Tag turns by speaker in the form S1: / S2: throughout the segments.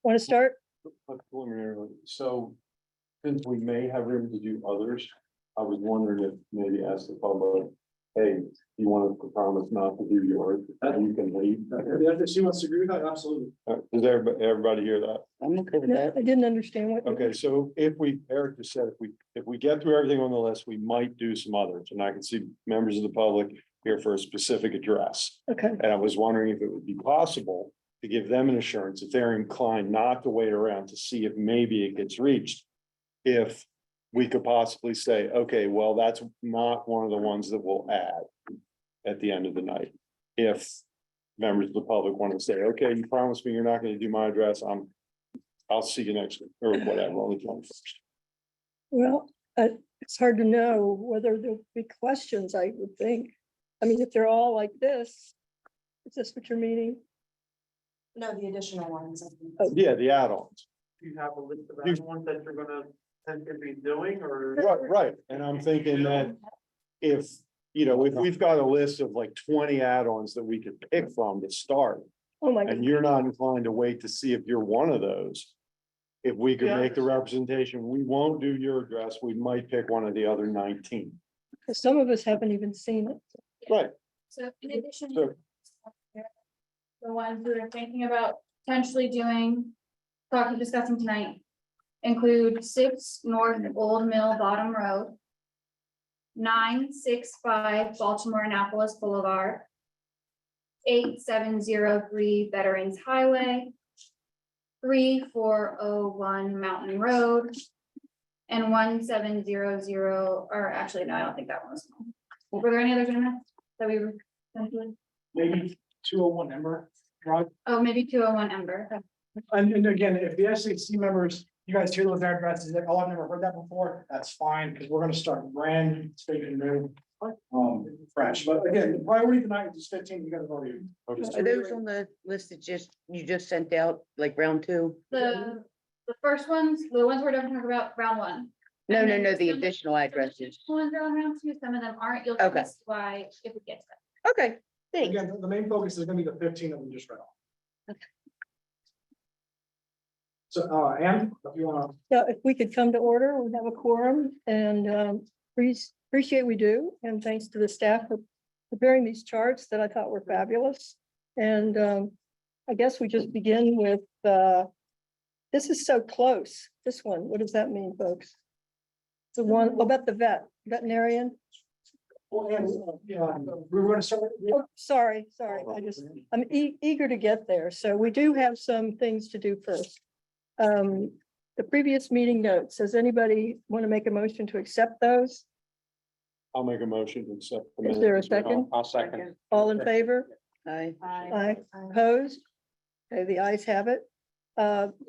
S1: Want to start?
S2: Preliminarily, so since we may have room to do others, I was wondering if maybe ask the public, hey, you want to promise not to do yours, you can leave.
S3: If she wants to agree with that, absolutely.
S2: Does everybody hear that?
S4: I'm okay with
S1: No,
S4: that.
S1: I didn't understand what.
S2: Okay, so if we, Eric just said, if we get through everything on the list, we might do some others, and I can see members of the public here for a specific address.
S1: Okay,
S2: And I was wondering if it would be possible to give them an assurance if they're inclined not to wait around to see if maybe it gets reached. If we could possibly say, okay, well, that's not one of the ones that we'll add at the end of the night. If members of the public want to say, okay, you promised me you're not going to do my address, I'll see you next week or whatever, on the 21st.
S1: well, it's hard to know whether there'll be questions, I would think. I mean, if they're all like this, is this what you're meaning?
S5: No, the additional ones. I think.
S1: Oh.
S2: Yeah, the add-ons.
S3: Do you have a list of
S2: You-
S3: ones that you're gonna tend to be doing or?
S2: Right, and I'm thinking that if, if we've got a list of like 20 add-ons that we could pick from to start,
S1: Oh, my,
S2: and you're not inclined to wait to see if you're one of those. If we could
S3: Yeah.
S2: make the representation, we won't do your address, we might pick one of the other 19.
S1: because some of us haven't even seen it.
S2: Right,
S6: So in addition
S2: So-
S6: to the ones who are thinking about potentially discussing tonight include 6 North Old Mill Bottom Road, 965 Baltimore Annapolis Boulevard, 8703 Veterans Highway, 3401 Mountain Road, and 1700, or actually, no, I don't think that one was. Were there any others in that that we were? potentially-
S3: Maybe 201 Ember Drive.
S6: Oh, maybe 201 Ember.
S3: And again, if the SAC members, you guys hear those addresses, like, oh, I've never heard that before, that's fine, because we're gonna start brand spanking new. Fresh, but again, the priority tonight is 15, you guys have already.
S4: Are those on the list that you just sent out, like round two?
S6: The first ones, the ones we're talking about, round one.
S4: No,
S6: And
S4: no,
S6: then
S4: no, the
S6: some-
S4: additional addresses.
S6: some Ones are on round two, some of them aren't. You'll
S4: Okay.
S6: see why if we get to that.
S4: Okay, thanks.
S3: Again, the main focus is gonna be the 15 that we just read off.
S4: Okay.
S3: So, and if you wanna,
S1: Yeah, if we could come to order, we have a quorum and appreciate we do. And thanks to the staff for preparing these charts that I thought were fabulous. And I guess we just begin with, this is so close, this one. What does that mean, folks? The one about the veterinarian.
S3: well, and, yeah, we were gonna start.
S1: Oh, sorry. I'm eager to get there. So we do have some things to do first. The previous meeting notes, does anybody want to make a motion to accept those?
S2: I'll make a motion to accept. the
S1: Is there a
S2: minutes.
S1: second?
S2: I'll second.
S1: All in favor?
S4: Aye.
S1: Aye. Opposed? Okay, the ayes have it.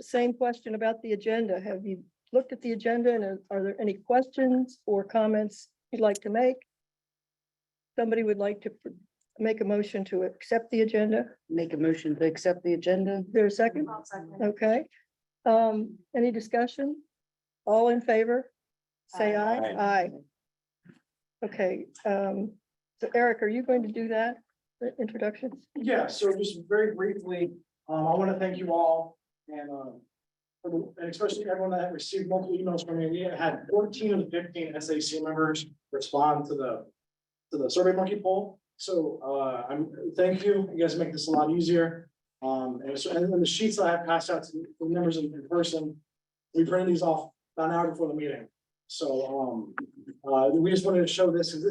S1: Same question about the agenda. Have you looked at the agenda and are there any questions or comments you'd like to make? Somebody would like to make a motion to accept the agenda?
S4: Make a motion to accept the agenda.
S1: Is there a second? Okay. Any discussion? All in favor? Say aye. Aye. Okay, so Eric, are you going to do that, the introduction?
S3: Yeah, so just very briefly, I want to thank you all and, and especially everyone that received multiple emails from me. We had 14 of the 15 SAC members respond to the Survey Monkey poll. So, thank you. You guys make this a lot easier. And the sheets that I have passed out to the members in person, we printed these off about an hour before the meeting. So, we just wanted to show this, because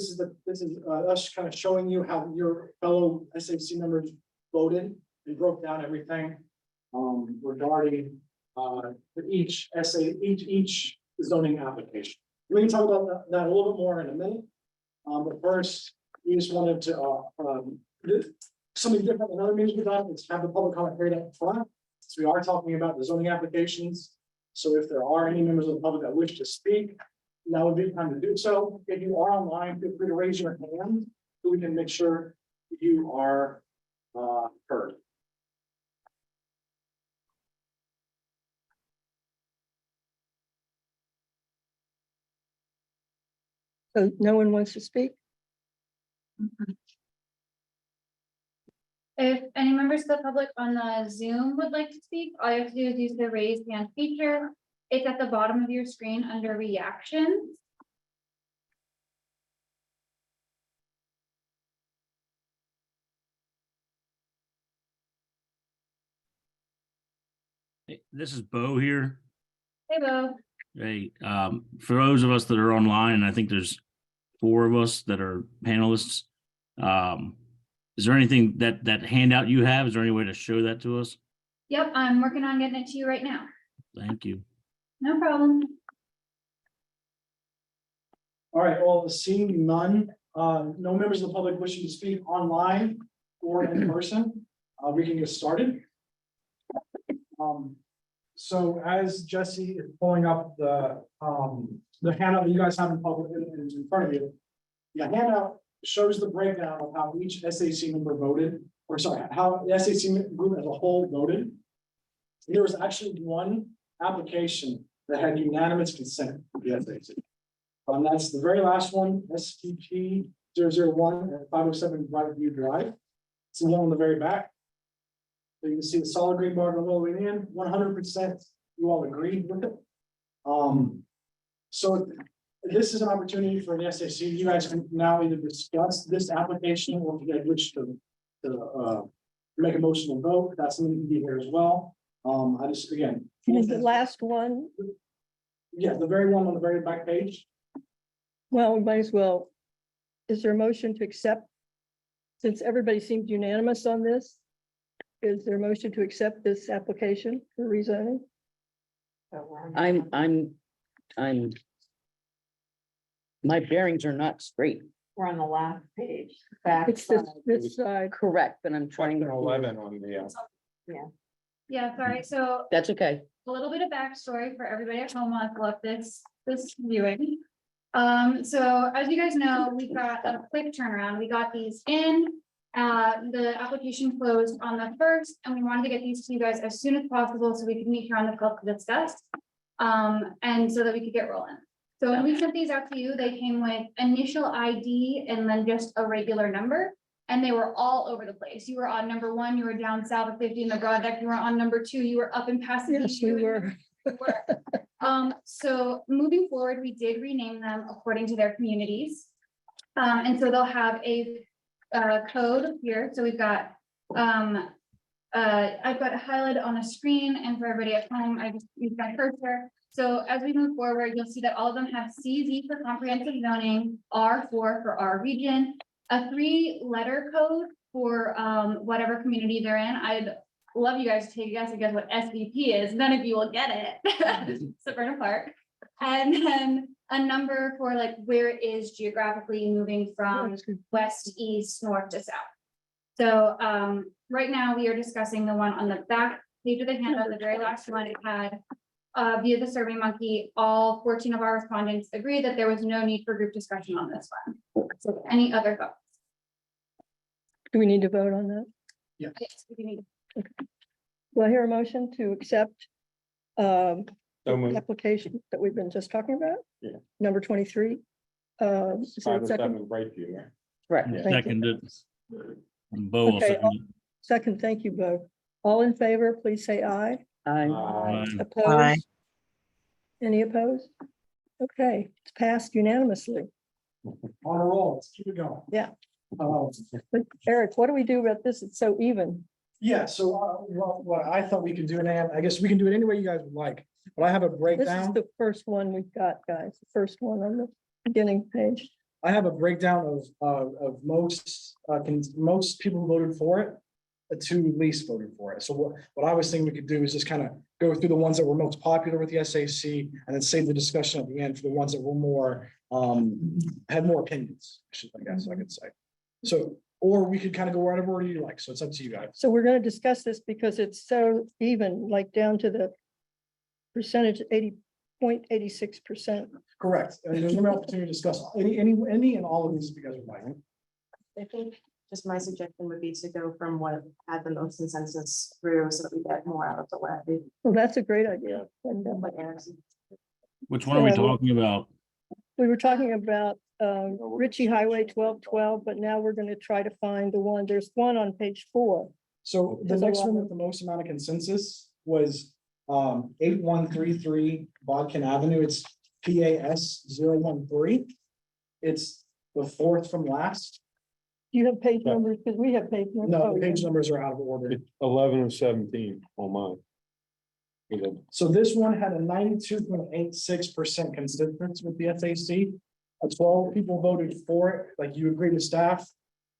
S3: this is us kind of showing you how your fellow SAC members voted and broke down everything regarding each zoning application. We can talk about that a little bit more in a minute. But first, we just wanted to something different than other meetings we've done is have the public comment period up front. So we are talking about the zoning applications. So if there are any members of the public that wish to speak, now would be the time to do so. If you are online, feel free to raise your hand so we can make sure you are heard.
S1: So no one wants to speak?
S6: If any members of the public on the Zoom would like to speak, all you have to do is use the raise hand feature. It's at the bottom of your screen under reactions.
S7: Hey, this is Bo here.
S6: Hey, Bo.
S7: Hey, for those of us that are online, and I think there's 4 of us that are panelists. Is there anything that handout you have? Is there any way to show that to us?
S6: Yep, I'm working on getting it to you right now.
S7: Thank you.
S6: No problem.
S3: All right, well, seeing none, no members of the public wishing to speak online or in person, we can get started. So as Jesse is pulling up the handout that you guys have in public in front of you, the handout shows the breakdown of how each SAC member voted, or sorry, how the SAC group as a whole voted. There was actually one application that had unanimous consent of the SAC. That's the very last one, STP 001 at 507 Brightview Drive. It's the one on the very back. So you can see the solid green bar all the way in, 100% you all agreed with it. So this is an opportunity for the SAC. You guys can now either discuss this application or if you guys wish to make a motion to vote. That's something to be here as well. I just, again.
S1: And the last one,
S3: Yeah, the very one on the very back page.
S1: well, we might as well, is there a motion to accept? Since everybody seemed unanimous on this, is there a motion to accept this application for rezoning?
S4: My bearings are not straight.
S5: We're on the last page. Back
S1: It's this,
S5: side.
S1: this side.
S4: Correct, but I'm trying to.
S2: 11 on the,
S6: Yeah, sorry. So
S4: That's okay.
S6: a little bit of backstory for everybody at home while I pull up this viewing. So as you guys know, we got a quick turnaround. We got these in. The application closed on the 1st, and we wanted to get these to you guys as soon as possible so we could meet here on the 12th to discuss. And so that we could get rolling. So when we sent these out to you, they came with initial ID and then just a regular number. And they were all over the place. You were on number 1, you were down south of 50 in the broad deck, you were on number 2, you were up in Pasadena.
S1: Yes, we were.
S6: So moving forward, we did rename them according to their communities. And so they'll have a code here. So we've got I've got it highlighted on the screen, and for everybody at home, I just used my cursor. So as we move forward, you'll see that all of them have CZ for comprehensive zoning, R4 for our region, a 3-letter code for whatever community they're in. I'd love you guys to take a guess and guess what SVP is. None of you will get it. Severna Park. And then a number for like where it is geographically moving from west, east, north to south. So right now we are discussing the one on the back page of the handout, the very last one. It had via the Survey Monkey, all 14 of our respondents agreed that there was no need for group discussion on this one. So any other thoughts?
S1: Do we need to vote on that?
S3: Yes.
S6: Yes, we need.
S1: Do I hear a motion to accept
S2: so moved.
S1: application that we've been just talking about?
S2: Yeah.
S1: Number 23. Is there a second?
S2: 507 Brightview, right?
S4: Correct.
S1: Thank you.
S7: Seconded. Bo will
S1: Okay,
S7: second it.
S1: Second, thank you both. All in favor, please say aye.
S7: Aye.
S1: Opposed? Any opposed? Okay, it's passed unanimously.
S3: On a roll, let's keep it going.
S1: Yeah.
S3: Uh,
S1: But Eric, what do we do about this? It's so even.
S3: Yeah, so what I thought we could do, and I guess we can do it any way you guys would like, but I have a
S1: This is
S3: breakdown.
S1: the first one we've got, guys. The first one on the beginning page.
S3: I have a breakdown of most people who voted for it, the 2 least voted for it. So what I was thinking we could do is just kind of go through the ones that were most popular with the SAC and then save the discussion at the end for the ones that were more, had more opinions, I guess I could say. So, or we could kind of go whatever order you like. So it's up to you guys.
S1: So we're going to discuss this because it's so even, like down to the percentage, 80.86%.
S3: Correct. And there's no opportunity to discuss any and all of these if you guys would like.
S5: I think just my suggestion would be to go from what had the most consensus through so that we get more out of the way.
S1: Well, that's a great idea. And
S5: What Eric's-
S7: Which one are we
S1: Yeah.
S7: talking about?
S1: we were talking about Ritchie Highway 1212, but now we're gonna try to find the one, there's one on page 4.
S3: So the
S1: There's a
S3: next
S1: lot
S3: one
S1: of-
S3: with the most amount of consensus was 8133 Bodkin Avenue. It's PAS 013. It's the fourth from last.
S1: Do you have page
S2: Yeah.
S1: numbers? Because we have page numbers.
S3: No,
S1: Oh,
S3: the
S1: yeah.
S3: page numbers are out of order.
S2: It's 11 of 17 on mine. With a-
S3: So this one had a 92.86% consensus with the SAC. 12 people voted for it, like you agreed with staff.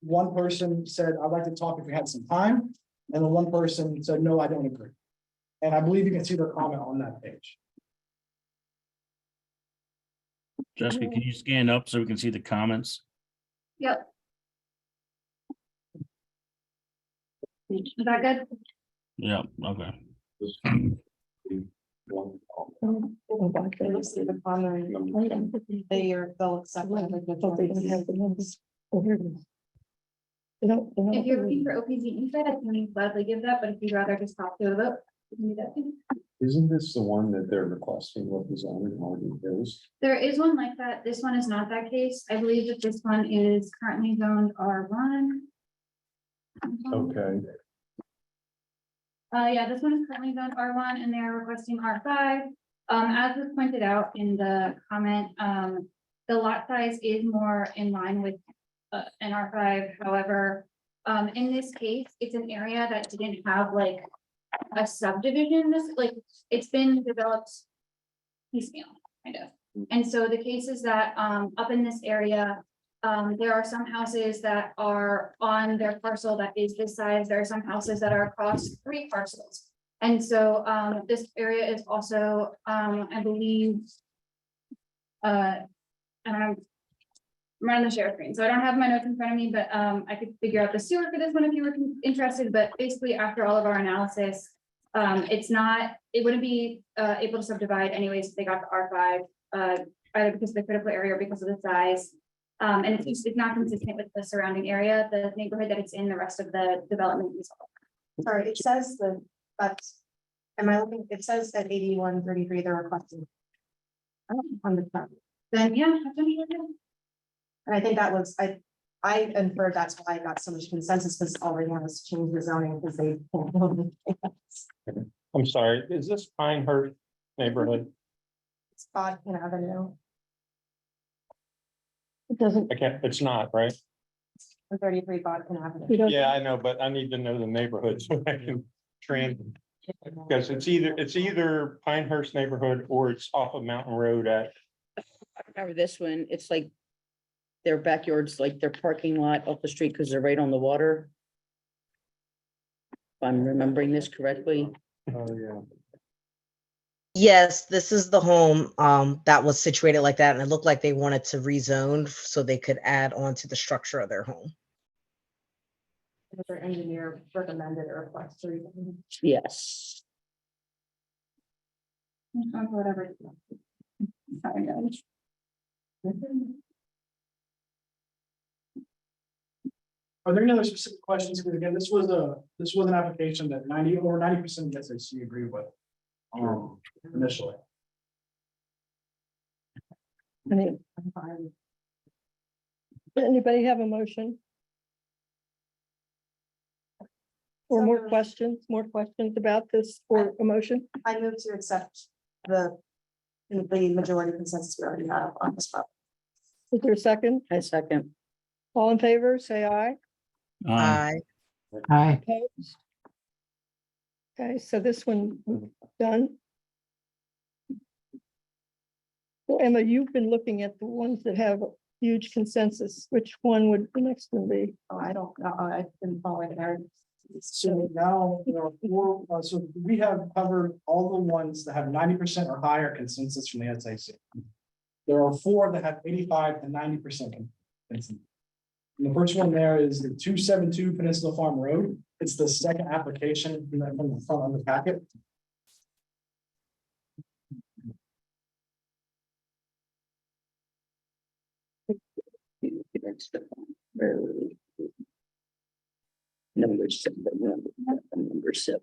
S3: One person said, I'd like to talk if we had some time, and then one person said, no, I don't agree. And I believe you can see their comment on that page.
S7: Jessica, can you scan up so we can see the comments?
S6: Yep. Is that good?
S7: Yeah, okay.
S5: You'll see the comment, they'll accept.
S1: Oh, they don't have the numbers. Oh, here it is. They don't- they don't-
S6: If you're looking for OPZ insight, I can gladly give that, but if you'd rather just talk to the vote, you can do that too.
S2: Isn't this the one that they're requesting what the zoning already is?
S6: There is one like that. This one is not that case. I believe that this one is currently zoned R1.
S2: Okay,
S6: Yeah, this one is currently zoned R1 and they're requesting R5. As was pointed out in the comment, the lot size is more in line with an R5. However, in this case, it's an area that didn't have like a subdivision, it's been developed piecemeal, kind of. And so the case is that up in this area, there are some houses that are on their parcel that is this size. There are some houses that are across 3 parcels. And so this area is also, I believe, I don't know, I'm on the share screen, so I don't have my notes in front of me, but I could figure out the sewer for this one if you were interested. But basically, after all of our analysis, it wouldn't be able to subdivide anyways if they got the R5, either because of the critical area or because of the size. And it's not consistent with the surrounding area, the neighborhood that it's in, the rest of the development.
S5: Sorry, it says am I looking, it says that 8133 they're requesting. On the front,
S6: Then, yeah. essentially, yeah.
S5: and I think that was, I inferred that's why I got so much consensus, because all they want is to change the zoning, because they.
S8: I'm sorry, is this Pinehurst neighborhood?
S5: It's Bodkin Avenue,
S1: It doesn't,
S8: I can't, it's not, right?
S5: 33 Bodkin Avenue.
S1: we don't.
S8: Yeah, I know, but I need to know the neighborhood so I can because it's either Pinehurst neighborhood or it's off of Mountain Road at,
S4: I remember this one, it's like their backyards, like their parking lot off the street, because they're right on the water. If I'm remembering this correctly.
S2: oh, yeah.
S9: Yes, this is the home that was situated like that, and it looked like they wanted to rezone so they could add on to the structure of their home.
S5: Their engineer recommended a request to rezone.
S4: Yes.
S6: Whatever. Sorry, guys.
S3: Are there any other specific questions? Because again, this was an application that 90% of the SAC agreed with. Initially.
S1: Any- Anybody have a motion? Or
S5: So
S1: more
S5: moved.
S1: questions about this or a motion?
S5: I move to accept the majority consensus we already have on this problem.
S1: Is there a second?
S4: I second.
S1: All in favor, say aye.
S7: Aye.
S1: Opposed? Okay, so this one done. Well, Emma, you've been looking at the ones that have huge consensus. Which one would the next one be?
S5: Oh, I don't know, I've been following there.
S3: So now there are 4, so we have covered all the ones that have 90% or higher consensus from the SAC. There are 4 that have 85 to 90% consensus. And the first one there is the 272 Peninsula Farm Road. It's the second application from the front of the packet.
S4: Number 7, number 7.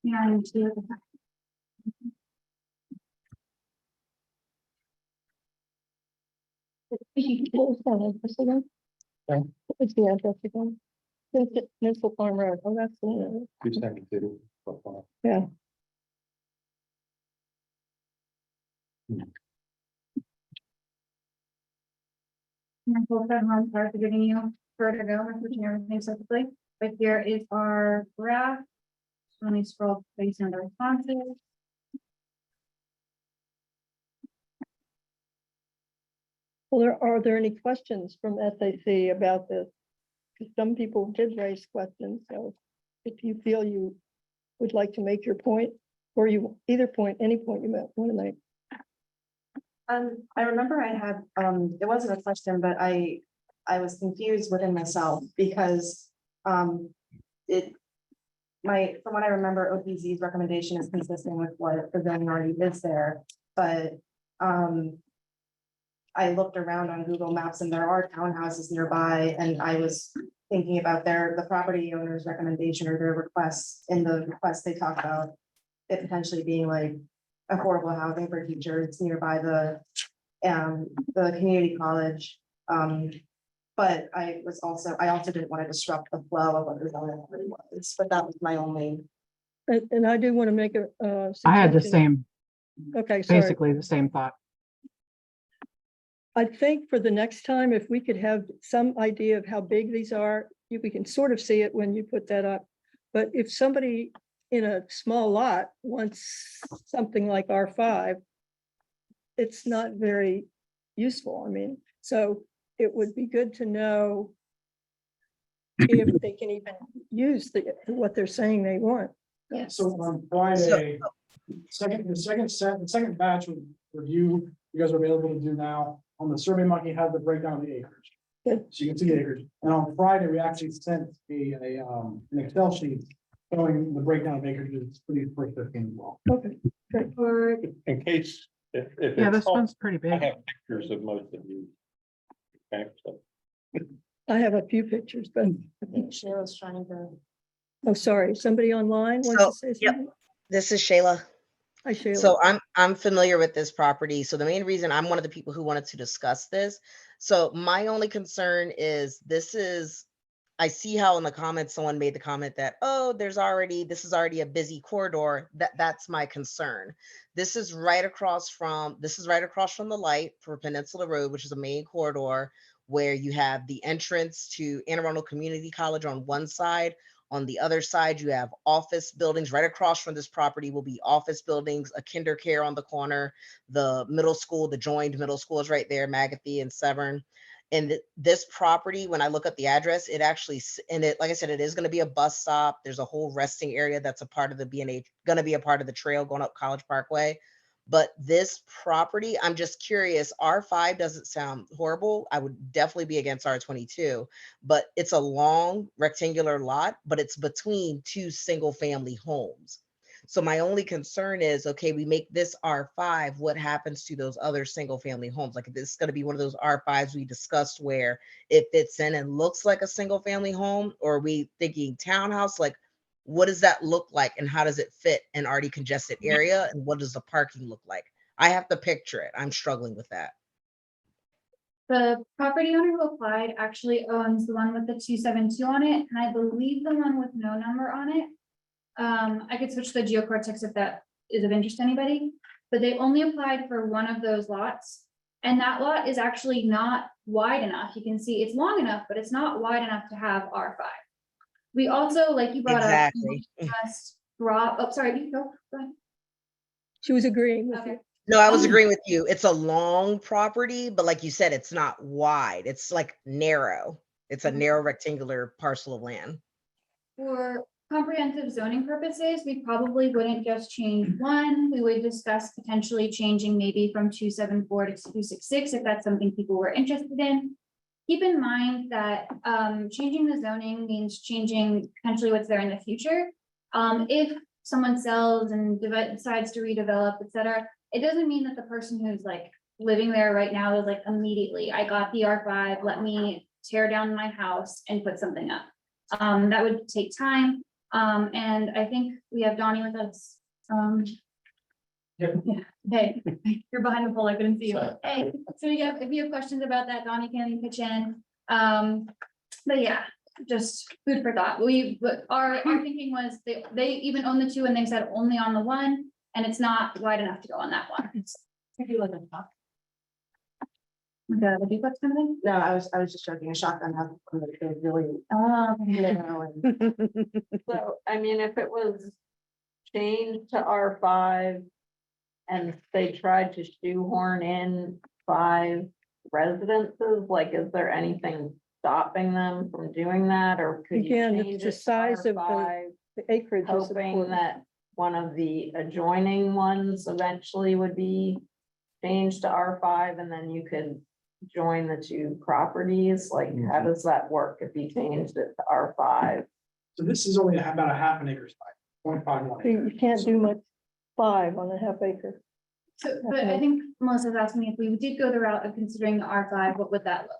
S6: Yeah, I need to look at that.
S1: What was that address again?
S8: Okay.
S1: What's the address again? Municipal Farm Road. Oh, that's the one.
S8: 272.
S1: Yeah.
S6: I'm sorry for giving you vertigo, I'm pushing everything so quickly, but here is our graph. Let me scroll based on the responses.
S1: Well, are there any questions from SAC about this? 'Cause some people did raise questions, so if you feel you would like to make your point, or you either point, any point you might want to make.
S5: I remember I had, it wasn't a question, but I was confused within myself because, from what I remember, OPZ's recommendation is consistent with what the zoning already is there, but, I looked around on Google Maps and there are townhouses nearby, and I was thinking about the property owner's recommendation or their requests. In the request, they talk about it potentially being like affordable housing for teachers nearby the community college. But I also didn't want to disrupt the flow of what the zoning already was, but that was my only.
S1: And I do want to make a.
S10: I had the
S1: suggestion.
S10: same,
S1: Okay, sorry.
S10: basically the same thought.
S1: I think for the next time, if we could have some idea of how big these are, we can sort of see it when you put that up. But if somebody in a small lot wants something like R5, it's not very useful. I mean, so it would be good to know if they can even use what they're saying they want.
S3: So on Friday, the second batch of review, you guys are available to do now. On the Survey Monkey, have the breakdown of the acres.
S1: Good.
S3: So you can see the acres. And on Friday, we actually sent an Excel sheet showing the breakdown of acres. It's pretty first 15 as well.
S1: Okay,
S6: For
S8: In case, if
S10: Yeah,
S8: it's
S10: this one's pretty
S8: I
S10: big.
S8: have pictures of most of you. Okay, so
S1: I have a few pictures, but,
S5: I think Shayla's trying to.
S1: oh, sorry, somebody online wants to say
S9: yep.
S1: something?
S9: This is Shayla.
S1: Hi, Sheila.
S9: So I'm familiar with this property. So the main reason I'm one of the people who wanted to discuss this. So my only concern is I see how in the comments, someone made the comment that, oh, this is already a busy corridor. That's my concern. This is right across from the light for Peninsula Road, which is a main corridor where you have the entrance to Anne Arundel Community College on one side. On the other side, you have office buildings. Right across from this property will be office buildings, a kinder care on the corner, the middle school, the joined middle school is right there, Magathy and Severn. And this property, when I look up the address, it actually, like I said, it is going to be a bus stop. There's a whole resting area that's a part of the B&H, going to be a part of the trail going up College Parkway. But this property, I'm just curious, R5 doesn't sound horrible. I would definitely be against R22, but it's a long rectangular lot, but it's between two single family homes. So my only concern is, okay, we make this R5, what happens to those other single family homes? Like, if this is going to be one of those R5s we discussed where it fits in and looks like a single family home, or are we thinking townhouse? Like, what does that look like and how does it fit an already congested area? And what does the parking look like? I have to picture it. I'm struggling with that.
S6: the property owner who applied actually owns the one with the 272 on it, and I believe the one with no number on it. I could switch to the geocortex if that is of interest to anybody, but they only applied for one of those lots. And that lot is actually not wide enough. You can see it's long enough, but it's not wide enough to have R5. We also, like you brought
S9: Exactly.
S6: up, just drop, oh, sorry, you go ahead.
S1: She was agreeing with
S6: Okay.
S1: you.
S9: No, I was agreeing with you. It's a long property, but like you said, it's not wide. It's like narrow. It's a narrow rectangular parcel of land.
S6: For comprehensive zoning purposes, we probably wouldn't just change one. We would discuss potentially changing maybe from 274 to 266 if that's something people were interested in. Keep in mind that changing the zoning means changing potentially what's there in the future. If someone sells and decides to redevelop, et cetera, it doesn't mean that the person who's like living there right now is like immediately, I got the R5, let me tear down my house and put something up. That would take time. And I think we have Donnie with us.
S3: Yep.
S6: Yeah, Hey, you're behind the pole, I couldn't see you. Hey, so yeah, if you have questions about that, Donnie can pitch in. But yeah, just food for thought. But our thinking was they even own the two and they said only on the one, and it's not wide enough to go on that one.
S5: If you look at the top.
S6: The duplex kind of thing?
S5: No, I was just joking, a shotgun has they're really
S6: Oh,
S5: narrow and
S10: So, I mean, if it was changed to R5 and they tried to shoehorn in 5 residences, like, is there anything stopping them from doing that, or could you
S1: Again,
S10: change
S1: it's the
S10: it to
S1: size of
S10: R5,
S1: the acreage is
S10: hoping
S1: important.
S10: that one of the adjoining ones eventually would be changed to R5, and then you could join the 2 properties? Like, how does that work if you changed it to R5?
S3: So this is only about a half an acre site, 0.51
S1: You
S3: acre.
S1: you can't do much 5 on a half acre.
S6: so, but I think Melissa's asking if we did go the route of considering the R5, what would that look?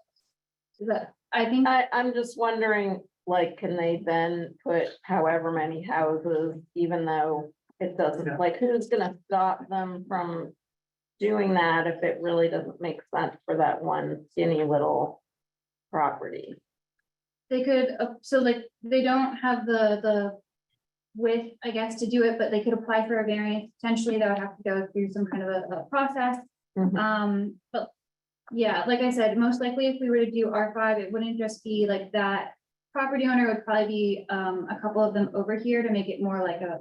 S6: Is that, I think,
S10: I'm just wondering, like, can they then put however many houses, even though it doesn't, like, who's gonna stop them from doing that if it really doesn't make sense for that one skinny little property?
S6: they could, so like, they don't have the width, I guess, to do it, but they could apply for a variance. Potentially, that would have to go through some kind of a process.
S10: Mhm.
S6: But yeah, like I said, most likely if we were to do R5, it wouldn't just be like that. Property owner would probably be a couple of them over here to make it more like a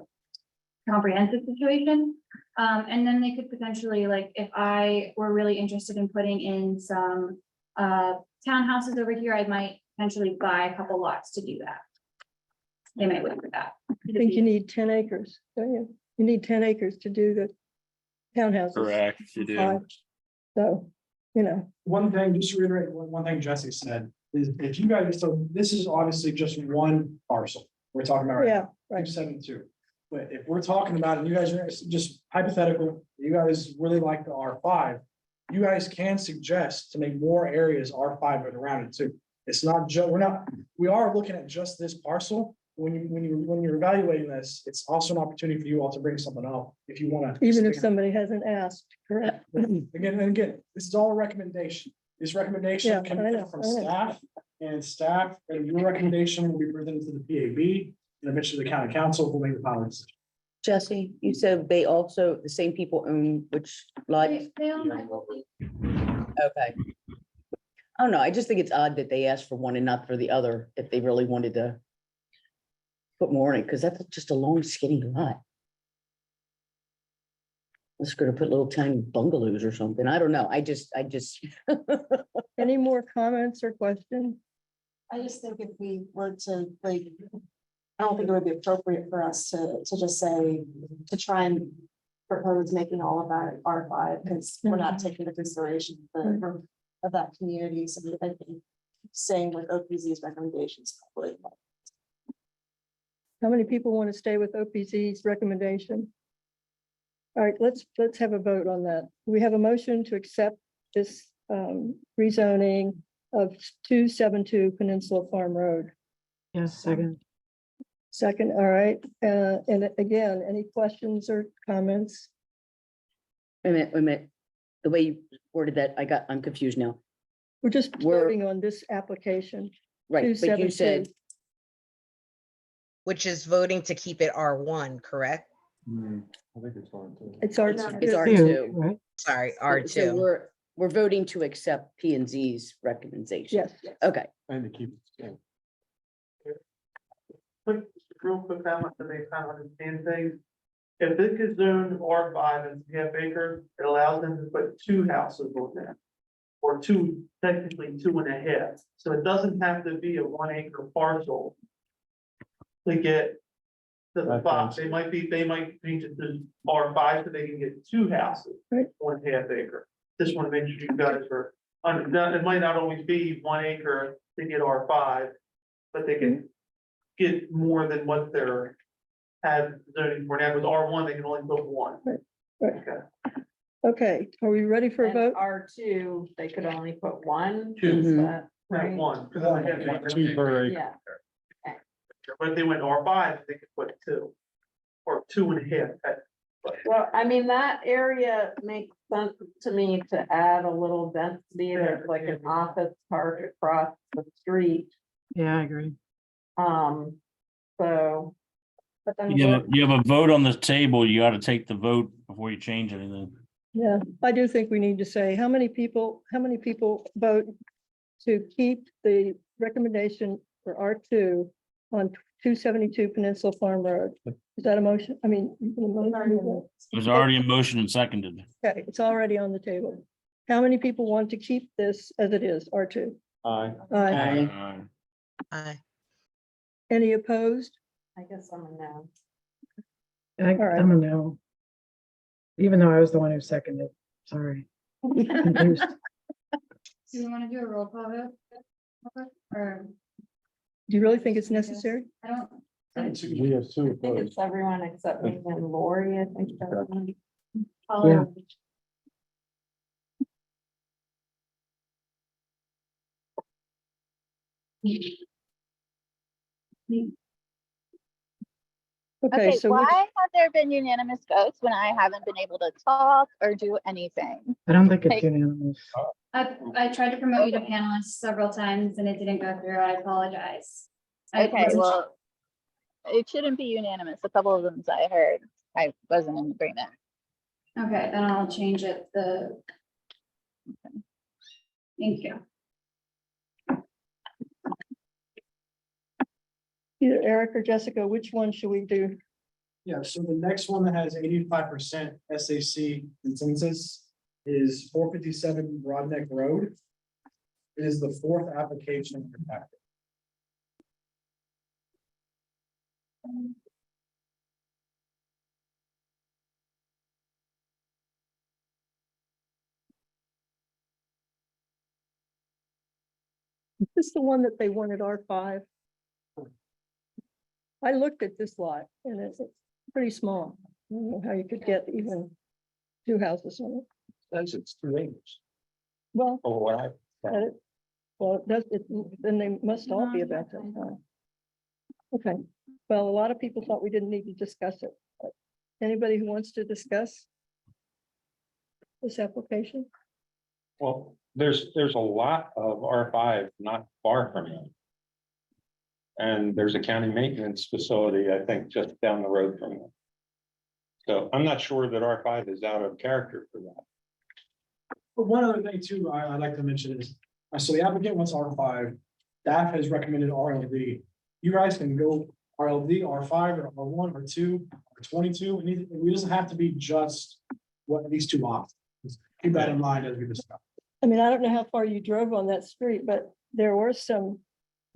S6: comprehensive situation. And then they could potentially, like, if I were really interested in putting in some townhouses over here, I might potentially buy a couple lots to do that. They might wait for that.
S1: I think you need 10 acres, don't you? You need 10 acres to do the townhouses.
S8: Correct, you do.
S1: 5. So, you know,
S3: One thing, just to reiterate, one thing Jesse said, is if you guys, so this is obviously just one parcel we're talking about right
S1: yeah,
S3: now,
S1: right.
S3: 272. But if we're talking about, and you guys are just hypothetical, you guys really like the R5, you guys can suggest to make more areas R5 around it too. It's not just, we are looking at just this parcel. When you're evaluating this, it's also an opportunity for you all to bring something up if you want to.
S1: Even if somebody hasn't asked, correct?
S3: Again, this is all a recommendation. This
S1: Yeah,
S3: recommendation
S1: I
S3: can
S1: know,
S3: come from
S1: I know.
S3: staff, and your recommendation will be presented to the PAB and eventually the county council will make the final decision.
S4: Jesse, you said they also, the same people own which lot?
S6: They own
S4: Okay. I don't know, I just think it's odd that they asked for one and not for the other, if they really wanted to put more in it, because that's just a long skinny lot. Let's go to put little tiny bungalows or something. I don't know. I just,
S1: Any more comments or questions?
S5: I just think if we were to like, I don't think it would be appropriate for us to just say, to try and propose making all of that R5, because we're not taking into consideration of that community. So I think saying with OPZ's recommendations. Probably.
S1: How many people want to stay with OPZ's recommendation? All right, let's have a vote on that. We have a motion to accept this rezoning of 272 Peninsula Farm Road.
S11: Yes, second.
S1: Second, all right, and again, any questions or comments?
S4: wait a minute. The way you worded that, I'm confused now.
S1: We're just
S4: We're-
S1: voting on this application.
S4: Right, but you
S1: 272.
S4: said,
S9: Which is voting to keep it R1, correct?
S2: I think it's fine too.
S1: It's our.
S4: it's
S11: Two,
S4: R2.
S11: right?
S9: Sorry,
S4: So
S9: R2.
S4: we're voting to accept P and Z's recommendation.
S1: Yes,
S4: Okay,
S2: And to keep. Yeah.
S12: Real quick comment to make kind of understand things. If this is zoned R5 and it's half acre, it allows them to put 2 houses on there. Or technically 2.5. So it doesn't have to be a 1 acre parcel. To get the
S2: That
S12: spot,
S2: sounds-
S12: they might change it to R5 so they can get 2 houses.
S1: Right.
S12: 1/2 acre. Just want to make sure you guys are, it might not always be 1 acre to get R5. But they can get more than what they're have zoning for now. With R1, they can only put 1.
S1: right.
S12: Okay.
S1: Okay, are we ready for a
S10: And
S1: vote?
S10: R2, they could only put 1.
S12: Two.
S10: Is that
S12: Right,
S10: right?
S12: 1. 'cause it's a half acre.
S2: 2 per acre.
S10: Yeah,
S12: But if they went R5, they could put 2. Or 2.5.
S10: Well, I mean, that area makes sense to me to add a little density. There's like an office park across the street.
S11: Yeah, I agree.
S10: So. But then.
S7: You have a vote on the table. You got to take the vote before you change anything.
S1: Yeah, I do think we need to say how many people vote to keep the recommendation for R2 on 272 Peninsula Farm Road. Is that a motion? I mean.
S7: It was already in motion and seconded.
S1: Okay, it's already on the table. How many people want to keep this as it is, R2?
S2: Aye.
S1: Aye.
S9: Aye.
S1: Any opposed?
S10: I guess I'm a no.
S1: right.
S11: I'm a no. Even though I was the one who seconded, sorry. Confused.
S6: Do you want to do a roll call vote? Okay, or,
S1: Do you really think it's necessary?
S6: I don't.
S2: We have two
S10: I think
S2: opposed.
S10: it's everyone except me and Lori, I think.
S11: Yeah.
S1: Okay,
S13: Okay,
S1: so
S13: why
S1: which,
S13: have there been unanimous votes when I haven't been able to talk or do anything?
S11: I don't think it's
S13: Like-
S11: unanimous.
S6: I tried to promote you to panelists several times and it didn't go through. I apologize. I
S13: Okay,
S6: wasn't-
S13: well, it shouldn't be unanimous. A couple of them I heard, I wasn't in agreement.
S6: Okay, then I'll change it, thank you.
S1: either Eric or Jessica, which one should we do?
S3: Yeah, so the next one that has 85% SAC consensus is 457 Broadneck Road. It is the fourth application in your packet.
S1: Is this the one that they wanted R5? I looked at this lot and it's pretty small. I don't know how you could get even two houses on it.
S8: Says it's 2 acres.
S1: Well,
S8: Oh, what I.
S1: well, it does, then they must all be about that size. Okay, well, a lot of people thought we didn't need to discuss it. But anybody who wants to discuss this application?
S8: Well, there's a lot of R5 not far from it. And there's a county maintenance facility, I think, just down the road from it. So I'm not sure that R5 is out of character for that.
S3: But one other thing too, I'd like to mention is, so the applicant wants R5, staff has recommended RLD. You guys can go RLD, R5, or R1, or 2, or 22, and it doesn't have to be just what these two options. Keep that in mind as we discuss.
S1: I mean, I don't know how far you drove on that street, but there were some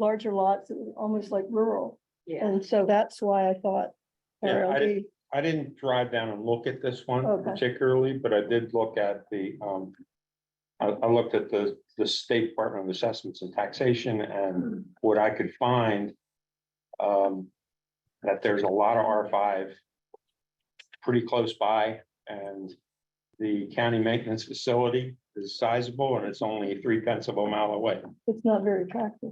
S1: larger lots, that were almost like rural.
S10: Yeah.
S1: And so that's why I thought
S8: Yeah,
S1: RLD,
S8: I didn't drive down and look at this one
S1: Okay.
S8: particularly, but I did look at the, I looked at the State Department of Assessments and Taxation and what I could find. That there's a lot of R5 pretty close by, and the county maintenance facility is sizable and it's only 0.3 of a mile away.
S1: it's not very attractive.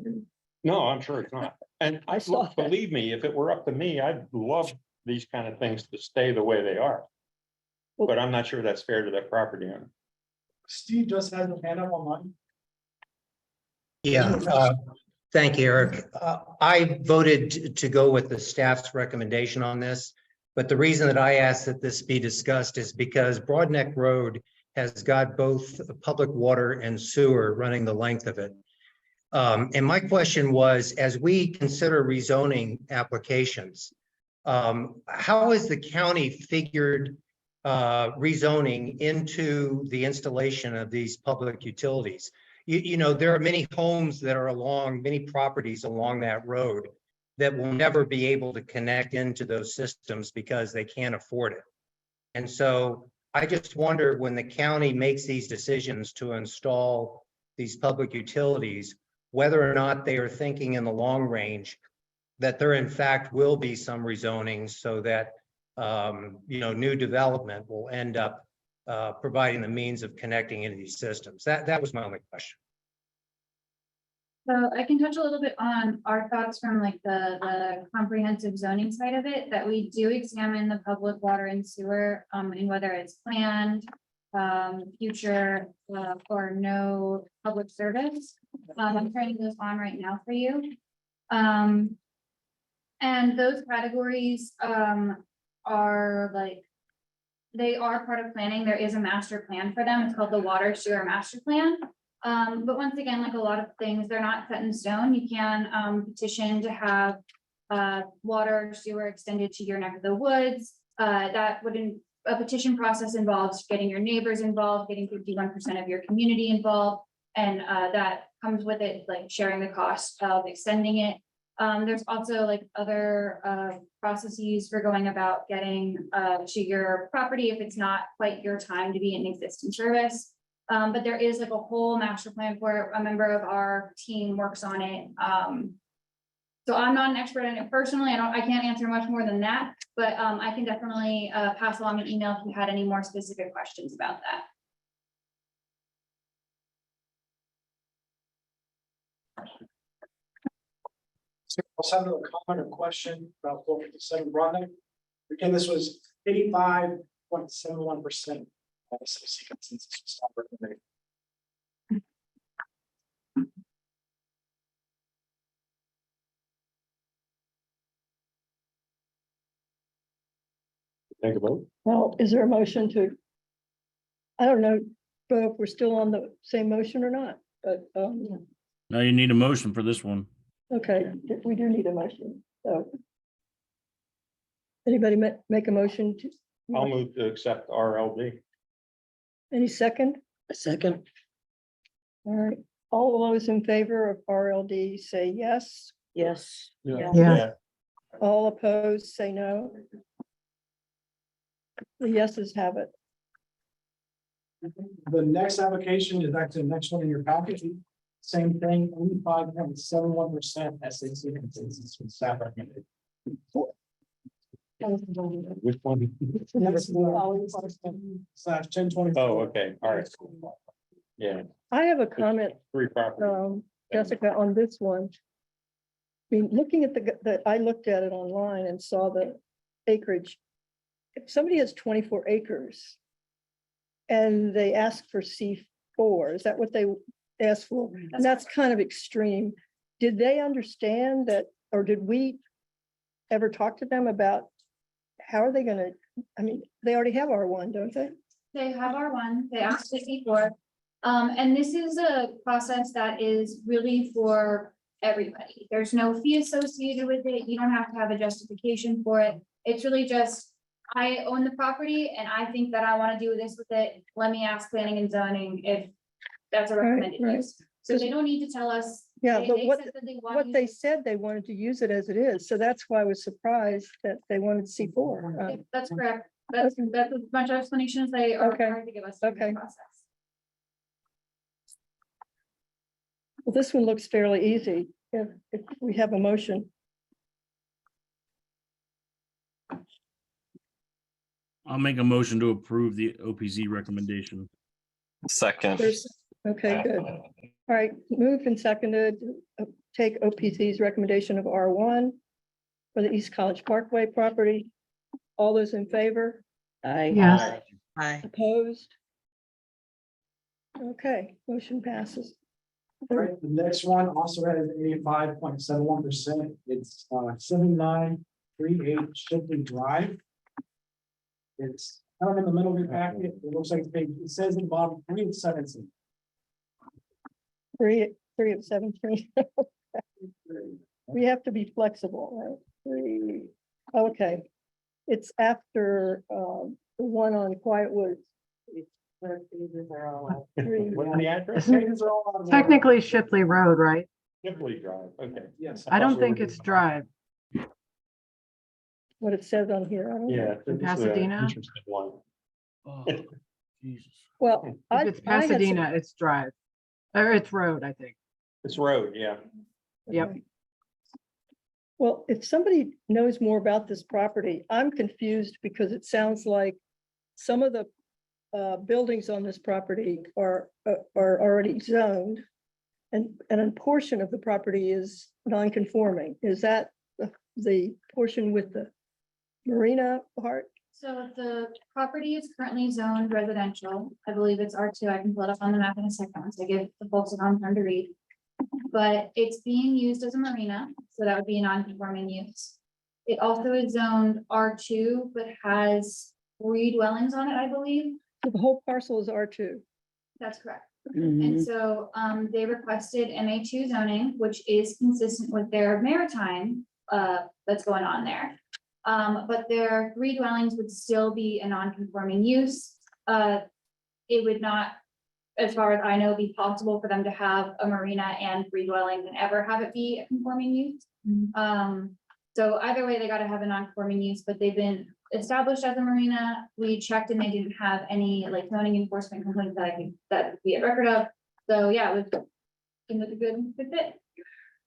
S8: No, I'm sure it's not. And
S1: I saw that.
S8: believe me, if it were up to me, I'd love these kind of things to stay the way they are.
S1: Well-
S8: But I'm not sure that's fair to that property owner.
S3: Steve just has a hand up online.
S14: Yeah, thank you, Eric. I voted to go with the staff's recommendation on this. But the reason that I asked that this be discussed is because Broadneck Road has got both public water and sewer running the length of it. And my question was, as we consider rezoning applications, how has the county figured rezoning into the installation of these public utilities? You know, there are many homes that are along, many properties along that road that will never be able to connect into those systems because they can't afford it. And so I just wonder, when the county makes these decisions to install these public utilities, whether or not they are thinking in the long range that there in fact will be some rezoning so that you know, new development will end up providing the means of connecting into these systems. That was my only question.
S6: So I can touch a little bit on our thoughts from like the comprehensive zoning side of it, that we do examine the public water and sewer, and whether it's planned, future, or no public service. I'm turning those on right now for you. And those categories, are like, they are part of planning. There is a master plan for them. It's called the Water Sewer Master Plan. But once again, like a lot of things, they're not set in stone. You can petition to have water sewer extended to your neck of the woods. That wouldn't, a petition process involves getting your neighbors involved, getting 51% of your community involved. And that comes with it, like sharing the cost of extending it. There's also like other processes for going about getting to your property if it's not quite your time to be in existing service. But there is like a whole master plan for it. A member of our team works on it. So I'm not an expert in it personally. I can't answer much more than that, but I can definitely pass along an email if you had any more specific questions about that.
S3: So I'll have another comment or question about 457 Broadneck. Again, this was 85.71%. SAC consensus was not recommended.
S2: Take a vote.
S1: Well, is there a motion to? I don't know, but if we're still on the same motion or not, but,
S7: No, you need a motion for this one.
S1: okay, we do need a motion, so. Anybody make a motion to,
S8: I'll move to accept RLD.
S1: any second?
S4: A second.
S1: All right, all those in favor of RLD say yes.
S4: Yes.
S11: Yeah.
S1: All opposed, say no. The yeses have it.
S3: The next application is actually the next one in your package. Same thing, 85.71% SAC consensus with staff recommended.
S8: Which one?
S3: Next, slash 1020.
S8: Oh, okay, all right. Yeah,
S1: I have a comment,
S8: three properties.
S1: Jessica, on this one. I mean, looking at I looked at it online and saw the acreage. If somebody has 24 acres and they ask for C4, is that what they asked for? And that's kind of extreme. Did they understand that, or did we ever talk to them about how are they gonna, I mean, they already have R1, don't they?
S6: They have R1, they asked it before. And this is a process that is really for everybody. There's no fee associated with it. You don't have to have a justification for it. It's really just, I own the property and I think that I want to do this with it. Let me ask planning and zoning if that's a recommended
S1: right.
S6: use. So they don't need to tell us.
S1: Yeah,
S6: They-
S1: but
S6: they
S1: what,
S6: said that they want
S1: what
S6: you
S1: they
S6: to-
S1: said, they wanted to use it as it is. So that's why I was surprised that they wanted C4.
S6: If That's correct. That's as much explanation as they are
S1: Okay.
S6: required to give us. through the
S1: Okay.
S6: process.
S1: Well, this one looks fairly easy if we have a motion.
S7: I'll make a motion to approve the OPZ recommendation.
S15: Second.
S1: Okay, good. All right, moved and seconded, take OPC's recommendation of R1 for the East College Parkway property. All those in favor?
S4: Aye.
S11: Yes.
S9: Hi.
S1: Opposed? Okay, motion passes.
S3: All right, the next one also has 85.71%. It's 7938 Shipley Drive. It's kind of in the middle of your packet. It looks like it says in the bottom 3 of 17.
S1: 3 of 17. We have to be flexible, right? 3, okay. It's after the one on Quiet Woods.
S8: What's
S1: 3,
S8: the address?
S3: Pages are all out of order.
S11: Technically Shipley Road, right?
S8: Shipley Drive, okay.
S3: Yes.
S11: I don't think it's Drive.
S1: what it says on here. I don't know.
S8: Yeah.
S11: In
S8: this is an
S11: Pasadena?
S8: interesting one.
S7: Oh, Jesus.
S1: Well,
S11: If it's
S1: I had some-
S11: Pasadena, it's Drive. Or it's Road, I think.
S8: It's road, yeah.
S11: Yep.
S1: Okay. Well, if somebody knows more about this property, I'm confused because it sounds like some of the buildings on this property are already zoned. and a portion of the property is non-conforming. Is that the portion with the marina part?
S6: So the property is currently zoned residential. I believe it's R2. I can pull it up on the map in a second once I give the folks a time to read. But it's being used as a marina, so that would be a non-conforming use. It also is zoned R2, but has 3 dwellings on it, I believe.
S1: So the whole parcel is R2.
S6: That's correct.
S4: Mhm.
S6: And so they requested MA2 zoning, which is consistent with their maritime that's going on there. But their 3 dwellings would still be a non-conforming use. It would not, as far as I know, be possible for them to have a marina and 3 dwellings and ever have it be a conforming use. So either way, they gotta have a non-conforming use, but they've been established as a marina. We checked and they didn't have any like zoning enforcement complaints that we had record of. So yeah, it was a good fit.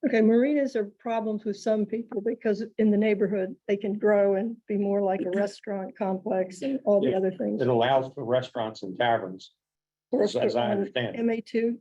S1: Okay, marinas are problems with some people because in the neighborhood, they can grow and be more like a restaurant complex and all the
S8: Yeah,
S1: other things.
S8: It allows for restaurants and taverns, as I understand. it.
S1: MA2,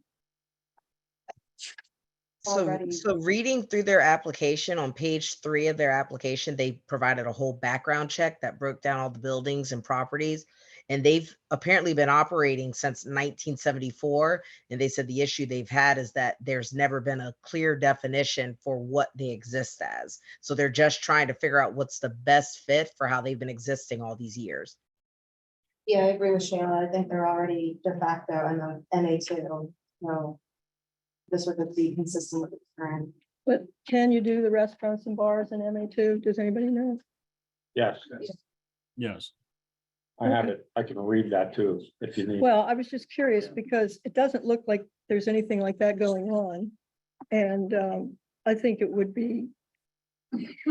S5: Already.
S9: So reading through their application, on page 3 of their application, they provided a whole background check that broke down all the buildings and properties. And they've apparently been operating since 1974. And they said the issue they've had is that there's never been a clear definition for what they exist as. So they're just trying to figure out what's the best fit for how they've been existing all these years.
S5: Yeah, I agree with Shayla. I think they're already de facto in the NA2. So this would be consistent with the current.
S1: but can you do the restaurants and bars in MA2? Does anybody know?
S8: Yes,
S7: Yes.
S8: I have it. I can read that too, if you need.
S1: Well, I was just curious because it doesn't look like there's anything like that going on. And I think it would be,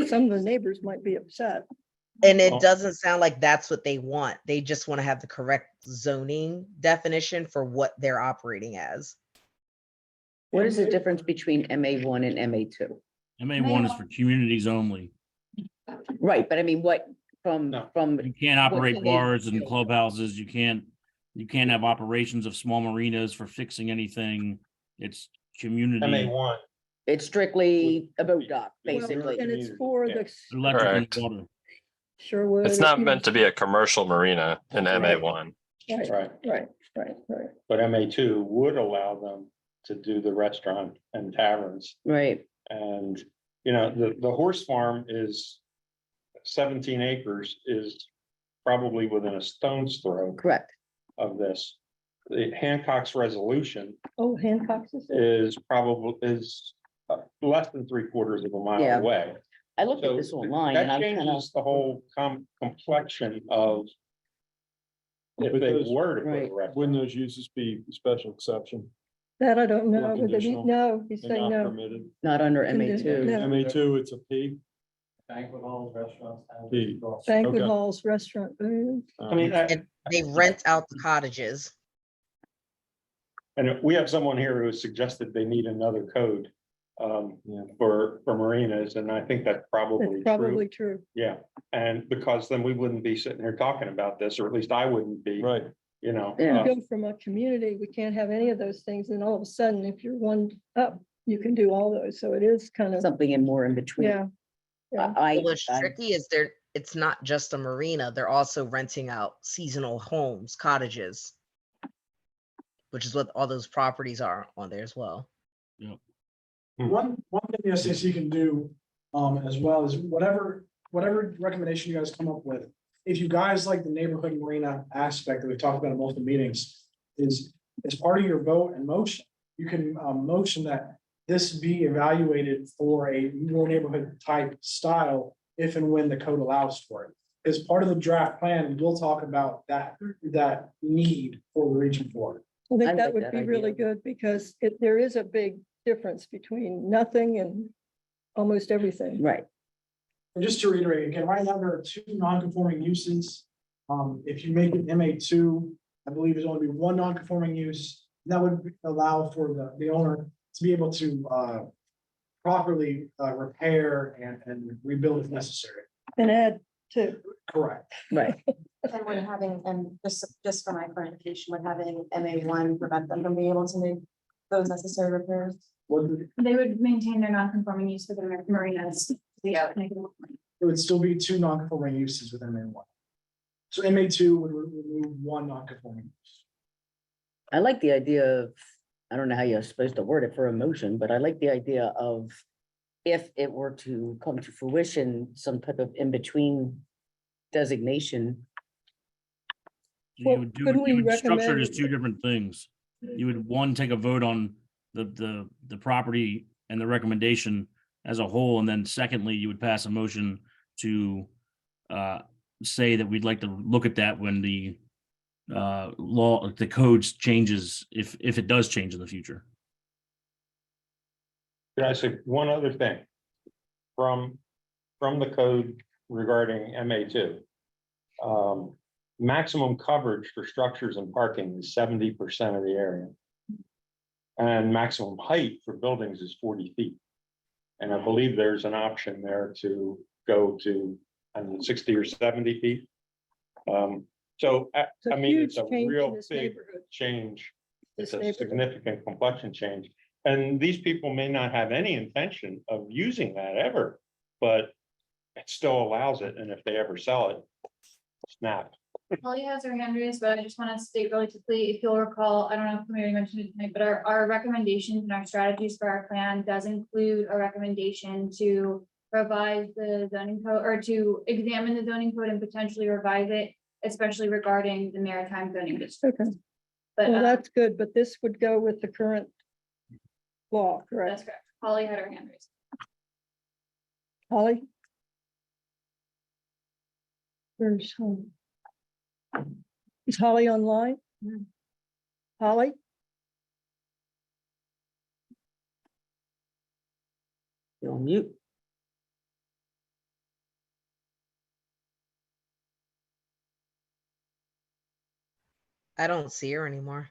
S1: some of the neighbors might be upset.
S9: And it
S8: Well-
S9: doesn't sound like that's what they want. They just want to have the correct zoning definition for what they're operating as.
S4: What is the difference between MA1 and MA2?
S7: MA1 is for communities only.
S4: Right, but I mean, what from,
S8: No.
S4: from,
S7: You can't operate
S4: can they
S7: bars and
S4: do?
S7: clubhouses. You can't have operations of small marinas for fixing anything. It's community,
S8: MA1,
S4: it's strictly a boat dock,
S1: Well,
S4: basically.
S1: And it's for the
S7: electric and
S15: Correct.
S7: water.
S1: Sherwood.
S15: It's not meant to be a commercial marina in MA1.
S1: Right,
S8: right,
S1: right.
S8: but MA2 would allow them to do the restaurant and taverns.
S4: Right,
S8: And, you know, the horse farm is 17 acres, is probably within a stone's throw
S4: correct.
S8: of this. The Hancock's resolution
S1: Oh, Hancock's is there?
S8: is less than 3/4 of a mile
S4: Yeah.
S8: away.
S4: I looked at
S8: So
S4: this online and
S8: that
S4: I'm kind of,
S8: changes the whole complexion of if they
S2: Because-
S8: were to put a
S4: Right.
S8: restaurant.
S2: Wouldn't those uses be special exception?
S1: That I don't know.
S2: Not
S1: But he-
S2: conditional.
S1: No, he's
S2: They're
S1: saying
S2: not
S1: no.
S2: permitted.
S4: not under
S1: Conditional,
S4: MA2.
S1: no.
S2: MA2, it's a P.
S3: Banquet halls, restaurants.
S2: P.
S1: Banquet
S2: Okay.
S1: halls, restaurant.
S8: I mean,
S9: And they rent out the cottages.
S8: and we have someone here who has suggested they need another code for marinas, and I think that's probably
S1: That's
S8: true.
S1: probably true.
S8: Yeah, and because then we wouldn't be sitting here talking about this, or at least I wouldn't be,
S2: Right.
S8: you know.
S4: Yeah.
S1: Go from a community, we can't have any of those things. And all of a sudden, if you're one up, you can do all those. So it is kind of,
S4: Something in more in between.
S1: yeah. Yeah.
S9: What's tricky is it's not just a marina, they're also renting out seasonal homes, cottages. Which is what all those properties are on there as well.
S3: One thing the SAC can do, as well is whatever recommendation you guys come up with. If you guys like the neighborhood marina aspect that we talked about in multiple meetings, is as part of your vote and motion, you can, motion that this be evaluated for a more neighborhood type style if and when the code allows for it. As part of the draft plan, we'll talk about that need for the region for it.
S1: I
S4: I
S1: think
S4: like
S1: that would
S4: that
S1: be really
S4: idea.
S1: good because there is a big difference between nothing and almost everything.
S4: Right,
S3: And just to reiterate, again, right now there are 2 non-conforming uses. If you make it MA2, I believe there's only be 1 non-conforming use. And that would allow for the owner to be able to properly repair and rebuild if necessary.
S1: And add to,
S3: Correct.
S4: right.
S5: And when having, and just for my clarification, when having MA1 prevent them from being able to make those necessary repairs?
S6: They would maintain their non-conforming use for the marinas. Yeah.
S3: It would still be two non-conforming uses within MA one. So MA two would remove one non-conforming use.
S4: I like the idea of, I don't know how you're supposed to word it for a motion, but I like the idea of if it were to come to fruition, some type of in-between designation.
S7: You
S1: Well,
S7: would do,
S1: couldn't we
S7: you would structure it as
S1: recommend-
S7: two different things. You would, one, take a vote on the property and the recommendation as a whole, and then secondly, you would pass a motion to say that we'd like to look at that when the law, the codes changes, if it does change in the future.
S8: Could I say one other thing? From the code regarding MA two. Maximum coverage for structures and parking is 70% of the area. And maximum height for buildings is 40 feet. And I believe there's an option there to go to, I don't know, 60 or 70 feet. So I
S1: It's a
S8: mean,
S1: huge
S8: it's a
S1: change in
S8: real
S1: this
S8: big
S1: neighborhood.
S8: change.
S1: This
S8: It's a
S1: neighborhood.
S8: significant complexion change. And these people may not have any intention of using that ever, but it still allows it. And if they ever sell it, snap.
S6: Holly has her hand raised, but I just want to state really quickly, if you'll recall, I don't know if Mary mentioned it tonight, but our recommendations and our strategies for our plan does include a recommendation to revise the zoning code, or to examine the zoning code and potentially revise it, especially regarding the maritime zoning district.
S1: Okay,
S6: But
S1: well, that's good, but this would go with the current law,
S6: that's
S1: correct?
S6: correct. Holly had her hand raised.
S1: Holly? Where's Holly? Is Holly online? Holly?
S4: You're on mute.
S9: I don't see her anymore.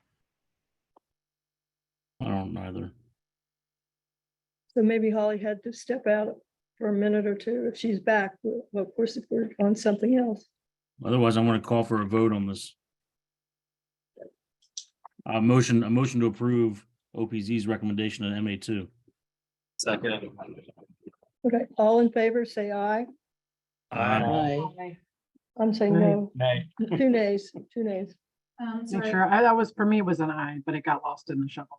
S7: I don't either.
S1: So maybe Holly had to step out for a minute or two. If she's back, well, of course, if we're on something else.
S7: Otherwise, I want to call for a vote on this. A motion to approve OPZ's recommendation on MA two.
S15: Second.
S1: Okay, all in favor, say aye.
S4: Aye.
S1: I'm saying no.
S8: Nay.
S1: Two nays, two nays.
S11: Make
S6: Sorry,
S11: sure, that was, for me, it was an I, but it got lost in the shuffle.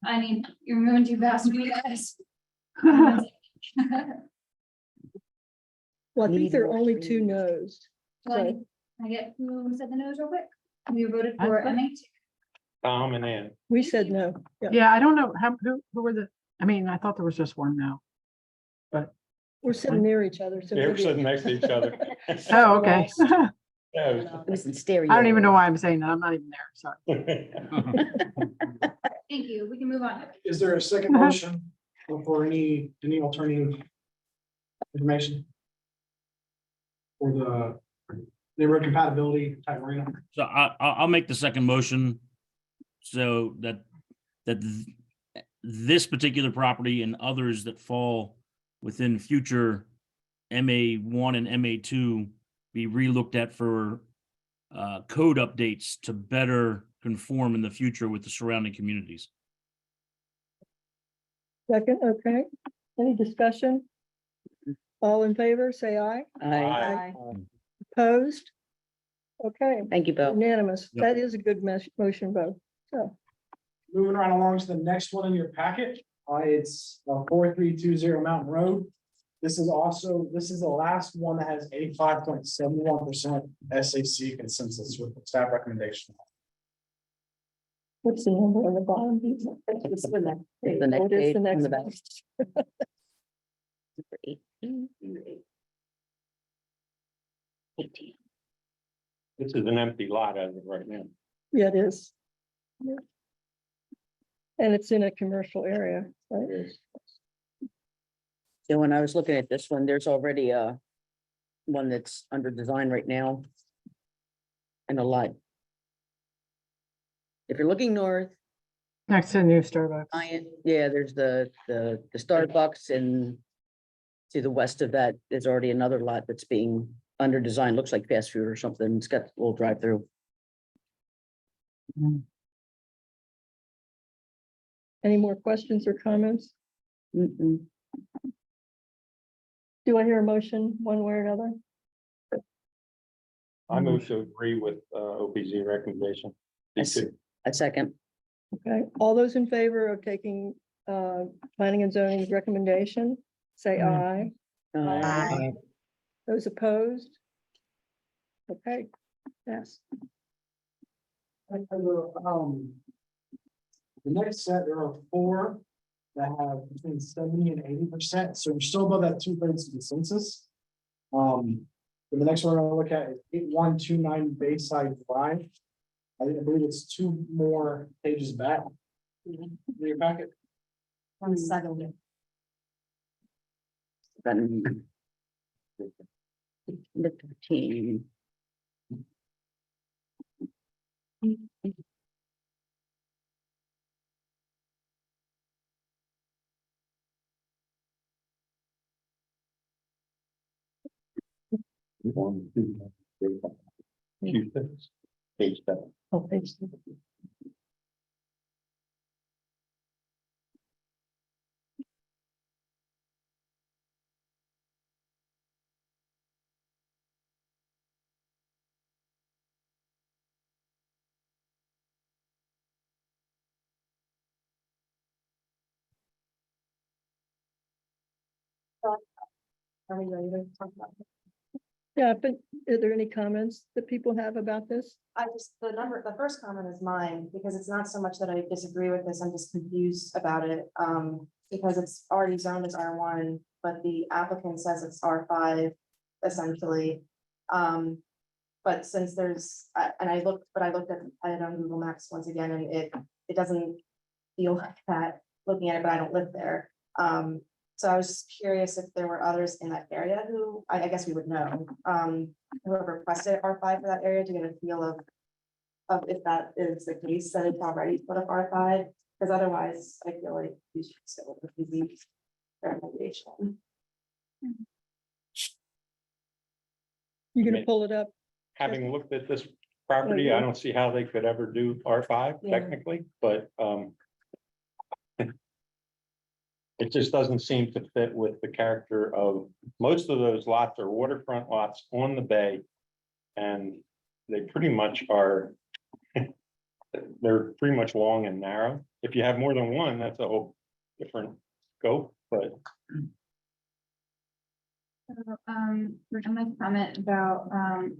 S6: I mean, you're moving too fast for me, guys.
S1: Well, I think
S4: Need
S1: there are
S4: more
S1: only
S4: trees.
S1: two no's.
S6: So I
S1: So,
S6: need- I get who said the no's real quick? We voted
S11: I
S6: for
S11: thought-
S6: MA2.
S8: Tom and Ann.
S1: we said no. Yeah,
S11: Yeah, I don't know, who were the, I mean, I thought there was just one now.
S1: we're sitting near each other, so.
S8: They're
S1: maybe-
S8: sitting next to each other.
S11: Oh, okay.
S8: Yeah,
S4: It was in stereo.
S11: I don't even know why I'm saying that. I'm not even there, sorry.
S6: Thank you. We can move on.
S3: Is there a second motion for any alternative information? For the neighborhood compatibility type arena?
S7: So I'll make the second motion. So that this particular property and others that fall within future MA one and MA two be relooked at for code updates to better conform in the future with the surrounding communities.
S1: Second, okay. Any discussion? All in favor, say aye.
S4: Aye.
S1: Opposed? Okay,
S4: Thank you, Bill.
S1: unanimous.
S7: Yep.
S1: That is a good motion vote. So,
S3: Moving right along to the next one in your packet, it's 4320 Mountain Road. This is the last one that has 85.71% SAC consensus with the staff recommendation.
S1: what's the number on the bottom?
S4: It's the next
S1: What is
S4: page
S1: the
S4: on
S1: next
S4: the back.
S1: one?
S4: Number 18. 18.
S8: This is an empty lot as of right now.
S1: Yeah, it is. Yeah. And it's in a commercial area, right?
S4: So when I was looking at this one, there's already a one that's under design right now. And a lot. If you're looking north,
S11: Next to the new Starbucks.
S4: yeah, there's the Starbucks, and to the west of that, there's already another lot that's being under design, looks like fast food or something. It's got a little drive through.
S11: Mm.
S1: Any more questions or comments?
S4: Mm-mm.
S1: Do I hear a motion one way or another?
S8: I move to agree with OPZ recommendation.
S4: Yes. A second.
S1: Okay, all those in favor of taking planning and zoning's recommendation, say aye.
S9: Aye.
S1: Those opposed? Okay, yes.
S3: The next set, there are 4 that have between 70 and 80%, so we're still above that 2/3 of the census. And the next one I'll look at is 8129 Bayside Drive. I believe it's 2 more pages back. In your packet.
S5: 170.
S4: The 15.
S8: Page 7.
S1: Oh, page 7.
S5: Are we ready to talk about it?
S1: Yeah, but are there any comments that people have about this?
S5: The first comment is mine, because it's not so much that I disagree with this, I'm just confused about it. Because it's already zoned as R1, but the applicant says it's R5, essentially. But since there's, I looked at it on Google Maps once again, and it doesn't feel like that, looking at it, but I don't live there. So I was just curious if there were others in that area who, I guess we would know, whoever requested R5 for that area, to get a feel of if that is the case, that it's already put up R5, because otherwise I feel like we should still with the recommendation.
S1: You're gonna pull it up?
S8: Having looked at this property, I don't see how they could ever do R5
S5: Yeah.
S8: technically, but it just doesn't seem to fit with the character of, most of those lots are waterfront lots on the bay. And they pretty much are, they're pretty much long and narrow. If you have more than one, that's a whole different scope, but
S6: My comment about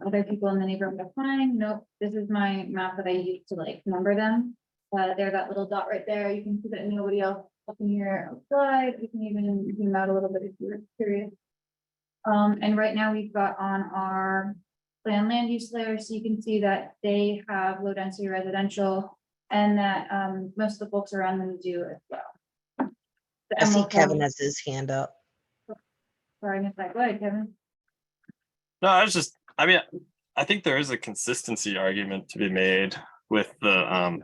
S6: other people in the neighborhood applying, nope, this is my map that I use to like number them. They're that little dot right there, you can see that nobody else up in here applied, you can even zoom out a little bit if you're curious. And right now we've got on our plan land use layer, so you can see that they have low density residential. And that most of the folks around them do as well. The
S9: I see
S6: Emerald
S9: Kevin
S6: County-
S9: has his hand up.
S6: Sorry, I missed that. Go ahead, Kevin.
S15: No, I mean, I think there is a consistency argument to be made with the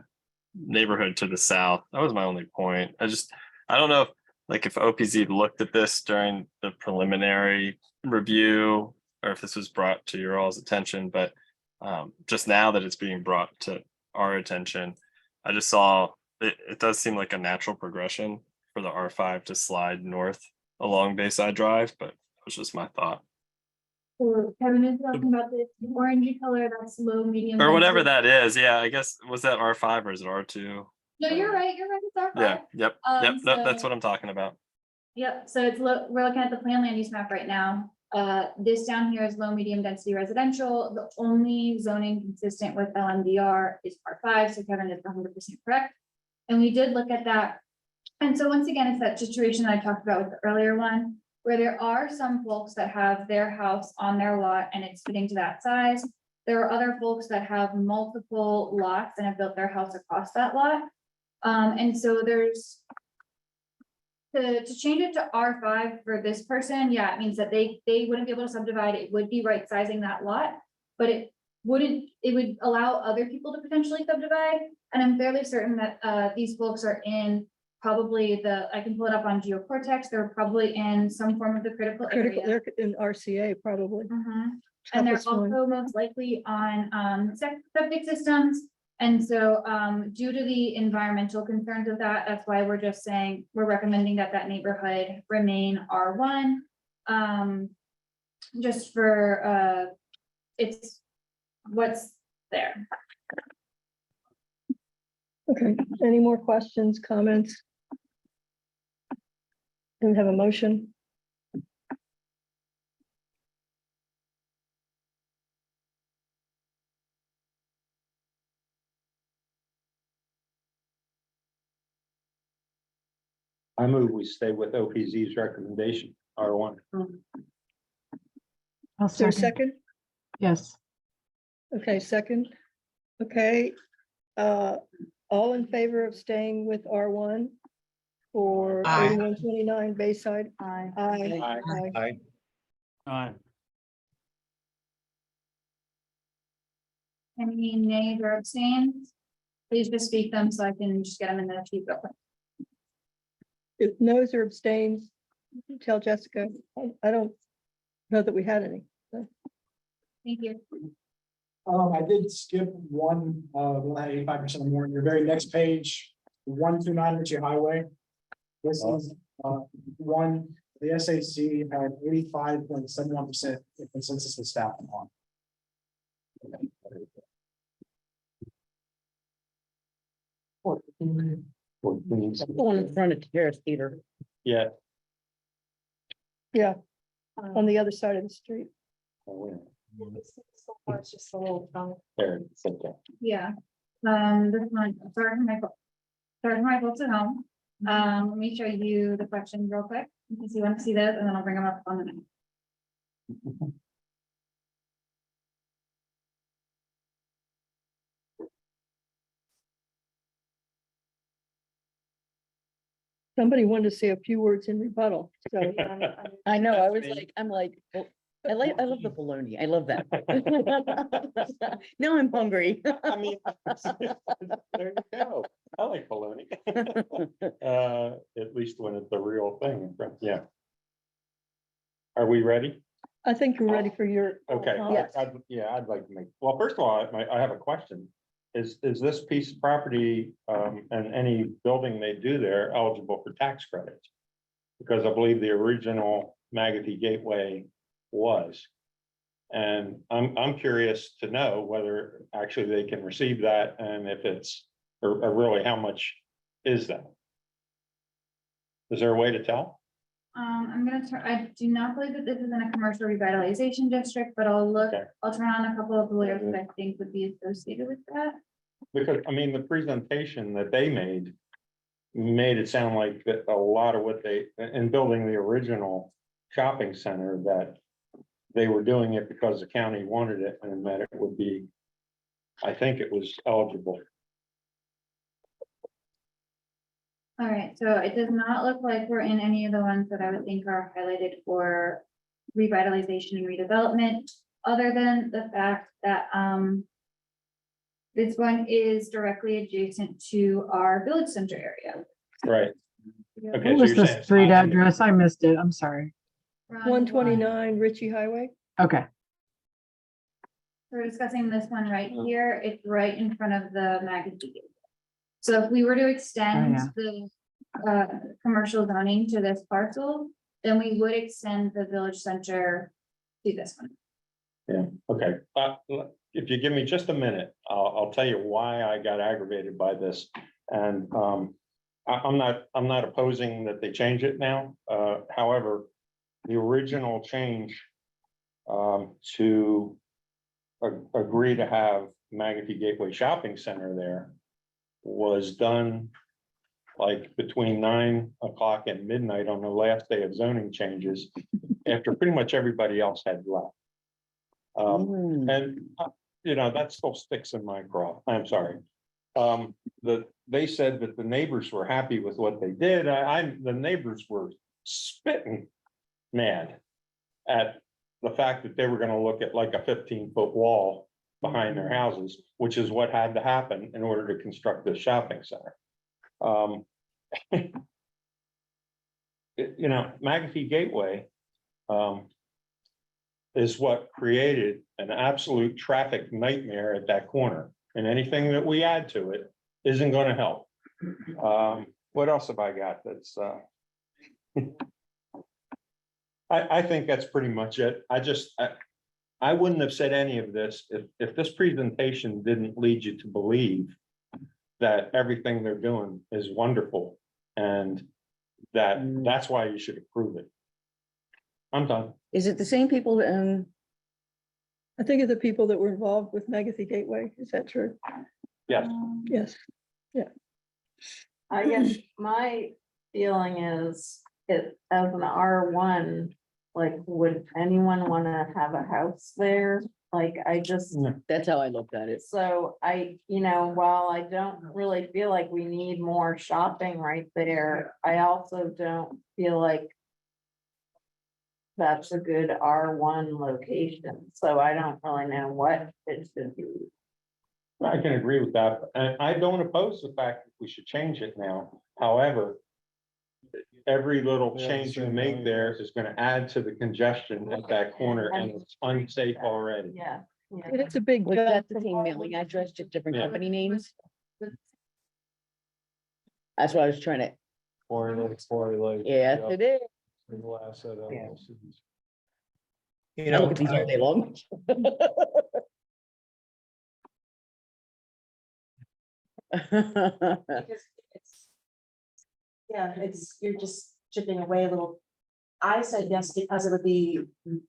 S15: neighborhood to the south. That was my only point. I don't know if OPZ looked at this during the preliminary review or if this was brought to your all's attention, but just now that it's being brought to our attention, I just saw it does seem like a natural progression for the R5 to slide north along Bayside Drive, but it was just my thought.
S6: So Kevin is talking about this orangey color, that's low, medium.
S15: Or whatever
S6: density.
S15: that is. Yeah, I guess, was that R5 or is it R2?
S6: No, you're right, it's R5.
S15: Yeah, yep, no, that's
S6: so-
S15: what I'm talking about.
S6: Yep, so we're looking at the plan land use map right now. This down here is low, medium density residential. The only zoning consistent with LMDR is R5, so Kevin is 100% correct. And we did look at that. And so once again, it's that situation that I talked about with the earlier one, where there are some folks that have their house on their lot and it's fitting to that size. There are other folks that have multiple lots and have built their house across that lot. And so there's to change it to R5 for this person, yeah, it means that they wouldn't be able to subdivide, it would be right sizing that lot. But it would allow other people to potentially subdivide. And I'm fairly certain that these folks are in probably I can pull it up on GeoCortex, they're probably in some form of the critical area.
S1: They're in RCA probably.
S6: And they're
S1: Top of soil.
S6: also most likely on septic systems. And so, due to the environmental concerns of that, that's why we're just saying, we're recommending that that neighborhood remain R1. Just for, it's what's there.
S1: Okay, any more questions, comments? Can we have a motion?
S8: I move we stay with OPZ's recommendation, R1.
S11: I'll
S1: Is there a
S11: second.
S1: second?
S11: Yes.
S1: Okay, second. Okay, all in favor of staying with R1 for
S14: Aye.
S1: 8129 Bayside?
S10: Aye.
S1: Aye.
S8: Aye.
S1: Aye.
S7: Aye.
S6: Any nays or abstains? Please just speak them so I can just get them in the sheet real quick.
S1: If no's or abstains, tell Jessica. I don't know that we had any.
S6: Thank you.
S3: I did skip one, we'll have 85% more. Your very next page, 129 Ritchie Highway. This is, one, the SAC had 85.71% consensus with staff on.
S8: Fourteen.
S4: The one in front of Terrace Theater.
S8: Yeah.
S1: Yeah, on the other side of the street.
S5: It's just a little drunk.
S8: There, it's okay.
S6: Yeah, this one, sorry, my folks at home. Let me show you the questions real quick, in case you want to see those, and then I'll bring them up on the next.
S1: Somebody wanted to say a few words in rebuttal, so.
S4: I know, I was like, oh, I love the bologna. I love that. Now I'm hungry.
S8: I mean, there you go. I like bologna. At least when it's the real thing, yeah. Are we ready?
S1: I think you're ready for your.
S8: Okay,
S1: Yes.
S8: I'd like to make, well, first of all, I have a question. Is this piece of property, and any building they do there eligible for tax credits? Because I believe the original Magothy Gateway was. And I'm curious to know whether actually they can receive that, and if it's, or really how much is that? Is there a way to tell?
S6: I'm gonna turn, I do not believe that this is in a commercial revitalization district, but I'll look,
S8: Okay.
S6: I'll turn on a couple of lawyers that I think would be associated with that.
S8: Because, I mean, the presentation that they made it sound like that a lot of what they, in building the original shopping center, that they were doing it because the county wanted it and that it would be, I think it was eligible.
S6: All right, so it does not look like we're in any of the ones that I would think are highlighted for revitalization and redevelopment, other than the fact that, this one is directly adjacent to our village center area.
S8: Right. Okay.
S11: What
S8: so
S11: was
S8: you're
S11: the
S8: saying it's
S11: street
S8: not-
S11: address? I missed it. I'm sorry.
S6: We're on
S1: 129 Ritchie Highway.
S11: Okay.
S6: We're discussing this one right here. It's right in front of the Magothy. So if we were to extend the commercial zoning to this parcel, then we would extend the village center to this one.
S8: Yeah, okay. If you give me just a minute, I'll tell you why I got aggravated by this. And I'm not opposing that they change it now. However, the original change to agree to have Magothy Gateway Shopping Center there was done like between 9 o'clock and midnight on the last day of zoning changes, after pretty much everybody else had left. And you know, that still sticks in my craw. I'm sorry. They said that the neighbors were happy with what they did. The neighbors were spitting mad at the fact that they were gonna look at like a 15-foot wall behind their houses, which is what had to happen in order to construct this shopping center. You know, Magothy Gateway is what created an absolute traffic nightmare at that corner. And anything that we add to it isn't gonna help. What else have I got that's, I think that's pretty much it. I wouldn't have said any of this if this presentation didn't lead you to believe that everything they're doing is wonderful and that's why you should approve it. I'm done.
S4: Is it the same people that,
S1: I think of the people that were involved with Megacy Gateway. Is that true?
S8: Yes.
S1: Yes.
S10: I guess my feeling is it as an R1, like, would anyone want to have a house there? Like, I just,
S4: that's how I looked at it.
S10: so while I don't really feel like we need more shopping right there, I also don't feel like that's a good R1 location. So I don't really know what it should be.
S8: I can agree with that, and I don't oppose the fact that we should change it now. However, every little change you make there is gonna add to the congestion at that corner, and it's unsafe already.
S10: Yeah.
S1: And it's a big
S4: Was
S1: jump.
S4: that the same mailing address, just different
S8: Yeah.
S4: company names? That's what I was trying to, yes, it is.
S14: You
S4: I
S14: know,
S4: look at these all day long.
S5: Because you're just chipping away a little. I said yes because it would be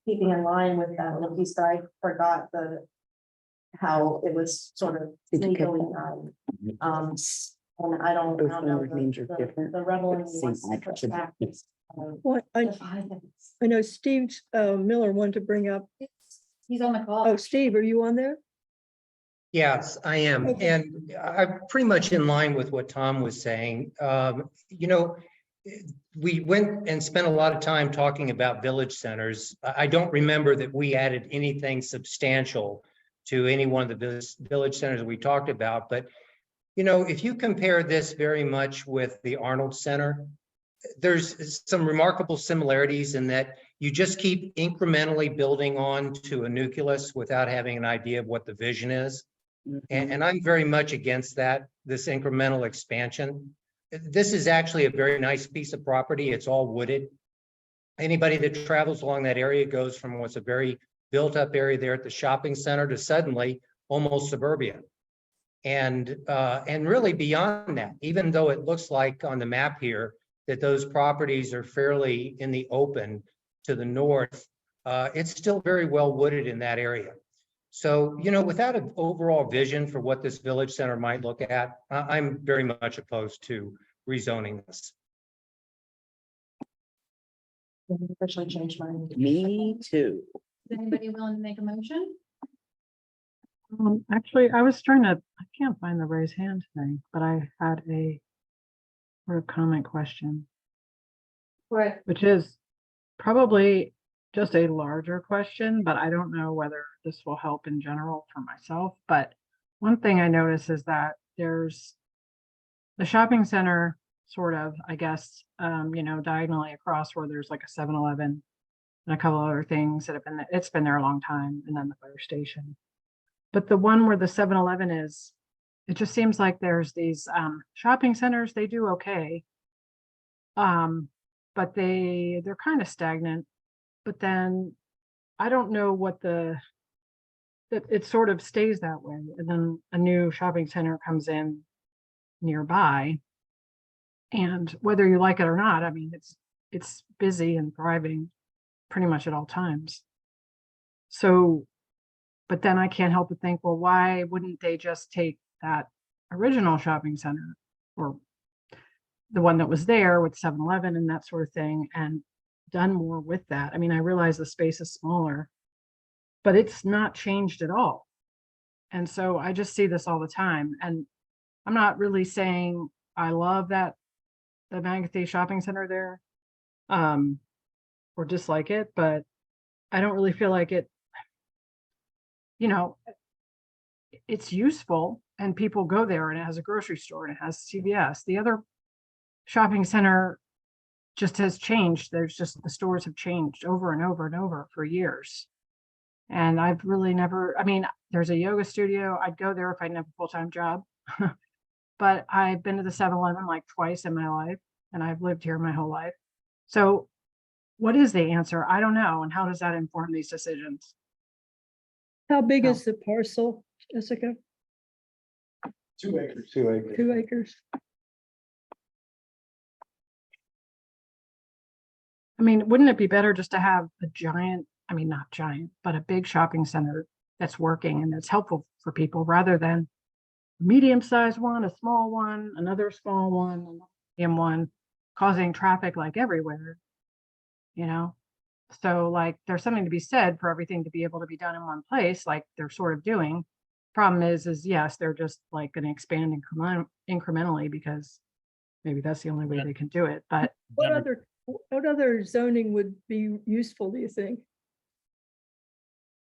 S5: keeping in line with that little piece, but I forgot how it was sort of
S4: Did you catch
S5: legally done. And I don't
S4: Both
S5: know
S4: numbers names are different,
S5: the rebel.
S4: but same address.
S1: What, I know Steve Miller wanted to bring up.
S6: He's on the call.
S1: Oh, Steve, are you on there?
S14: yes, I am.
S1: Okay.
S14: And I'm pretty much in line with what Tom was saying. We went and spent a lot of time talking about village centers. I don't remember that we added anything substantial to any one of the village centers we talked about. But, if you compare this very much with the Arnold Center, there's some remarkable similarities in that you just keep incrementally building on to a nucleus without having an idea of what the vision is. And I'm very much against that, this incremental expansion. This is actually a very nice piece of property. It's all wooded. Anybody that travels along that area goes from what's a very built up area there at the shopping center to suddenly almost suburbia. And really beyond that, even though it looks like on the map here that those properties are fairly in the open to the north, it's still very well wooded in that area. So, without an overall vision for what this village center might look at, I'm very much opposed to rezoning this.
S5: Officially changed mine.
S4: Me too.
S6: Is anybody willing to make a motion?
S11: Actually, I was trying to, I can't find the raise hand thing, but I had a sort of comment question,
S6: Right.
S11: which is probably just a larger question, but I don't know whether this will help in general for myself. But one thing I notice is that there's the shopping center sort of, I guess, diagonally across where there's like a 7-Eleven and a couple other things that have been, it's been there a long time, and then the fire station. But the one where the 7-Eleven is, it just seems like there's these shopping centers, they do okay. But they're kind of stagnant. But then I don't know what that it sort of stays that way. And then a new shopping center comes in nearby. And whether you like it or not, I mean, it's busy and thriving pretty much at all times. So, but then I can't help but think, well, why wouldn't they just take that original shopping center or the one that was there with 7-Eleven and that sort of thing and done more with that? I mean, I realize the space is smaller, but it's not changed at all. And so I just see this all the time. And I'm not really saying I love the Magathie shopping center there, or dislike it, but I don't really feel like it's useful and people go there and it has a grocery store and it has CVS. The other shopping center just has changed. There's just, the stores have changed over and over and over for years. And I've really never, I mean, there's a yoga studio. I'd go there if I didn't have a full-time job. But I've been to the 7-Eleven like twice in my life, and I've lived here my whole life. So what is the answer? I don't know. And how does that inform these decisions?
S1: How big
S11: No.
S1: is the parcel, Jessica?
S3: 2 acres.
S2: 2 acres.
S1: 2 acres?
S11: I mean, wouldn't it be better just to have a giant, I mean, not giant, but a big shopping center that's working and that's helpful for people rather than a medium-sized one, a small one, another small one, a medium one, causing traffic like everywhere, you know? So like, there's something to be said for everything to be able to be done in one place, like they're sort of doing. Problem is yes, they're just like gonna expand incrementally because maybe that's the only way they can do it, but
S1: What other zoning would be useful, do you think?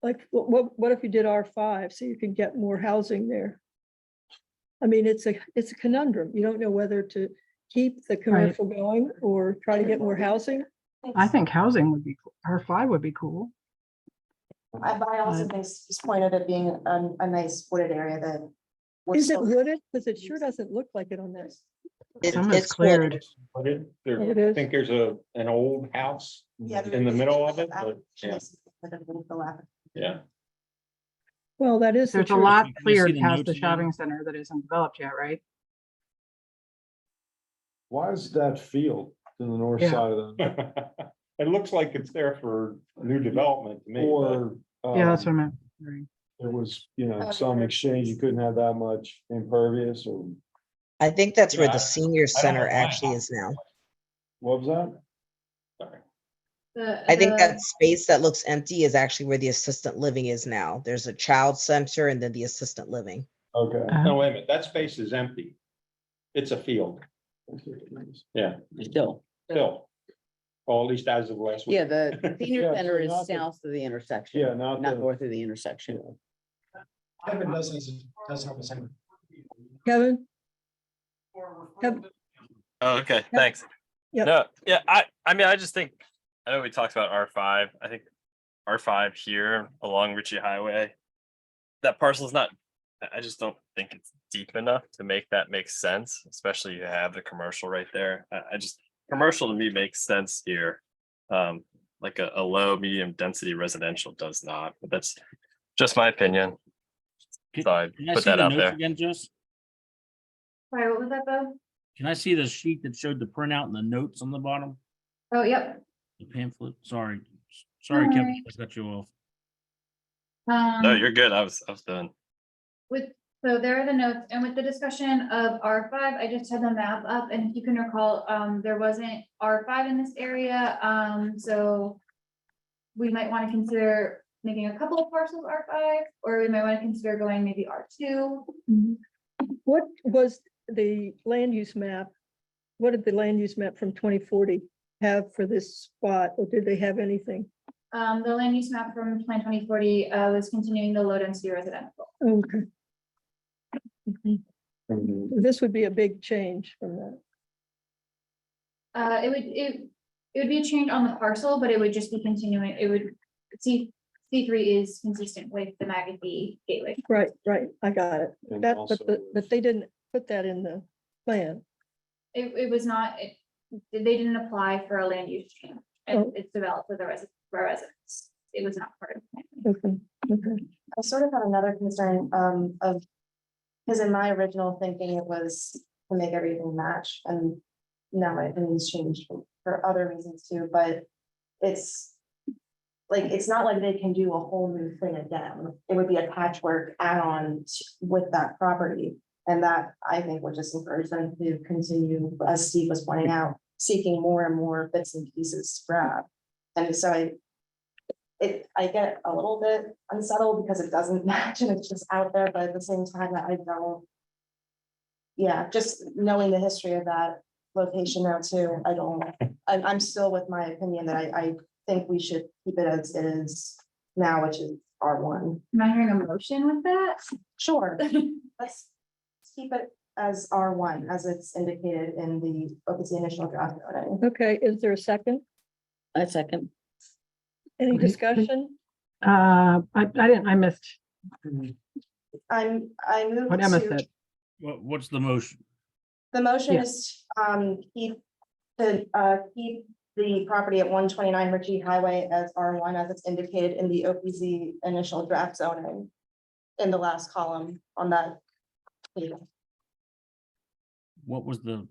S1: Like, what if you did R5 so you can get more housing there? I mean, it's a conundrum. You don't know whether to keep the commercial going or try to get more housing.
S11: I think housing would be, R5 would be cool.
S5: But I also think this point of it being a nice wooded area that. we're
S1: Is it
S5: still-
S1: wooded? Because it sure doesn't look like it on this.
S11: Some is cleared.
S8: But it, there,
S1: It
S8: I
S1: is.
S8: think there's an old house
S5: Yeah,
S8: in the middle of it, but yeah, yeah.
S1: Well, that is the
S11: There's a
S1: truth.
S11: lot
S7: Can I see
S11: cleared
S7: the
S11: past
S7: notes
S11: the
S7: again?
S11: shopping center that isn't developed yet, right?
S2: Why is that field to the north
S11: Yeah.
S2: side of the,
S8: It looks like it's there for new development to me, but
S2: or?
S11: Yeah, that's what
S2: um,
S11: I meant. Right.
S2: It was, some exchange, you couldn't have that much impervious, or
S9: I think that's where
S8: Yeah,
S9: the senior
S8: I don't
S9: center
S8: know why.
S9: actually is now.
S2: what was that?
S8: sorry.
S9: I think that space that looks empty is actually where the assistant living is now. There's a child center and then the assistant living.
S2: Okay.
S8: No, wait a minute, that space is empty. It's a field, yeah,
S4: Still,
S8: still. Or at least as of last week.
S4: yeah, the senior
S2: Yeah,
S4: center
S2: so
S4: is
S2: not the-
S4: south of the intersection.
S2: Yeah, not
S4: Not
S2: the-
S4: north of the intersection.
S3: Kevin does have a second.
S1: Kevin?
S15: Oh, okay, thanks.
S1: Yep.
S15: No, yeah, I mean, I just think, I know we talked about R5. I think R5 here along Ritchie Highway. That parcel is not, I just don't think it's deep enough to make that make sense, especially you have the commercial right there. I just, commercial to me makes sense here. Like a low, medium density residential does not, but that's just my opinion. So I
S7: Can I
S15: put
S7: see
S15: that
S7: the
S15: out
S7: notes
S15: there.
S7: again, Jess?
S6: Sorry, what was that, Bo?
S7: Can I see the sheet that showed the printout and the notes on the bottom?
S6: Oh, yep.
S7: The pamphlet, sorry. Sorry, Kevin, I cut you off.
S15: No, you're good. I was done.
S6: So there are the notes, and with the discussion of R5, I just had the map up, and if you can recall, there wasn't R5 in this area, so we might want to consider making a couple of parcels R5, or we might want to consider going maybe R2.
S1: What was the land use map? What did the land use map from 2040 have for this spot, or did they have anything?
S6: The land use map from 2040 was continuing the low density residential.
S1: Okay. This would be a big change from that.
S6: It would be a change on the parcel, but it would just be continuing, it would, C3 is consistent with the McAfee gateway.
S1: Right, I got it.
S2: And
S1: That,
S2: also-
S1: but they didn't put that in the plan.
S6: It was not, they didn't apply for a land use change, and
S1: Oh.
S6: it's developed for the residents. It was not part of the plan.
S1: Okay.
S5: I sort of had another concern of, because in my original thinking, it was to make everything match, and now my opinion's changed for other reasons too, but it's like, it's not like they can do a whole new thing again. It would be a patchwork add-on with that property. And that, I think, would just encourage them to continue, as Steve was pointing out, seeking more and more bits and pieces to grab. And so I get a little bit unsettled because it doesn't match and it's just out there, but at the same time, I don't. Yeah, just knowing the history of that location now too, I'm still with my opinion that I think we should keep it as it is now, which is R1.
S6: Am I hearing a motion with that?
S5: Sure, let's keep it as R1, as it's indicated in the initial draft voting.
S1: Okay, is there a second?
S4: A second.
S1: Any discussion?
S11: I missed
S5: I moved
S11: what Emma
S5: to,
S11: said.
S7: What's the motion?
S5: the motion
S11: Yeah.
S5: is, keep the property at 129 Ritchie Highway as R1 as it's indicated in the OPZ initial draft zoning in the last column on that table.
S7: What was the,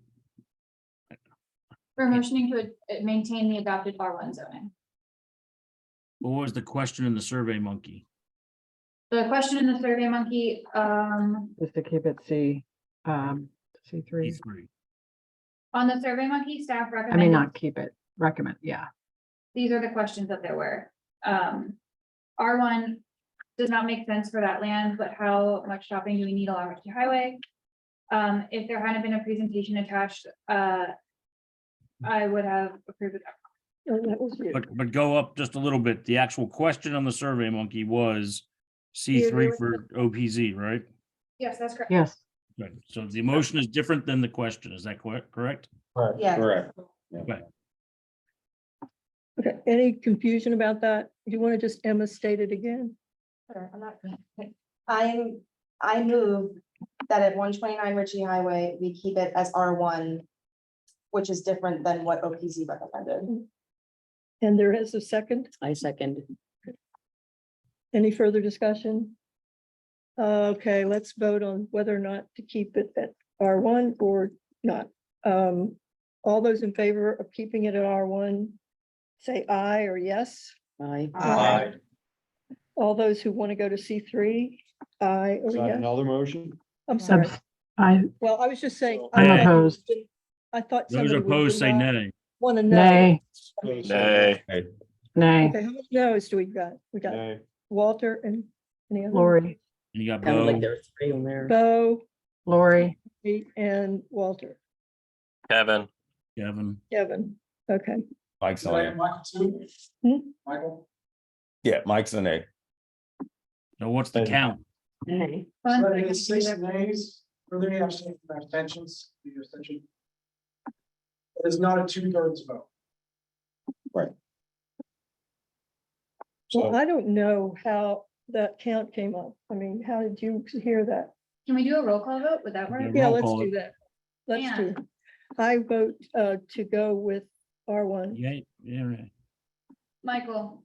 S6: We're motioning to maintain the adopted R1 zoning.
S7: what was the question in the Survey Monkey?
S6: The question in the Survey Monkey,
S11: Just to keep it C3.
S7: E3.
S6: on the Survey Monkey, staff
S11: I mean,
S6: recommended,
S11: not keep it, recommend, yeah.
S6: these are the questions that there were. R1 does not make sense for that land, but how much shopping do we need along Ritchie Highway? If there hadn't been a presentation attached, I would have approved of that.
S1: Oh, that was you.
S7: But go up just a little bit. The actual question on the Survey Monkey was C3 for OPZ, right?
S6: Yes, that's correct.
S11: Yes.
S7: Right. So the motion is different than the question. Is that correct?
S5: Yeah.
S8: Correct.
S7: Okay.
S1: Okay, any confusion about that? You want to just Emma state it again?
S5: Sure, I'm not. I move that at 129 Ritchie Highway, we keep it as R1, which is different than what OPZ recommended.
S1: And there is a second.
S4: I second.
S1: Any further discussion? Okay, let's vote on whether or not to keep it at R1 or not. All those in favor of keeping it at R1, say aye or yes.
S4: Aye.
S1: Aye. All those who want to go to C3, aye or
S2: Is that
S1: yes.
S2: another motion?
S1: I'm sorry.
S11: I,
S1: Well, I was just saying.
S11: I'm
S1: I thought you
S11: opposed.
S1: didn't- I thought
S7: Those
S1: somebody would
S7: opposed say nay.
S1: want to know.
S11: nay,
S15: Nay.
S11: nay,
S1: Okay, how many no's do we got? We got
S2: Nay.
S1: Walter and any other?
S11: Lori,
S7: And you got
S4: Sounded like
S7: Bo.
S4: there was three on there.
S1: Bo,
S11: Lori,
S1: Pete, and Walter,
S15: Kevin.
S7: Kevin.
S1: Kevin. Okay,
S3: Mike's Michael too?
S1: Hmm?
S3: Michael?
S16: Yeah, Mike's an A.
S7: Now what's the
S2: And-
S7: count?
S4: Nay.
S6: Fun,
S3: So
S6: I
S3: it
S6: can
S3: is
S6: do
S3: 6
S6: that.
S3: nays, further any abstentions, the abstention. It is not a 2/3 vote.
S1: well,
S2: So
S1: I don't know how that count came up. I mean, how did you hear that?
S6: Can we do a roll call vote? Would that work?
S7: Yeah.
S1: Yeah,
S7: Roll
S1: let's
S7: call
S1: do
S7: it.
S1: that. Let's
S6: Yeah.
S1: do. I vote to go with R1.
S7: Yeah, right.
S6: Michael,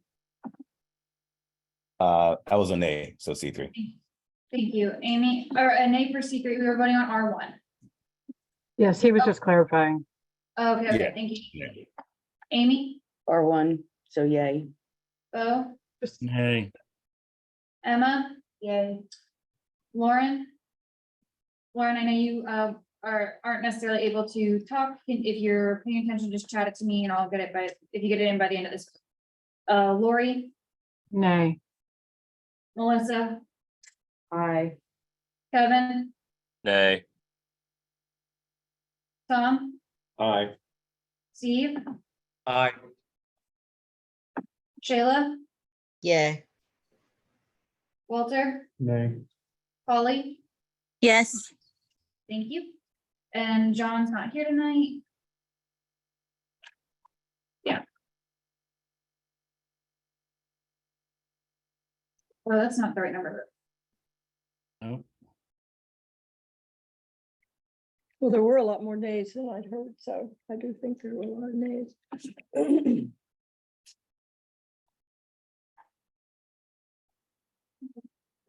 S16: I was an A, so C3.
S6: thank you. Amy, or a nay for C3, we were voting on R1.
S11: yes, he was just clarifying.
S6: Okay, okay,
S16: Yeah.
S6: thank you. Amy,
S4: R1, so yay.
S6: Bo,
S7: Hey,
S6: Emma, yay. Lauren? Lauren, I know you aren't necessarily able to talk. If you're paying attention, just chat it to me and I'll get it by, if you get it in by the end of this. Lori,
S11: Nay,
S6: Melissa,
S10: Aye.
S6: Kevin,
S15: Nay.
S6: Tom,
S2: aye.
S6: Steve,
S14: Aye.
S6: Shayla,
S9: Yeah.
S6: Walter,
S2: Nay.
S6: Polly,
S13: Yes.
S6: thank you. And John's not here tonight. Yeah. Oh, that's not the right number.
S7: no,
S1: Well, there were a lot more nays than I'd heard, so I do think there were a lot of nays.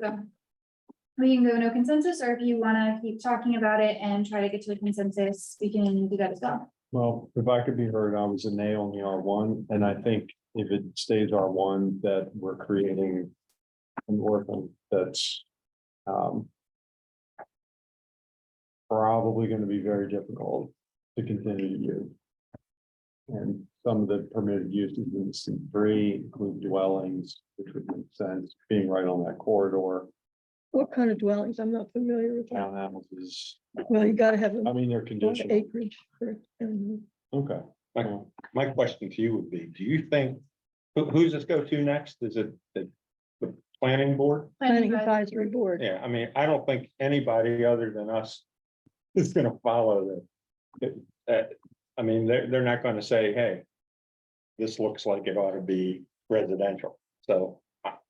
S6: So we can go no consensus, or if you want to keep talking about it and try to get to a consensus, we can do that as well.
S2: Well, if I could be heard, I was a nay on the R1, and I think if it stays R1, that we're creating an orphan that's probably going to be very difficult to continue to use. And some of the permitted uses in C3 include dwellings, which would make sense, being right on that corridor,
S1: What kind of dwellings? I'm not familiar with that.
S2: townhouses.
S1: Well, you gotta have
S2: I
S1: a
S2: mean, they're
S1: lot of
S2: conditional.
S1: acreage for.
S2: Okay.
S8: My question to you would be, do you think, who's this go to next? Is it the planning board?
S1: Planning Advisory Board.
S8: Yeah, I mean, I don't think anybody other than us is gonna follow that. I mean, they're not gonna say, hey, this looks like it ought to be residential. So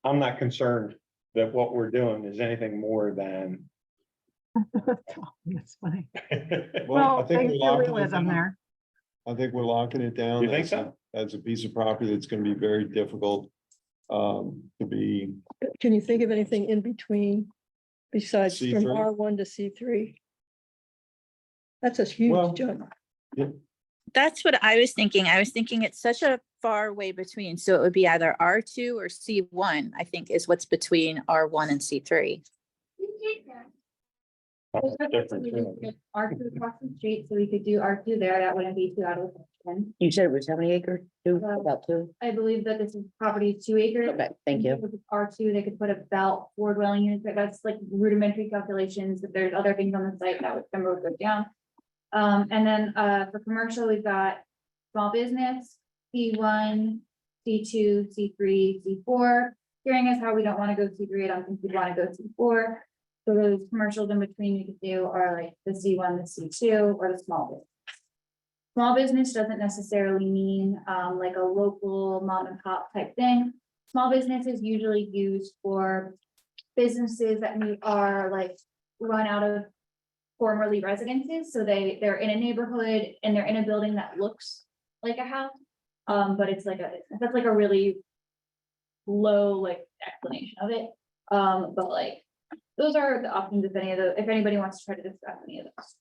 S8: I'm not concerned that what we're doing is anything more than.
S11: That's funny.
S2: Well, I
S11: Well,
S2: think
S11: they
S2: we're locking it
S11: live in
S2: down.
S11: there.
S2: I think we're locking it down.
S8: You think
S2: That's a- That's a piece of property that's gonna be very difficult to be,
S1: Can you think of anything in between besides from
S2: C3?
S1: R1 to C3? That's a
S2: Well-
S1: huge jump.
S13: That's what I was thinking. I was thinking it's such a far way between. So it would be either R2 or C1, I think is what's between R1 and C3.
S8: That's different,
S6: We
S8: too.
S6: could get R2 across the street, so we could do R2 there. That wouldn't be too out of the question.
S4: You said it was how many acres? Two, about two?
S6: I believe that this is property 2 acres.
S4: Okay, thank you.
S6: With R2, they could put about 4 dwelling units, but that's like rudimentary calculations. If there's other things on the site, that would number would go down. And then for commercial, we've got small business, C1, C2, C3, C4. Hearing is how we don't want to go C3, I don't think we'd want to go C4. So those commercials in between you could do are like the C1, the C2, or the small business. Small business doesn't necessarily mean like a local mom and pop type thing. Small business is usually used for businesses that are like run out of formerly residences. So they're in a neighborhood and they're in a building that looks like a house. But it's like that's like a really low like explanation of it. But like those are the options if anybody wants to try to discuss any of those.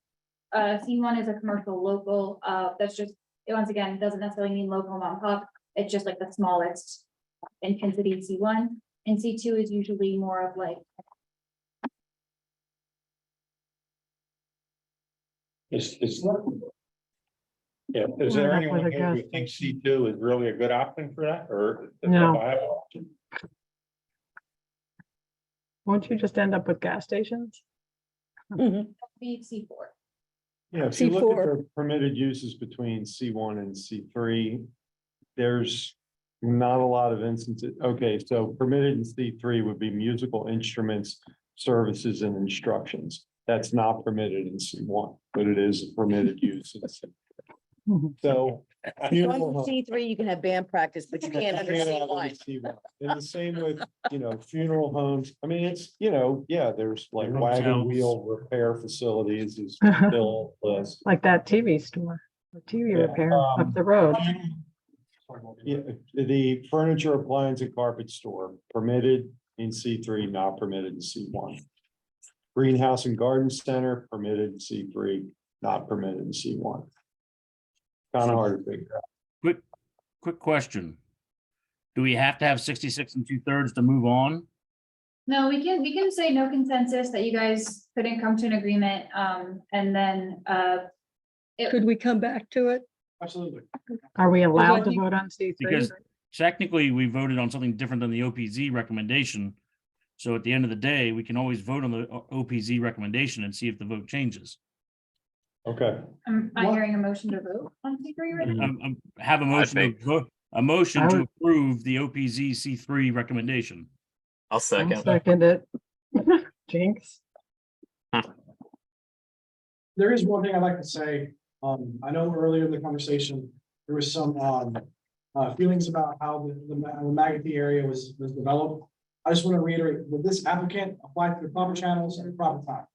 S6: C1 is a commercial local, that's just, once again, doesn't necessarily mean local mom and pop. It's just like the smallest intensity C1, and C2 is usually more of like.
S8: Yeah, is
S11: Well,
S8: there
S11: that's
S8: anyone
S11: with a
S8: here who
S11: gas
S8: thinks C2 is really a good option for that, or? is it a
S11: No.
S8: viable option?
S11: Won't you just end up with gas stations?
S6: Be C4.
S2: yeah, if you look at
S1: C4.
S2: the permitted uses between C1 and C3, there's not a lot of instances. Okay, so permitted in C3 would be musical instruments, services and instructions. That's not permitted in C1, but it is a permitted use. in C3. So. funeral home-
S4: C3, you can have band practice, but you can't under
S2: can't have
S4: C1.
S2: under C1. And the same with, funeral homes. I mean, it's, yeah, there's like wagon
S7: Hotels.
S2: wheel repair facilities is still list.
S11: Like that TV store, or TV
S2: Yeah,
S11: repair up the road.
S2: Yeah, the furniture, appliance and carpet store permitted in C3, not permitted in C1. Greenhouse and garden center permitted in C3, not permitted in C1. Kind of hard to figure out.
S7: Quick question. Do we have to have 66 2/3 to move on?
S6: No, we can say no consensus, that you guys couldn't come to an agreement, and then,
S1: Could we come back to it?
S3: Absolutely.
S11: Are we allowed to
S1: think-
S11: vote on C3?
S7: Because technically we voted on something different than the OPZ recommendation. So at the end of the day, we can always vote on the OPZ recommendation and see if the vote changes.
S2: Okay,
S6: I'm hearing a motion to vote on C3 right now.
S7: Have a motion to
S15: think-
S7: vote, a motion
S11: I
S7: to
S11: would-
S7: approve the OPZ C3 recommendation.
S15: I'll
S11: I'll
S15: second.
S11: second it. Jinx.
S3: There is one thing I'd like to say. I know earlier in the conversation, there was some feelings about how the Magothy area was developed. I just want to reiterate, with this applicant applied to the proper channels at the proper time.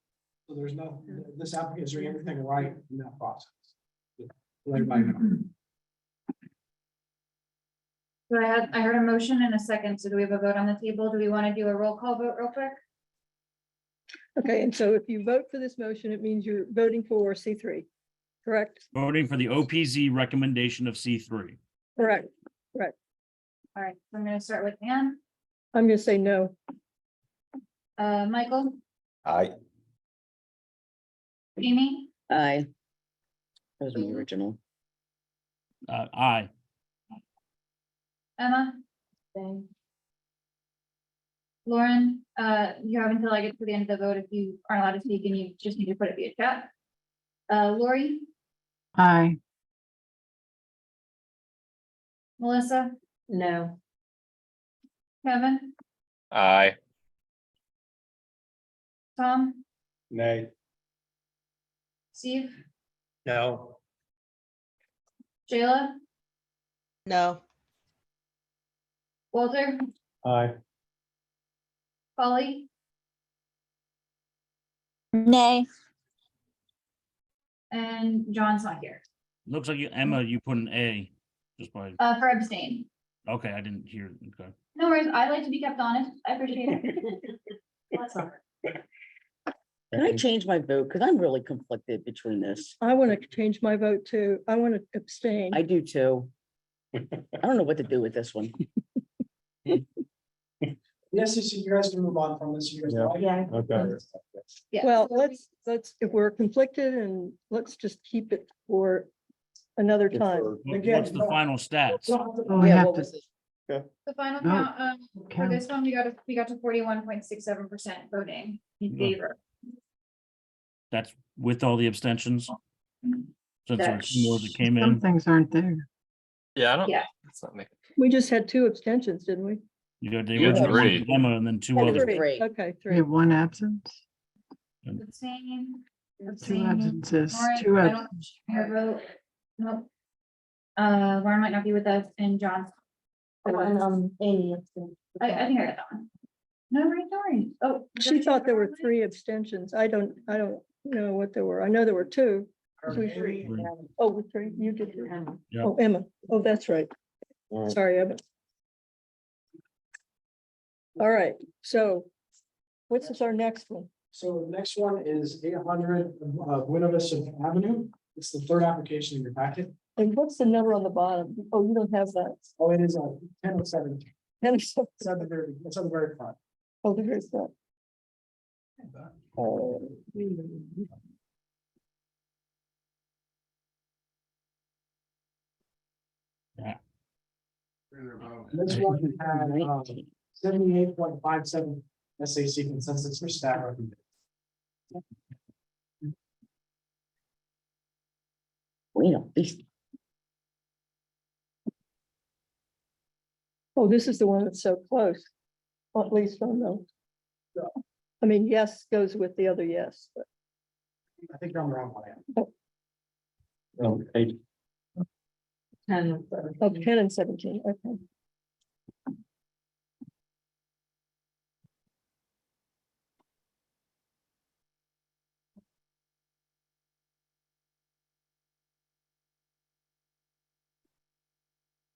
S3: So there's no, this applicant is doing everything right in that process. Let everybody know.
S6: So I heard a motion and a second, so do we have a vote on the table? Do we want to do a roll call vote real quick?
S1: Okay, and so if you vote for this motion, it means you're voting for C3, correct?
S7: Voting for the OPZ recommendation of C3.
S1: Correct.
S6: All right, so I'm gonna start with Ann,
S1: I'm gonna say no.
S6: Michael,
S16: I,
S6: Amy,
S4: Aye. That was my original.
S7: Aye.
S6: Emma. Lauren, you have until I get to the end of the vote if you aren't allowed to speak and you just need to put it via chat. Lori,
S11: Aye.
S6: Melissa,
S10: No.
S6: Kevin,
S15: Aye.
S6: Tom,
S8: Nay.
S6: Steve,
S14: No,
S6: Jayla,
S9: No,
S6: Walter,
S8: Aye.
S6: Polly,
S13: Nay.
S6: and John's not here,
S7: Looks like you, Emma, you put an A, just by,
S6: for abstain.
S7: okay, I didn't hear, okay.
S6: No worries, I like to be kept honest, I appreciate it.
S4: Can I change my vote? Because I'm really conflicted between this.
S1: I want to change my vote too. I want to abstain.
S4: I do too. I don't know what to do with this one.
S3: Yes, you guys can move on from this. You guys know.
S5: Yeah.
S8: Okay.
S6: Yeah.
S1: Well, let's, if we're conflicted, and let's just keep it for another time.
S7: What's the final stats?
S11: Oh, we
S4: Yeah,
S11: have
S4: what
S11: to,
S4: was it?
S6: The final
S11: No.
S6: count, for
S11: count.
S6: this one, we got to 41.67% voting in favor.
S7: That's with all the abstentions? Since there were two more that came
S11: Some
S7: in,
S11: things aren't there.
S15: Yeah, I don't.
S6: Yeah.
S15: That's not me.
S1: We just had 2 abstentions, didn't we?
S7: you got the
S15: You had
S7: original one
S15: three.
S7: from Emma and then 2
S4: Yeah,
S7: others.
S4: three.
S1: Okay,
S11: We
S1: 3.
S11: have one absence,
S6: Abstain.
S11: two
S6: Abstain.
S11: absences,
S6: Lauren,
S11: two
S6: I
S11: absences.
S6: don't hear a vote. Nope. Lauren might not be with us, and John's.
S5: Amy.
S6: I think I got that one. No, right, sorry. Oh.
S1: She thought there were 3 abstentions. I don't know what there were. I know there were 2.
S7: Three.
S1: Oh, 3, you did 3.
S7: Yeah.
S1: Oh, Emma. Oh, that's right.
S2: All right.
S1: Sorry, Emma. All right, so what's our next one?
S3: So the next one is 800 Buena Vista Avenue. It's the third application in your packet.
S1: And what's the number on the bottom? Oh, you don't have that.
S3: Oh, it is 10:07.
S1: And so-
S3: 7:30. It's on the very front.
S1: Oh, there's that.
S3: This one had 78.57 SAC consensus for staff recommendation.
S4: Wait, at least
S1: Oh, this is the one that's so close. Well, at least on the. I mean, yes goes with the other yes, but
S3: I think you're on the wrong one.
S8: Oh, eight.
S10: 10.
S1: of 10 and 17, okay.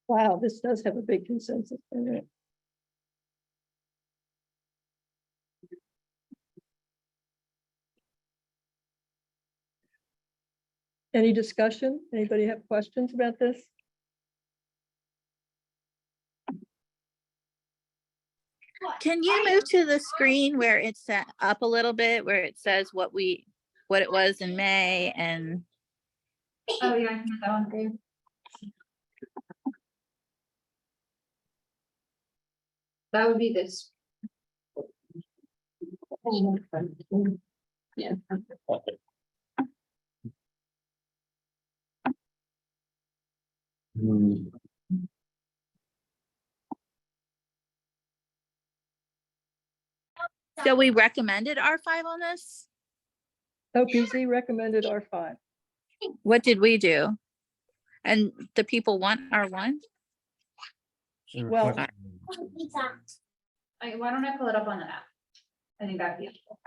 S1: Wow, this does have a big consensus in it. Any discussion? Anybody have questions about this?
S13: Can you move to the screen where it's up a little bit, where it says what it was in May and
S6: Oh, yeah, I can get that one for you. That would be this. Yeah.
S13: so we recommended R5 on this?
S1: OPZ recommended R5.
S13: What did we do? And the people want R1?
S1: Well,
S6: Why don't I pull it up on the app? I think that'd be helpful.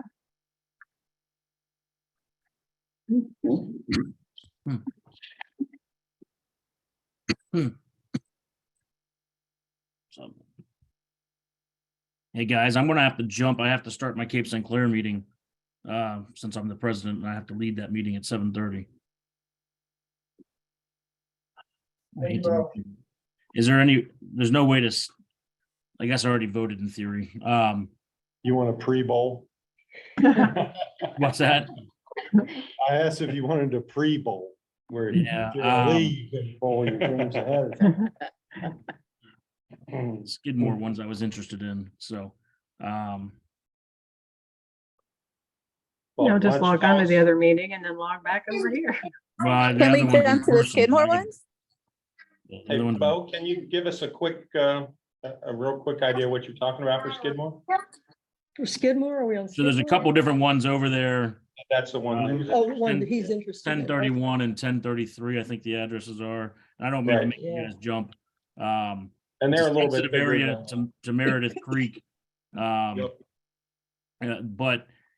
S7: So. Hey, guys, I'm gonna have to jump. I have to start my Cape St. Clair meeting. Since I'm the president and I have to lead that meeting at 7:30. Is there there's no way to, I guess I already voted in theory.
S2: You want a pre-bowl?
S7: What's that?
S2: I asked if you wanted a pre-bowl where you
S7: Yeah,
S2: get a lead and bowl your teams ahead of time.
S7: Skidmore ones I was interested in, so.
S2: Well,
S11: Just
S2: why
S11: log
S2: don't
S11: on
S2: you
S11: to the other meeting and then log back over here.
S7: Well, the
S13: Can we
S7: other ones in
S13: jump to the
S7: person,
S13: Skidmore
S7: I can-
S13: ones?
S7: the
S8: Hey,
S7: other ones-
S8: Bo, can you give us a quick, a real quick idea what you're talking about for Skidmore?
S1: For Skidmore, are we on?
S7: So there's a
S1: Skidmore?
S7: couple different ones over there,
S8: That's the one.
S1: Oh, one that he's interested in.
S7: 1031 and 1033, I think the addresses are. And I don't mean to
S8: Right.
S7: make you guys jump.
S8: And they're a little bit
S7: sensitive
S8: bigger
S7: area
S8: than.
S7: to Meredith Creek. But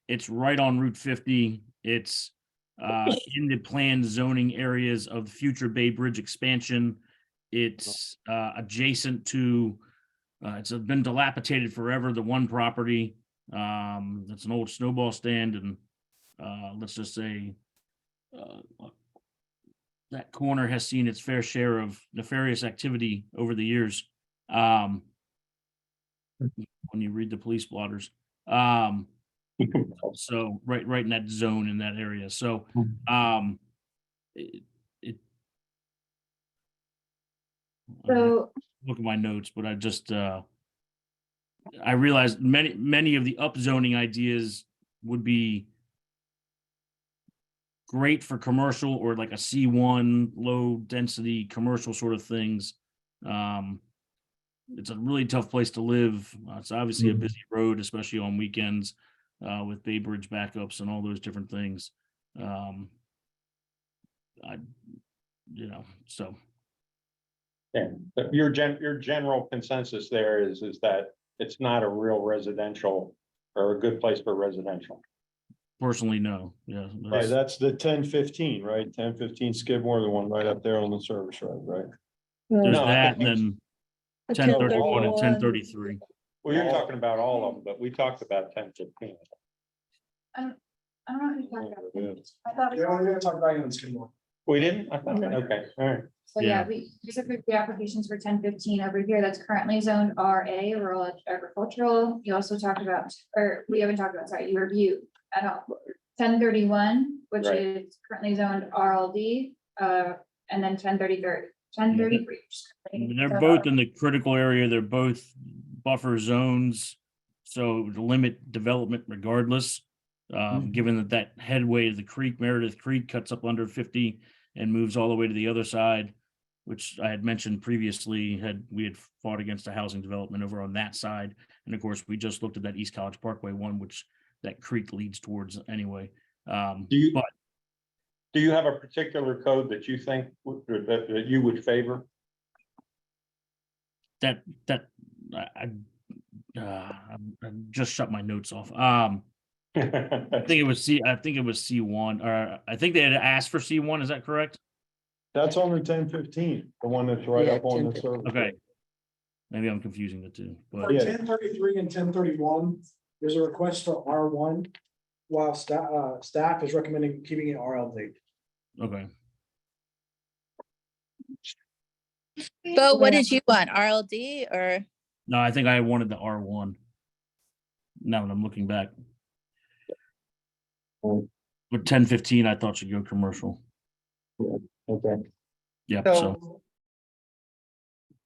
S7: it's right on Route 50. It's in the planned zoning areas of future Bay Bridge expansion. It's adjacent to, it's been dilapidated forever, the one property. That's an old snowball stand, and let's just say that corner has seen its fair share of nefarious activity over the years. When you read the police blotters. So right in that zone in that area. So it
S6: So
S7: look at my notes, but I just I realized many of the upzoning ideas would be great for commercial or like a C1 low density commercial sort of things. It's a really tough place to live. It's obviously a busy road, especially on weekends, with Bay Bridge backups and all those different things. So.
S8: Yeah, but your general consensus there is that it's not a real residential or a good place for residential.
S7: Personally, no, yeah.
S2: Right, that's the 1015, right? 1015 Skidmore, the one right up there on the service road, right?
S7: There's
S8: No,
S7: that, and then 1031 and 1033.
S8: Well, you're talking about all of them, but we talked about 1015.
S6: I don't know who you're talking
S2: Yeah.
S6: about. I thought we
S3: Yeah, we're
S6: were.
S3: gonna talk about it in Skidmore.
S8: We didn't? I thought, okay, all right.
S6: So yeah, we just approved the applications for 1015 over here. That's currently zoned RA, rural agricultural. You also talked about, or we haven't talked about, sorry, you reviewed at all. 1031, which
S8: Right.
S6: is currently zoned RLD, and then 1033.
S7: They're both in the critical area. They're both buffer zones. So to limit development regardless, given that headway of the creek, Meredith Creek cuts up under 50 and moves all the way to the other side, which I had mentioned previously, we had fought against a housing development over on that side. And of course, we just looked at that East College Parkway one, which that creek leads towards anyway.
S8: Do you have a particular code that you think that you would favor?
S7: I just shut my notes off. I think it was C1, or I think they had asked for C1. Is that correct?
S2: That's on the 1015, the one that's right up on the service.
S7: Okay. Maybe I'm confusing the two,
S3: For
S7: but
S3: 1033 and 1031, there's a request for R1, while staff is recommending keeping it RLD.
S7: okay.
S13: Bo, what did you want? RLD or?
S7: No, I think I wanted the R1. Now that I'm looking back. But 1015, I thought should go commercial.
S2: Okay.
S7: Yeah, so
S14: So,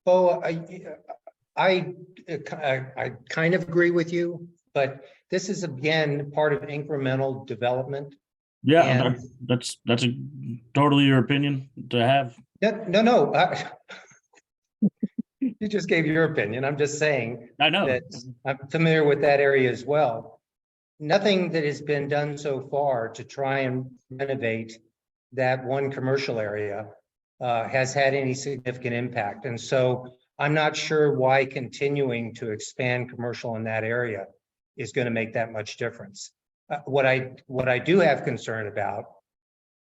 S14: Bo, I kind of agree with you, but this is again, part of incremental development.
S7: yeah,
S14: And-
S7: that's totally your opinion to have.
S14: No, you just gave your opinion. I'm just saying
S7: I know.
S14: that I'm familiar with that area as well. Nothing that has been done so far to try and renovate that one commercial area has had any significant impact. And so I'm not sure why continuing to expand commercial in that area is going to make that much difference. What I do have concern about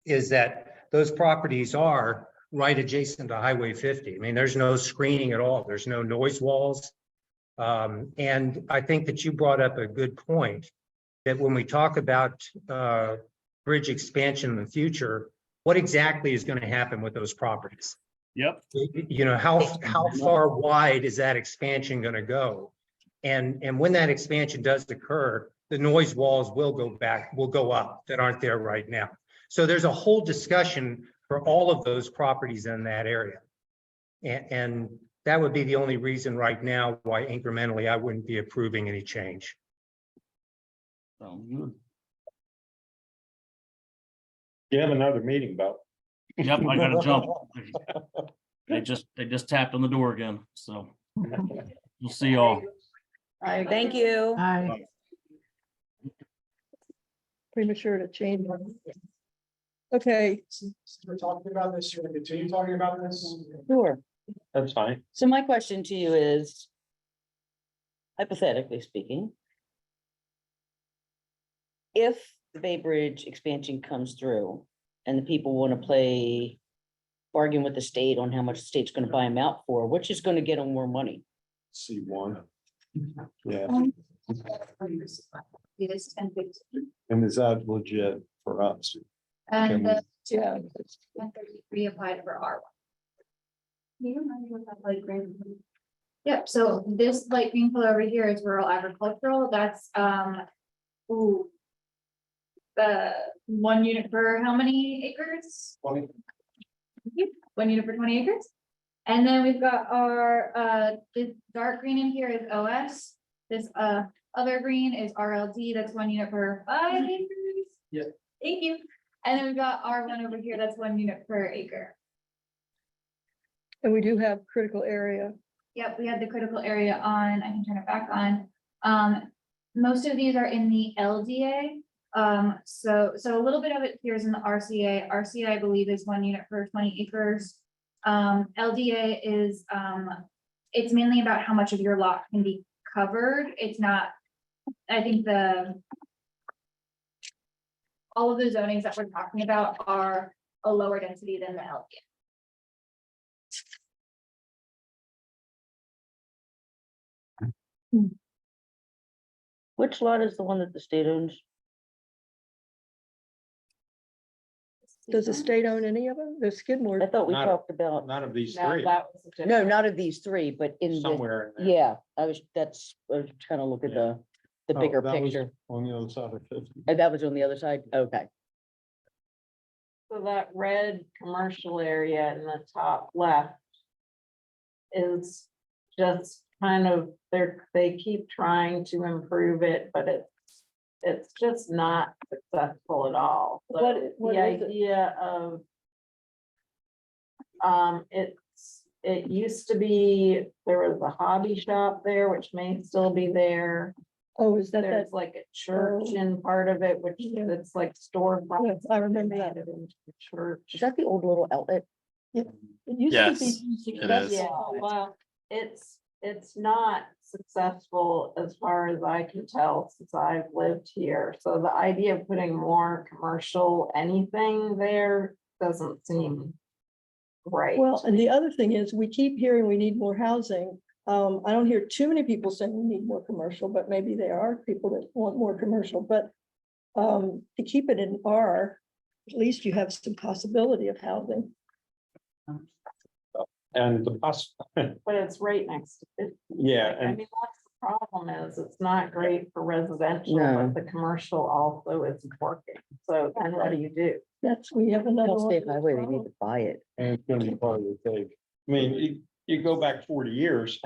S14: is that those properties are right adjacent to Highway 50. I mean, there's no screening at all. There's no noise walls. And I think that you brought up a good point that when we talk about bridge expansion in the future, what exactly is going to happen with those properties?
S7: Yep.
S14: You know, how far wide is that expansion going to go? And when that expansion does occur, the noise walls will go up that aren't there right now. So there's a whole discussion for all of those properties in that area. And that would be the only reason right now why incrementally I wouldn't be approving any change.
S7: Sounds good.
S8: You have another meeting, Bo.
S7: Yep, I gotta jump. They just tapped on the door again, so we'll see y'all.
S10: All right, thank you.
S11: Hi.
S1: Premature to change. Okay,
S3: Since we're talking about this, you're gonna continue talking about this?
S1: sure.
S8: That's fine.
S4: So my question to you is, hypothetically speaking, if the Bay Bridge expansion comes through and the people want to play bargain with the state on how much the state's going to buy them out for, which is going to get them more money?
S2: C1. Yeah,
S6: It is 10:15.
S2: and is that legit for us?
S6: And the
S1: Yeah.
S6: 10:33 applied for R1. You remind me what that light green? Yep, so this light green color over here is rural agricultural, that's, ooh. The 1 unit for how many acres?
S3: 20.
S6: 1 unit for 20 acres. And then we've got our, this dark green in here is OS. This, other green is RLD, that's 1 unit per 5 acres.
S3: Yeah.
S6: Thank you. And then we've got R1 over here, that's 1 unit per acre.
S1: And we do have critical area.
S6: Yep, we had the critical area on, I can turn it back on. Most of these are in the LDA. So a little bit of it here is in the RCA. RCA, I believe, is 1 unit per 20 acres. LDA is, it's mainly about how much of your lot can be covered. It's not, I think all of the zonings that we're talking about are a lower density than the LDA.
S4: Which lot is the one that the state owns?
S1: Does the state own any of them? The Skidmore.
S4: I thought we
S8: Not-
S4: talked about,
S8: None of these
S10: No,
S8: three,
S10: that was a different-
S4: no, not of these three, but in the,
S8: somewhere in there.
S4: yeah, I was trying to look at the
S2: Oh,
S4: bigger
S2: that was
S4: picture.
S2: On the other side of 50.
S4: And that was on the other side? Okay.
S10: So that red commercial area in the top left is just kind of, they keep trying to improve it, but it's just not successful at all. So
S1: What
S10: the
S1: is it?
S10: idea of it used to be, there was a hobby shop there, which may still be there.
S1: Oh, is that
S10: There's like a church
S1: Oh.
S10: in part of it, which
S1: Yeah.
S10: it's like storefront.
S1: Yes, I remember that.
S10: Church.
S4: Is that the old little outlet?
S1: It used
S15: Yes,
S1: to be
S15: it is.
S1: successful.
S10: Yeah, well, it's not successful as far as I can tell since I've lived here. So the idea of putting more commercial anything there doesn't seem right.
S1: Well, and the other thing is, we keep hearing we need more housing. I don't hear too many people saying we need more commercial, but maybe there are people that want more commercial, but to keep it in R, at least you have some possibility of housing.
S8: And the
S10: But it's right next to it.
S8: yeah,
S10: I
S8: and
S10: mean, that's the problem is it's not great for residential,
S4: No.
S10: but the commercial also isn't working. So then what do you do?
S1: We have another
S4: Tell State
S1: one.
S4: Highway, they need to buy it.
S2: And it's gonna be part of the take.
S8: I mean, you go back 40 years.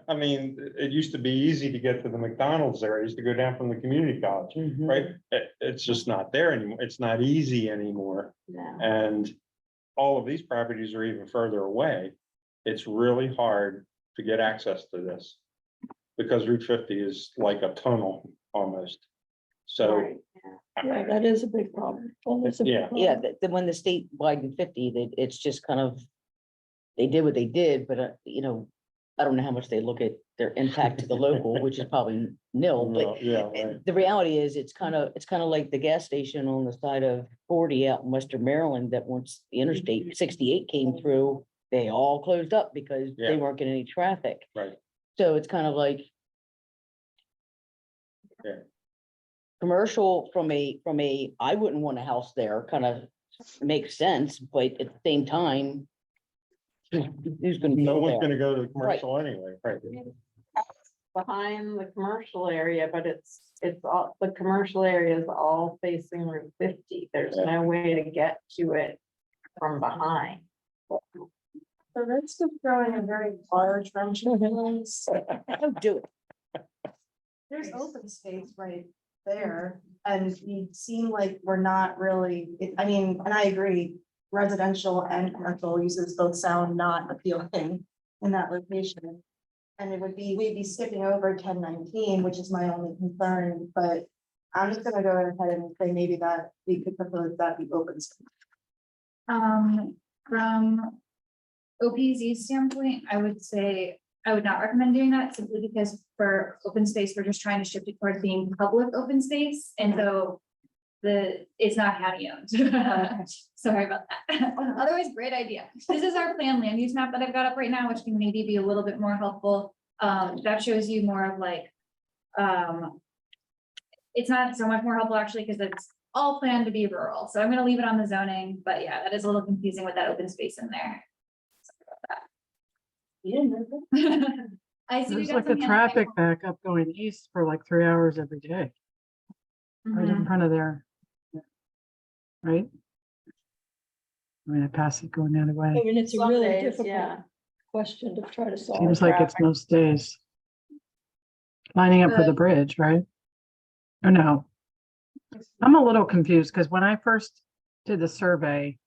S8: I mean, it used to be easy to get to the McDonald's there. I used to go down from the community college, right? It's just not there anymore. It's not easy anymore.
S10: No.
S8: And all of these properties are even further away. It's really hard to get access to this. Because Route 50 is like a tunnel almost. So,
S10: Right, yeah.
S1: Yeah, that is a big problem. That is a big
S8: Yeah.
S1: problem.
S4: Yeah, when the state widened 50, it's just kind of, they did what they did, but I don't know how much they look at their impact to the local, which is probably nil, but
S2: Well, yeah, right.
S4: the reality is, it's kind of like the gas station on the side of 40 out in Western Maryland, that once the Interstate 68 came through, they all closed up because
S8: Yeah.
S4: they weren't getting any traffic.
S8: right,
S4: So it's kind of like.
S8: Yeah.
S4: Commercial from a, I wouldn't want a house there, kind of makes sense, but at the same time. Who's gonna
S8: no
S4: go
S8: one's
S4: there?
S8: gonna go to the commercial anyway, right?
S10: Behind the commercial area, but it's all, the commercial area is all facing Route 50. There's no way to get to it from behind.
S5: The risk of throwing a very large rental homes,
S4: Don't do it.
S5: there's open space right there. And we seem like we're not really, I mean, and I agree, residential and commercial uses both sound not appealing in that location. And we'd be skipping over 1019, which is my only concern, but I'm just gonna go ahead and say maybe that we could propose that be open space.
S6: From OPZ standpoint, I would say, I would not recommend doing that simply because for open space, we're just trying to shift it towards being public open space. And so it's not county owned. Sorry about that. Otherwise, great idea. This is our planned land use map that I've got up right now, which can maybe be a little bit more helpful. That shows you more of like, it's not so much more helpful actually, because it's all planned to be rural. So I'm gonna leave it on the zoning, but yeah, that is a little confusing with that open space in there. I see. we
S11: There's
S6: got
S11: like a
S6: some hands.
S11: traffic backup going east for like 3 hours every day, right in
S6: Mhm.
S11: front of there. Right? I mean, I pass it going the other
S1: I
S11: way.
S1: mean, it's a
S10: Some
S1: really
S10: days,
S1: difficult
S10: yeah.
S1: question to try to solve.
S11: Seems like it's most days. Lining up for the bridge, right? Or no? I'm a little confused because when I first did the survey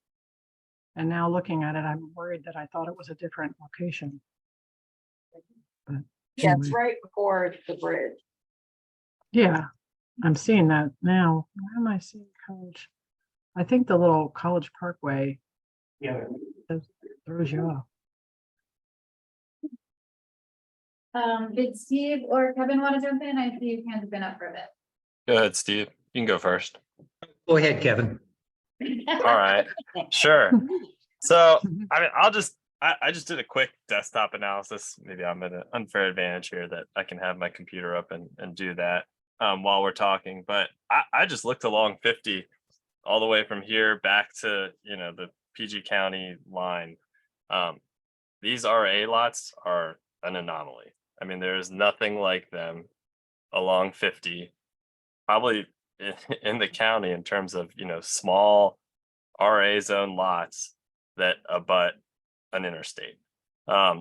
S11: and now looking at it, I'm worried that I thought it was a different location. But
S10: Yeah, it's
S11: anyway.
S10: right before the bridge.
S11: Yeah, I'm seeing that now. Where am I seeing College? I think the little College Parkway
S12: Yeah.
S11: throws you off.
S6: Did Steve or Kevin want to jump in? I see your hands have been up for a bit.
S15: Go ahead, Steve. You can go first.
S14: Go ahead, Kevin.
S15: All right, sure. So, I mean, I just did a quick desktop analysis. Maybe I'm at an unfair advantage here that I can have my computer up and do that while we're talking. But I just looked along 50 all the way from here back to, the PG County line. These RA lots are an anomaly. I mean, there is nothing like them along 50, probably in the county in terms of, small RA zone lots that abut an interstate. I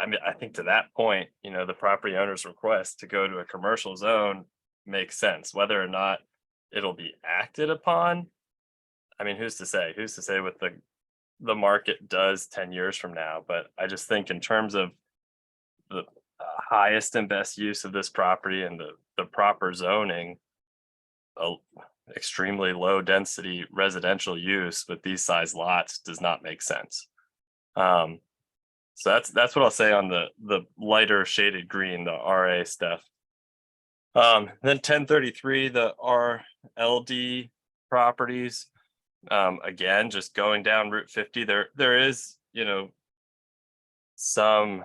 S15: mean, I think to that point, the property owner's request to go to a commercial zone makes sense. Whether or not it'll be acted upon, I mean, who's to say? Who's to say what the market does 10 years from now? But I just think in terms of the highest and best use of this property and the proper zoning, extremely low density residential use with these size lots does not make sense. So that's what I'll say on the lighter shaded green, the RA stuff. Then 1033, the RLD properties. Again, just going down Route 50, there is, some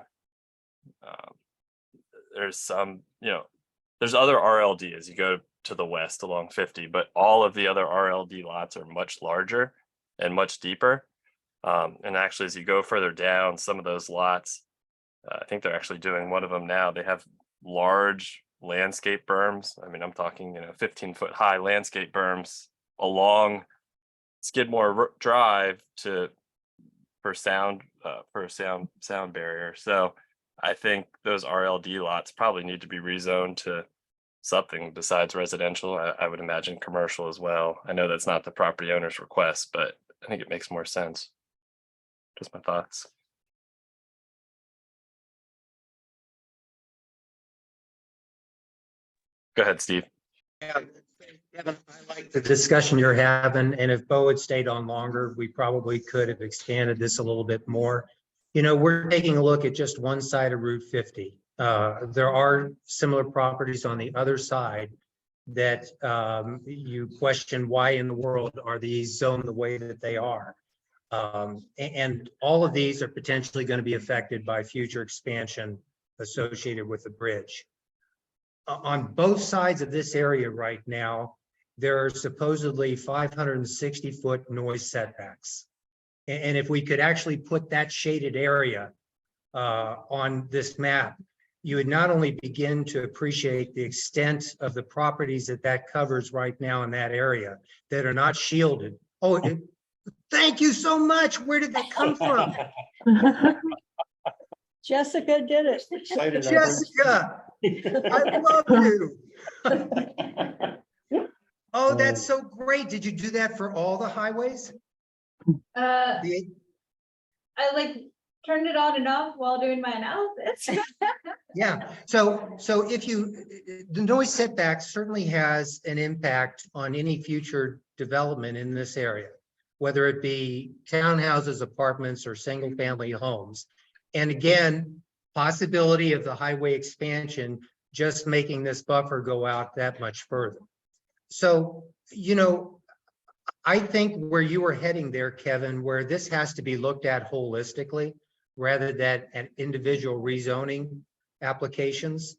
S15: there's other RLD as you go to the west along 50, but all of the other RLD lots are much larger and much deeper. And actually, as you go further down, some of those lots, I think they're actually doing one of them now. They have large landscape berms. I mean, I'm talking, 15-foot high landscape berms along Skidmore Drive for sound barrier. So I think those RLD lots probably need to be rezoned to something besides residential. I would imagine commercial as well. I know that's not the property owner's request, but I think it makes more sense. Just my thoughts. Go ahead, Steve.
S14: Yeah, Kevin, I like the discussion you're having, and if Bo had stayed on longer, we probably could have expanded this a little bit more. We're taking a look at just one side of Route 50. There are similar properties on the other side that you question why in the world are these zoned the way that they are. And all of these are potentially going to be affected by future expansion associated with the bridge. On both sides of this area right now, there are supposedly 560-foot noise setbacks. And if we could actually put that shaded area on this map, you would not only begin to appreciate the extent of the properties that covers right now in that area that are not shielded. Oh, thank you so much. Where did that come from?
S1: Jessica did it.
S14: Jessica, I love you. Oh, that's so great. Did you do that for all the highways?
S6: I turned it on and off while doing my analysis.
S14: Yeah, so the noise setback certainly has an impact on any future development in this area. whether it be townhouses, apartments, or single-family homes. And again, possibility of the highway expansion, just making this buffer go out that much further. So, you know, I think where you were heading there, Kevin, where this has to be looked at holistically rather than at individual rezoning applications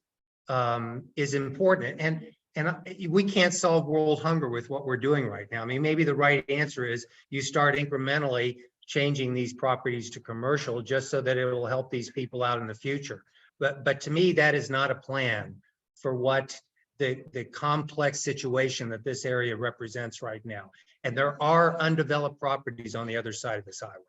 S14: is important. And we can't solve world hunger with what we're doing right now. I mean, maybe the right answer is you start incrementally changing these properties to commercial just so that it will help these people out in the future. But to me, that is not a plan for what the complex situation that this area represents right now. And there are undeveloped properties on the other side of this highway.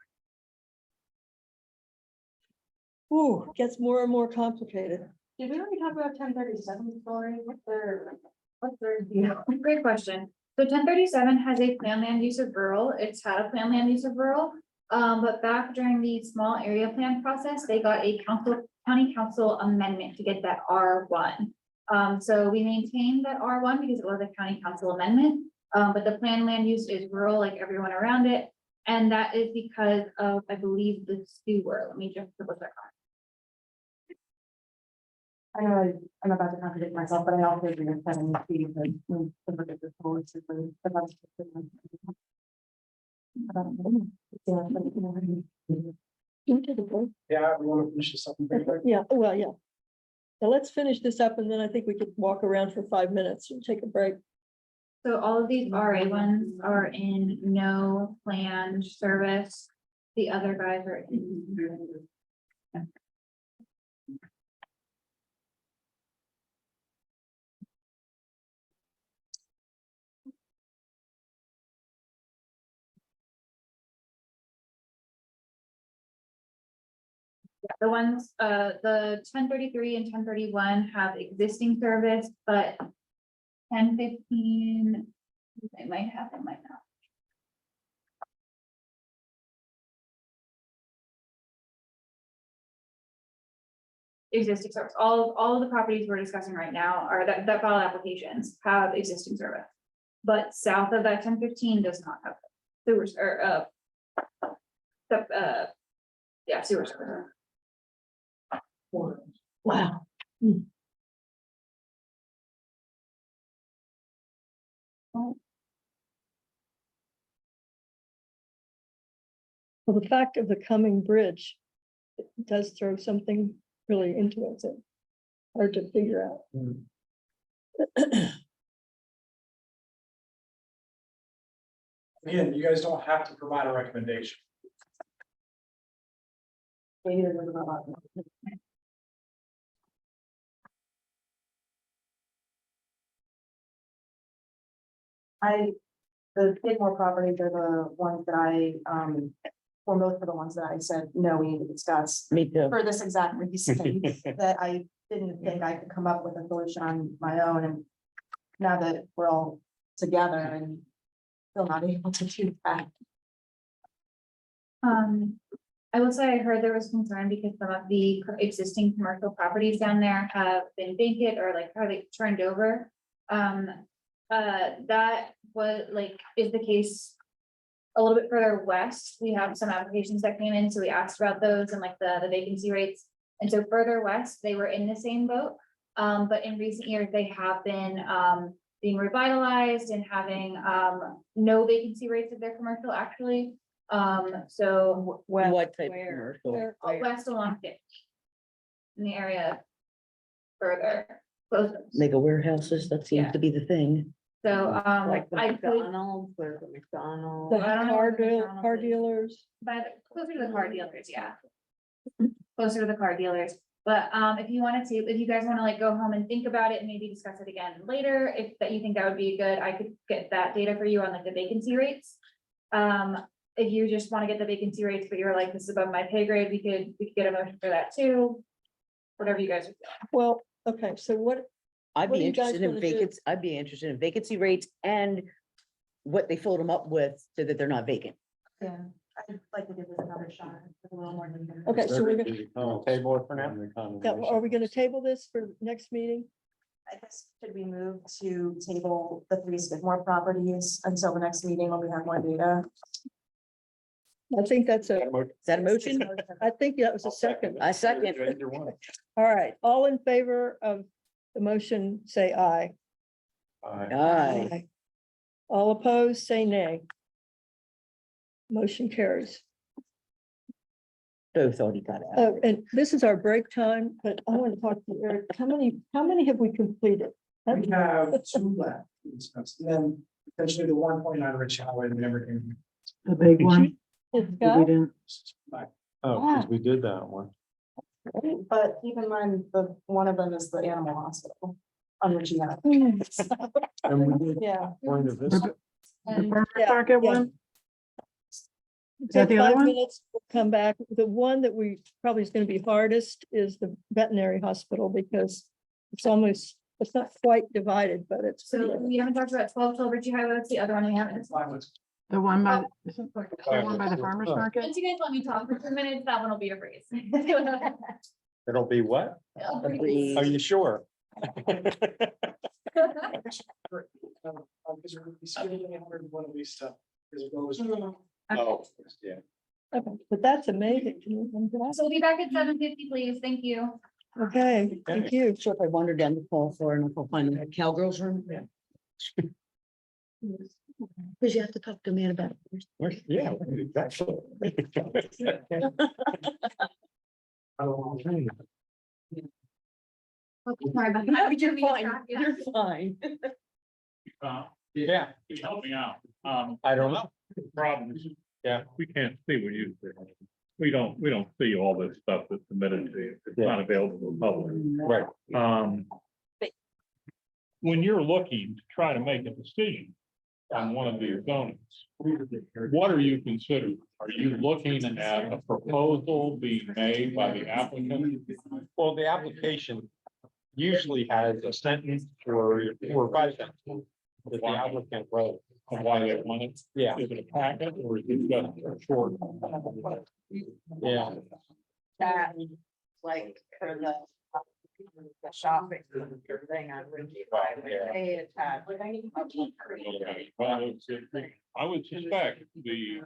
S1: Ooh, it gets more and more complicated.
S5: Did we already talk about 1037 story? What's their deal?
S6: Great question. So 1037 has a plan land use of rural. It's had a plan land use of rural. But back during the small area plan process, they got a county council amendment to get that R1. So we maintained that R1 because it was a county council amendment. But the plan land use is rural, like everyone around it. And that is because of, I believe, the sewer. Let me just double check on.
S5: I know I'm about to contradict myself, but I also agree with 7 feet of the look at this whole system.
S3: Yeah, we want to finish this up.
S1: Yeah, well, yeah. So let's finish this up and then I think we could walk around for 5 minutes and take a break.
S6: So all of these RA ones are in no planned service. The other guys are in. The ones, the 1033 and 1031 have existing service, but 1015, they might have, they might not. Existing service, all of the properties we're discussing right now are that filed applications have existing service. But south of that 1015 does not have sewers or yeah, sewer service.
S1: Wow. Well, the fact of the coming bridge does throw something really into it. It's hard to figure out.
S3: Again, you guys don't have to provide a recommendation.
S5: The Skidmore properties are the ones that or most of the ones that I said, no, we need to discuss.
S4: Me too.
S5: For this exact reason, that I didn't think I could come up with a solution on my own, and now that we're all together and still not able to do that.
S6: I will say I heard there was concern because some of the existing commercial properties down there have been vacant or like are they turned over. That was is the case a little bit further west. We have some applications that came in, so we asked about those and like the vacancy rates. And so further west, they were in the same boat. But in recent years, they have been being revitalized and having no vacancy rates of their commercial actually. So
S4: What type of commercial?
S6: west along Dick. In the area further closer.
S4: Mega warehouses, that seems
S6: Yeah.
S4: to be the thing.
S6: So
S10: Like the
S6: I could,
S10: McDonald's, where's the McDonald's?
S1: The
S6: I don't know
S1: car
S6: what the
S1: deal,
S6: McDonald's
S1: car
S6: is.
S1: dealers.
S6: closer to the car dealers, yeah. Closer to the car dealers, but if you wanted to, if you guys want to like go home and think about it and maybe discuss it again later, if that you think that would be good, I could get that data for you on like the vacancy rates. If you just want to get the vacancy rates, but you're like, this is above my pay grade, we could get a motion for that too. Whatever you guys are feeling.
S1: Well, okay, so what
S4: I'd
S1: What
S4: be
S1: are you guys
S4: interested in
S1: gonna do?
S4: vacancy, I'd be interested in vacancy rates and what they filled them up with so that they're not vacant.
S5: Yeah, I'd like to give this another shot with a little more. data.
S1: Okay, so we're gonna,
S2: Table it for now.
S1: yeah, are we gonna table this for next meeting?
S5: I guess, should we move to table the 3 Skidmore properties until the next meeting when we have more data?
S1: I think that's a,
S4: Is that a motion?
S1: I think that was a second.
S4: I second.
S2: Either one.
S1: All right, all in favor of the motion, say aye.
S4: Aye.
S1: All opposed, say nay. Motion carries.
S4: Both already got it.
S1: Oh, and this is our break time, but I want to talk to Eric. How many have we completed?
S3: We have two left. to discuss, and then potentially the 1.9 Rich Highway we never came.
S11: The big one.
S1: It's
S11: We
S1: got-
S11: didn't.
S2: Oh, because we did that one.
S5: But keep in mind, the, one of them is the animal hospital. On which you have.
S2: And we did
S5: Yeah.
S2: one of this.
S11: The
S6: And
S11: farmer's
S1: Yeah,
S11: market
S1: yeah.
S11: one? Is that
S1: Take
S11: the other
S1: 5
S11: one?
S1: minutes, we'll come back. The one that we probably is going to be hardest is the veterinary hospital because it's not quite divided, but it's.
S6: so we haven't talked about 12 Richie Highway. What's the other one we haven't?
S11: The one by, isn't the one by the farmer's market?
S6: Once you guys let me talk for 2 minutes, that one will be a breeze.
S2: It'll be what?
S6: A breeze.
S4: Breeze.
S2: Are you sure? Oh, yeah.
S1: Okay, but that's amazing.
S6: So we'll be back at 7:50, please. Thank you.
S1: Okay, thank you.
S4: So if I wander down the hall floor and I'll find a cowgirls room. Yeah. Because you have to talk to a man about it.
S2: Yeah, exactly.
S6: Sorry about that. We didn't mean to
S4: Fine,
S6: stop you.
S4: you're fine.
S2: Yeah,
S17: Helping out.
S2: I don't know.
S17: Problem is,
S2: Yeah.
S17: we can't see what you see. We don't see all this stuff that's submitted to you. It's not available to the public.
S2: Right.
S17: When you're looking to try to make a decision on one of these zonings, what are you considering? Are you looking at a proposal being made by the applicant?
S8: Well, the application usually has a sentence or 5 sentences that the applicant wrote.
S17: Of why they want it?
S8: Yeah,
S17: Is it a packet or is it just a short?
S8: yeah.
S10: That, like, for the shopping thing on Ridgey Highway, they attach.
S17: Okay, well, I would suspect the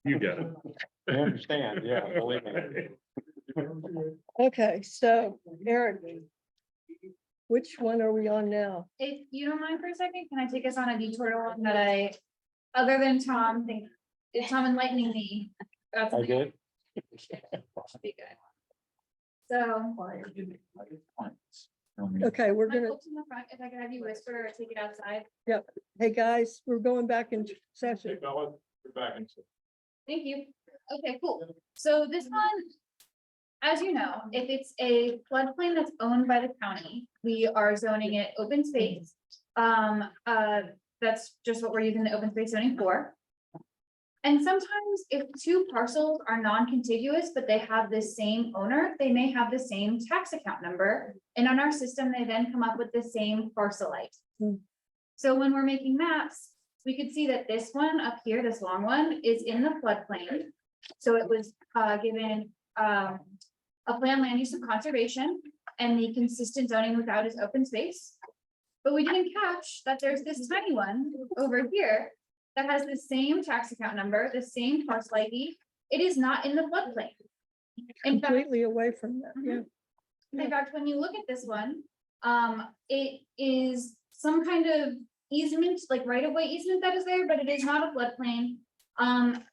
S17: You get it.
S8: I understand, yeah, believe me.
S1: Okay, so Eric, which one are we on now?
S6: If you don't mind for a second, can I take us on a detour to one that other than Tom, is Tom enlightening me? That's
S8: I did.
S6: should be good. So.
S1: Okay, we're
S6: Can I
S1: gonna,
S6: go to the front, if I could have you whisper or take it outside?
S1: hey, guys, we're going back into session.
S17: Hey, Bella, you're back in.
S6: Thank you. Okay, cool. So this one, as you know, if it's a floodplain that's owned by the county, we are zoning it open space. That's just what we're using the open space zoning for. And sometimes if two parcels are non-contiguous, but they have the same owner, they may have the same tax account number. And on our system, they then come up with the same parcel ID. So when we're making maps, we could see that this one up here, this long one, is in the floodplain. So it was given a plan land use of conservation, and the consistent zoning without is open space. But we didn't catch that there's this tiny one over here that has the same tax account number, the same parcel ID. It is not in the floodplain. In fact,
S1: Completely away from that, yeah.
S6: in fact, when you look at this one, it is some kind of easement, like right of way easement that is there, but it is not a floodplain.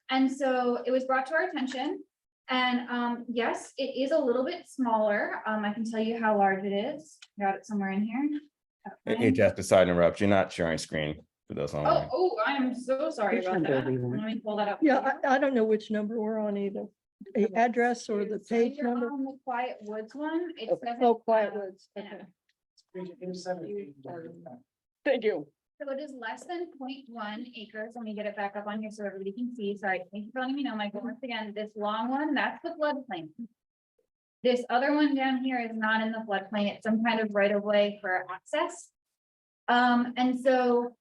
S6: And so it was brought to our attention. And yes, it is a little bit smaller. I can tell you how large it is. Got it somewhere in here.
S16: Hey, Jeff, beside interrupt, you're not sharing screen for those online.
S6: Oh, I am so sorry
S4: Which
S6: about
S4: number
S6: that.
S4: are we on?
S6: Let me pull that up.
S1: Yeah, I don't know which number we're on either. The address or the
S6: So
S1: page
S6: you're
S1: number?
S6: on the Quiet Woods one. It says
S1: Oh, Quiet Woods, okay.
S4: Thank you.
S6: So it is less than 0.1 acres. Let me get it back up on here so everybody can see. Sorry, thank you for letting me know, Michael. Once again, this long one, that's the floodplain. This other one down here is not in the floodplain. It's some kind of right of way for access. And so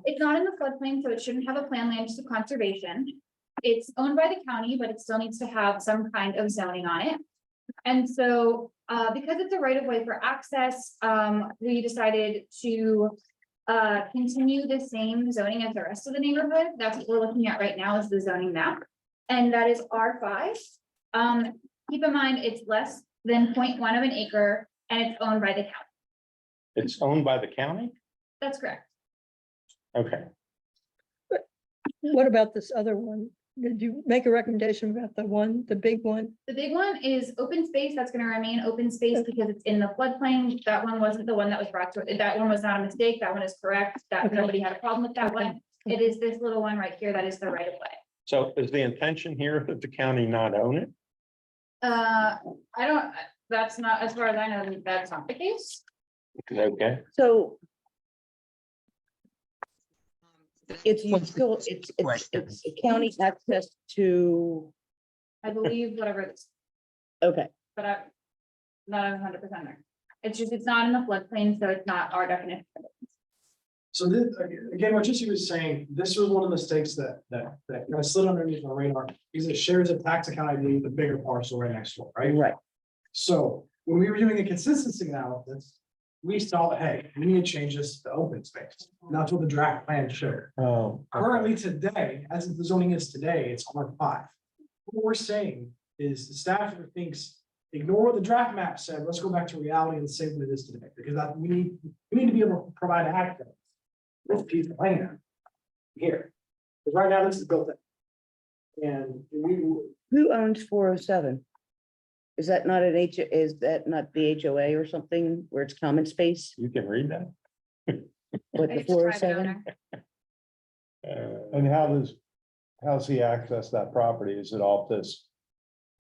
S6: it's not in the floodplain, so it shouldn't have a plan land use of conservation. It's owned by the county, but it still needs to have some kind of zoning on it. And so, because it's a right of way for access, we decided to continue the same zoning as the rest of the neighborhood. That's what we're looking at right now is the zoning map. And that is R5. Keep in mind, it's less than 0.1 of an acre and it's owned by the county.
S8: It's owned by the county?
S6: That's correct.
S8: Okay.
S1: What about this other one? Did you make a recommendation about the big one?
S6: The big one is open space. That's going to remain open space because it's in the floodplain. That one wasn't the one that was brought to it. That one was not a mistake. That one is correct. That
S1: Okay.
S6: nobody had a problem with that one. It is this little one right here that is the right of way.
S8: So is the intention here that the county not own it?
S6: I don't, that's not, as far as I know, that's not the case.
S8: Okay,
S4: So it's still, it's a county access to,
S6: I believe whatever it is,
S4: okay,
S6: but I'm not 100% there. It's just, it's not in the floodplain, so it's not our definition.
S3: So this, again, what Jesse was saying, this was one of the mistakes that kind of slid underneath my radar, because it shares a tax account ID with the bigger parcel right next door, right?
S4: right.
S3: So when we were doing a consistency analysis, we saw, hey, we need to change this to open space. That's what the draft plan showed.
S8: oh,
S3: Currently today, as the zoning is today, it's R5. What we're saying is the staff thinks, ignore what the draft map said, let's go back to reality and say what it is today, because we need to be able to provide access. This piece of land here, because right now this is built in. And
S4: Who owns 407? Is that not is that not the HOA or something where it's common space?
S8: you can read that?
S4: What, the
S6: It's a private
S4: 407?
S6: owner.
S2: And how's he access that property? Is it off this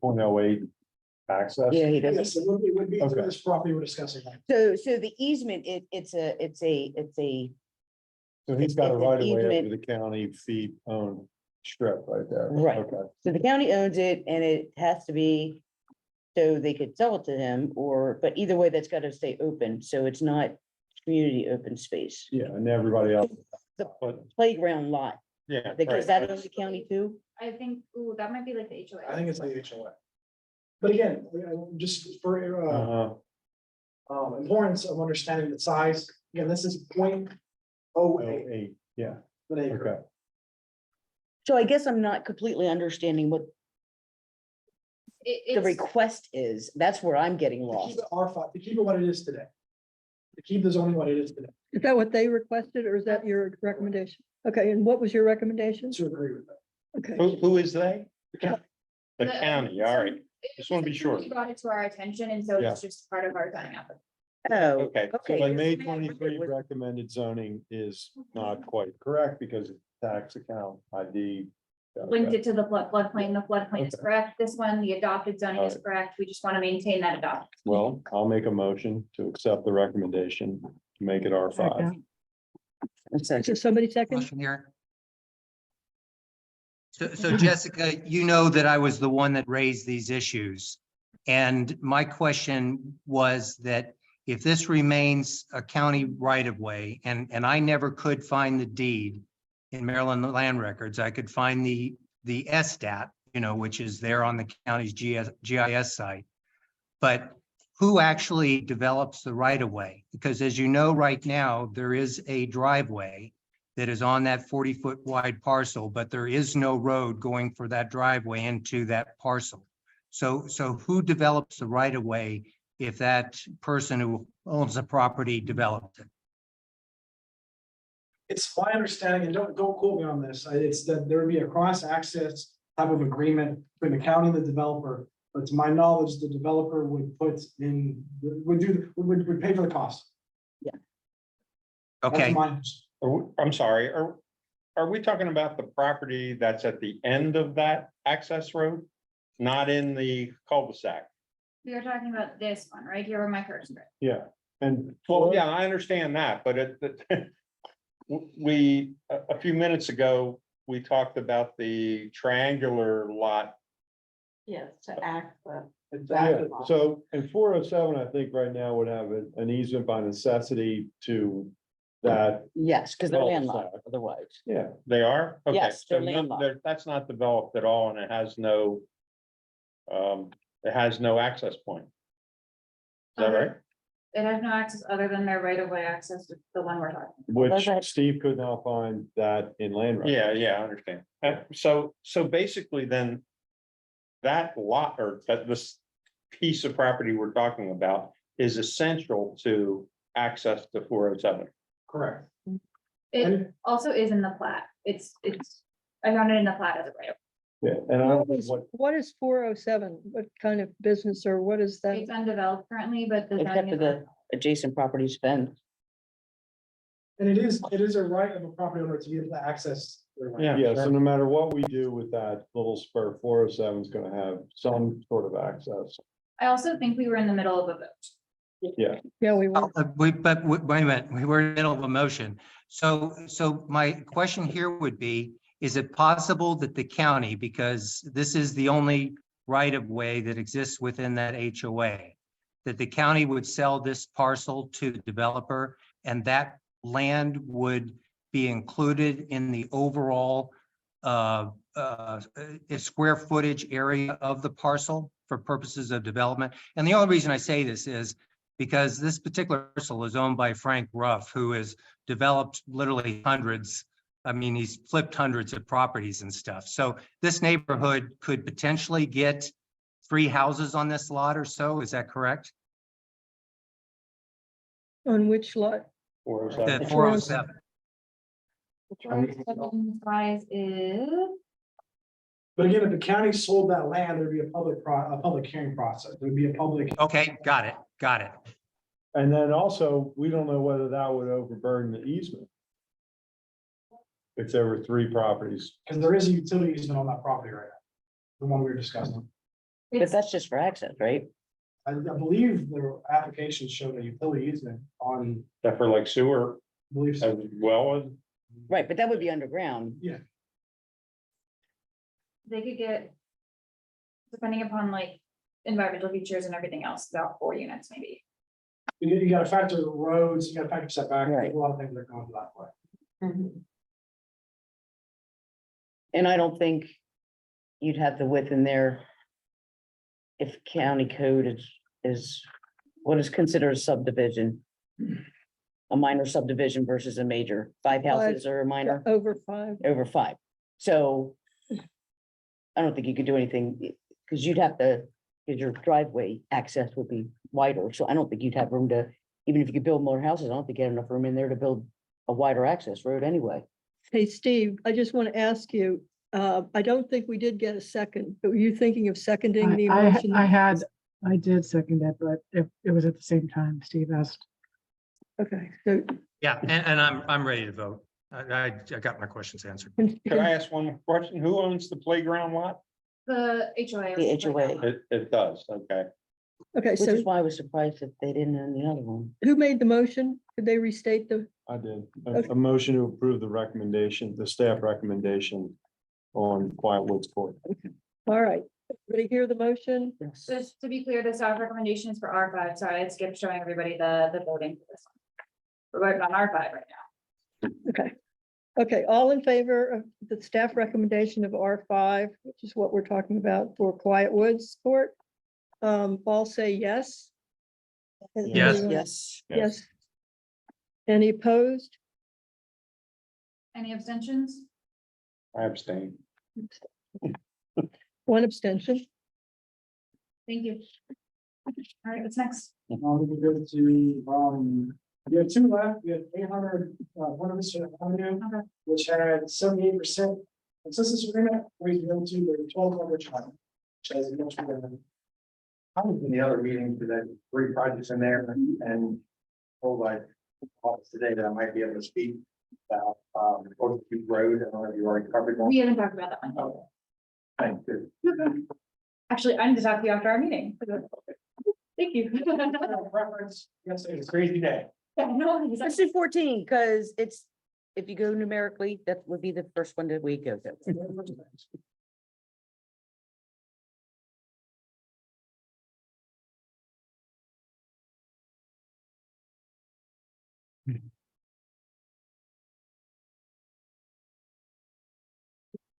S2: 0.08 access?
S4: Yeah, he
S3: yes,
S4: doesn't.
S3: it would be
S2: Okay.
S3: this property we're discussing.
S4: So the easement, it's a,
S2: So he's got a
S4: It's an
S2: right of way over
S4: easement.
S2: the county fee owned strip right there.
S4: Right.
S2: Okay.
S4: so the county owns it and it has to be, so they could sell it to him but either way, that's got to stay open. So it's not community open space.
S2: Yeah, and everybody else.
S8: But,
S4: Playground lot,
S8: yeah.
S4: because
S8: right.
S4: that owns the county too?
S6: I think, ooh, that might be like the HOA.
S3: I think it's like HOA. But again, just for importance of understanding the size, again, this is 0.08
S2: 0.08, yeah,
S3: an acre.
S2: okay.
S4: So I guess I'm not completely understanding what the
S6: It's,
S4: request is. That's where I'm getting
S3: To
S4: lost.
S3: keep it R5, to keep it what it is today. To keep the zoning what it is today,
S1: Is that what they requested or is that your recommendation? Okay, and what was your recommendation?
S3: to agree with that.
S1: Okay,
S8: Who is they? The
S6: The-
S8: county, all right. Just want to be sure.
S6: Somebody brought it to our attention, and so
S2: Yeah.
S6: it's just part of our zoning application.
S4: Oh,
S8: Okay.
S4: okay.
S2: But May
S4: It
S2: 23
S4: was-
S2: recommended zoning is not quite correct because it's tax account ID.
S6: Linked it to the floodplain. The floodplain is
S2: Okay.
S6: correct. This one, the adopted zoning is
S2: Alright.
S6: correct. We just want to maintain that adopted.
S2: Well, I'll make a motion to accept the recommendation, to make it R5.
S11: Second.
S1: so somebody second?
S14: Question here. So Jessica, you know that I was the one that raised these issues. And my question was that if this remains a county right of way, and I never could find the deed in Maryland land records, I could find the SDAT, which is there on the county's GIS site. But who actually develops the right of way? Because as you know, right now, there is a driveway that is on that 40-foot wide parcel, but there is no road going for that driveway into that parcel. So who develops the right of way if that person who owns the property developed it?
S3: It's my understanding, and don't quote me on this, it's that there would be a cross-access type of agreement between the county and the developer. But to my knowledge, the developer would put in, would pay for the cost. That's
S14: Okay,
S3: my-
S8: I'm sorry, are we talking about the property that's at the end of that access road? Not in the cul-de-sac?
S6: We are talking about this one right here where my cursor is.
S2: Yeah, and.
S8: Well, yeah, I understand that, but a few minutes ago, we talked about the triangular lot.
S10: Yes, to access.
S2: Yeah, so in 407, I think right now would have an easement by necessity to that,
S4: Yes, because they're
S2: Cul-de-sac.
S4: landlocked otherwise.
S2: yeah.
S8: They are? Okay,
S4: Yes,
S8: so
S4: they're landlocked.
S8: that's not developed at all, and it has no access point. Is that right?
S6: It has no access other than their right of way access to the one we're talking.
S2: Which
S4: Okay.
S2: Steve could not find that in land. records.
S8: Yeah, I understand. So basically then, that lot or this piece of property we're talking about is essential to access to 407.
S3: Correct.
S6: It also is in the plat. I found it in the plat as a right of
S2: Yeah, and I don't know
S1: What is 407? What kind of business or what is
S6: way.
S1: that?
S6: It's undeveloped currently, but the
S4: Except
S6: zoning
S4: for
S6: is.
S4: the adjacent properties fence.
S3: And it is a right of a property owner to be able to access. their land.
S2: Yeah, so no matter what we do with that little spur, 407 is gonna have some sort of access.
S6: I also think we were in the middle of a vote.
S2: Yeah,
S1: Yeah, we were.
S14: wait a minute, we were in the middle of a motion. So my question here would be, is it possible that the county, because this is the only right of way that exists within that HOA, that the county would sell this parcel to the developer and that land would be included in the overall square footage area of the parcel for purposes of development? And the only reason I say this is because this particular parcel is owned by Frank Ruff, who has developed literally hundreds. I mean, he's flipped hundreds of properties and stuff. So this neighborhood could potentially get 3 houses on this lot or so. Is that correct?
S1: On which lot?
S8: 407.
S14: The 407.
S6: Size is.
S3: But again, if the county sold that land, there'd be a public hearing process. There'd be a public.
S14: Okay, got it.
S2: and then also, we don't know whether that would overburden the easement. If there were 3 properties.
S3: Because there is a utility easement on that property right now. The one we were discussing.
S4: But that's just for access, right?
S3: I believe the application showed a utility easement on,
S8: That for like sewer
S3: I believe
S8: as
S3: so.
S8: well as.
S4: Right, but that would be underground.
S6: They could get. Depending upon like environmental features and everything else, about 4 units maybe.
S3: You gotta factor the roads, you gotta factor setback,
S4: Right.
S3: there's a lot of things that go into that way.
S4: And I don't think you'd have the width in there. If county code is what is considered a subdivision. A minor subdivision versus a major, 5 houses or a minor
S1: Over 5.
S4: over 5. So I don't think you could do anything, because you'd have to, because your driveway access would be wider, so I don't think you'd have room to, even if you could build more houses, I don't think you have enough room in there to build a wider access road anyway.
S1: Hey, Steve, I just want to ask you, I don't think we did get a second, but were you thinking of seconding the motion?
S11: I did second that, but it was at the same time Steve asked.
S1: Okay, so.
S14: Yeah, and I'm ready to vote. I got my questions answered.
S8: Can I ask one more question? Who owns the playground lot?
S6: The HOA.
S4: The HOA.
S8: It does, okay.
S1: Okay,
S4: Which
S1: so
S4: is why I was surprised that they didn't own the other one.
S1: who made the motion? Did they restate the?
S2: I did.
S1: Okay.
S2: A motion to approve the recommendation, the staff recommendation on Quiet Woods Court.
S1: All right, everybody hear the motion?
S4: Yes.
S6: Just to be clear, the staff recommendation is for R5. Sorry, I skipped showing everybody the voting for this one. We're voting on R5 right now.
S1: Okay. Okay, all in favor of the staff recommendation of R5, which is what we're talking about for Quiet Woods Court? All say yes. And
S14: Yes.
S1: anyone-
S4: Yes.
S1: Yes. Any opposed?
S6: Any abstentions?
S8: I abstain.
S1: One abstention.
S6: Thank you. All right, what's next?
S3: We go to, we have two left, we have 800, one of this avenue,
S6: Okay.
S3: which had 78% consensus agreement, we go to the 1200 trial. Which has much better. I was in the other meeting for that 3 projects in there and told like office today that I might be able to speak about Oak Creek Road. I don't know if you already covered that.
S6: We haven't talked about that one.
S3: Oh, thank you.
S6: Actually, I'm just talking after our meeting. Thank you.
S3: Reference, yes, it's a crazy day.
S6: Yeah, no,
S4: Let's do 14, because it's, if you go numerically, that would be the first one that we go to.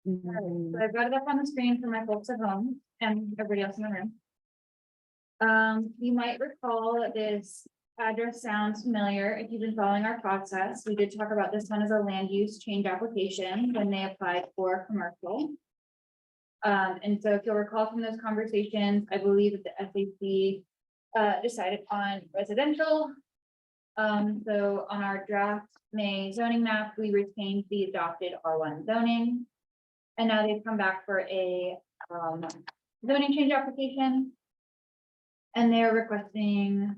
S6: So I've got it up on the screen for my folks at home and everybody else in the room. You might recall that this address sounds familiar if you've been following our process. We did talk about this one as a land use change application when they applied for commercial. And so if you'll recall from those conversations, I believe that the SAC decided on residential. So on our draft May zoning map, we retained the adopted R1 zoning. And now they've come back for a zoning change application. And they're requesting.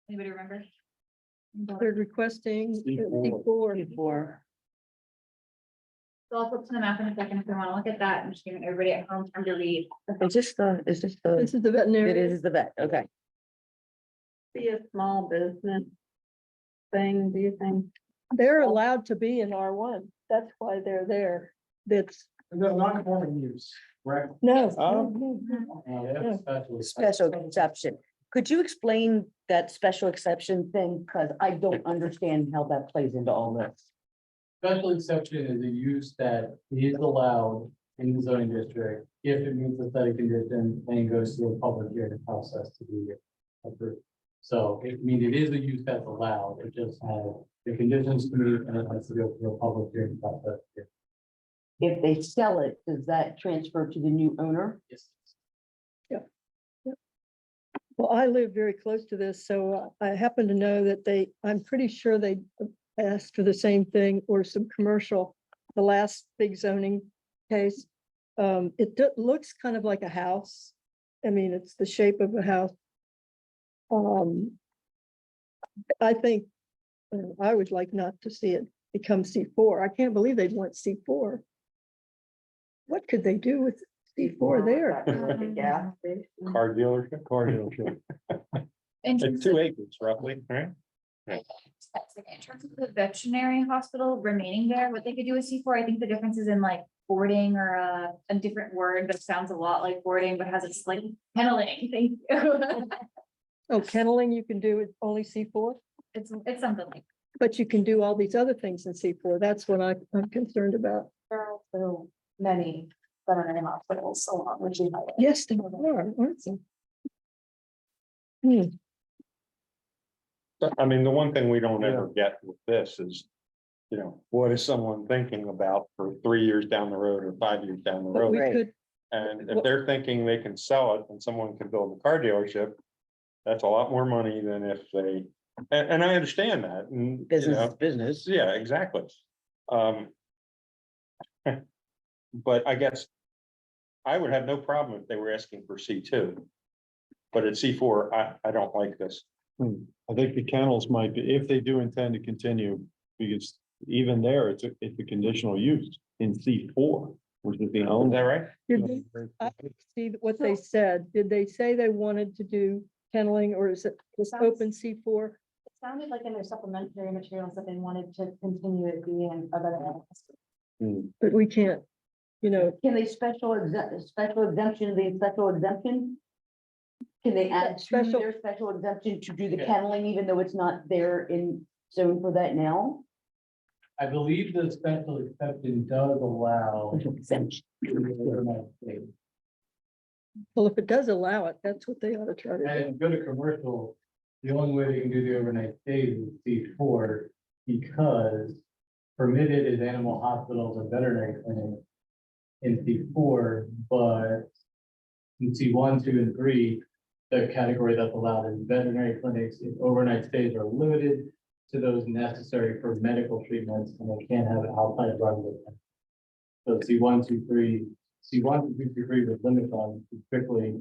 S6: Anybody remember?
S1: They're requesting
S2: C4.
S1: C4.
S6: So I'll flip to the map in a second if they want to look at that. I'm just giving everybody at home time to read.
S4: Is this the,
S1: This is the veterinary.
S4: it is the vet, okay.
S10: Be a small business thing, do you think?
S1: They're allowed to be in R1. That's why they're there. That's,
S3: No, non-conforming use, correct?
S1: no.
S4: Special exception. Could you explain that special exception thing? Because I don't understand how that plays into all this.
S18: Special exception is a use that is allowed in the zoning district if it meets the study condition and goes through a public hearing process to be approved. So it is a use that's allowed, it just has the conditions to meet and it has to go through a public hearing process.
S4: If they sell it, does that transfer to the new owner?
S18: Yes.
S1: Well, I live very close to this, so I happen to know that I'm pretty sure they asked for the same thing or some commercial, the last big zoning case. Looks kind of like a house. I mean, it's the shape of a house. I think I would like not to see it become C4. I can't believe they'd want C4. What could they do with C4 there?
S8: Car dealership.
S2: Car dealership.
S8: It's 2 acres roughly, right?
S6: In terms of the veterinary hospital remaining there, what they could do with C4, I think the difference is in like boarding or a different word that sounds a lot like boarding, but has its like kenneling. Thank you.
S1: Oh, kenneling you can do with only C4,
S6: It's something like.
S1: but you can do all these other things in C4. That's what I'm concerned about.
S5: There are also many veterinary hospitals along Virginia.
S1: Yes, they are, aren't they? Hmm.
S8: I mean, the one thing we don't ever get with this is, you know, what is someone thinking about for 3 years down the road or 5 years down the
S1: But
S8: road?
S1: we
S4: Right.
S1: could,
S8: And if they're thinking they can sell it and someone can build a car dealership, that's a lot more money than if they, and I understand that, and, you
S4: Business
S8: know,
S4: is business.
S8: yeah, exactly. Um. But I guess I would have no problem if they were asking for C2. But at C4, I don't like this.
S2: I think the kennels might be, if they do intend to continue, because even there, it's a conditional use in C4, which is the
S8: Is
S2: only.
S8: that right?
S1: did they, I didn't see what they said. Did they say they wanted to do kenneling or is it just open C4?
S5: It sounded like in their supplementary materials that they wanted to continue it being other than.
S1: But we can't, you know,
S4: Can they special exemption, the special exemption? Can they add to
S1: Special-
S4: their special exemption to do the kenneling, even though it's not there in zone for that now?
S18: I believe the special exception does allow.
S4: Special exemption.
S1: well, if it does allow it, that's what they ought to try to do.
S18: And go to commercial, the only way they can do the overnight stays is C4, because permitted is animal hospitals or veterinary clinics in C4, but in C1, 2, and 3, the category that's allowed is veterinary clinics. If overnight stays are limited to those necessary for medical treatments, and they can't have it outside of Arundel. So C1, 2, 3, C1, 2, 3 would limit them to strictly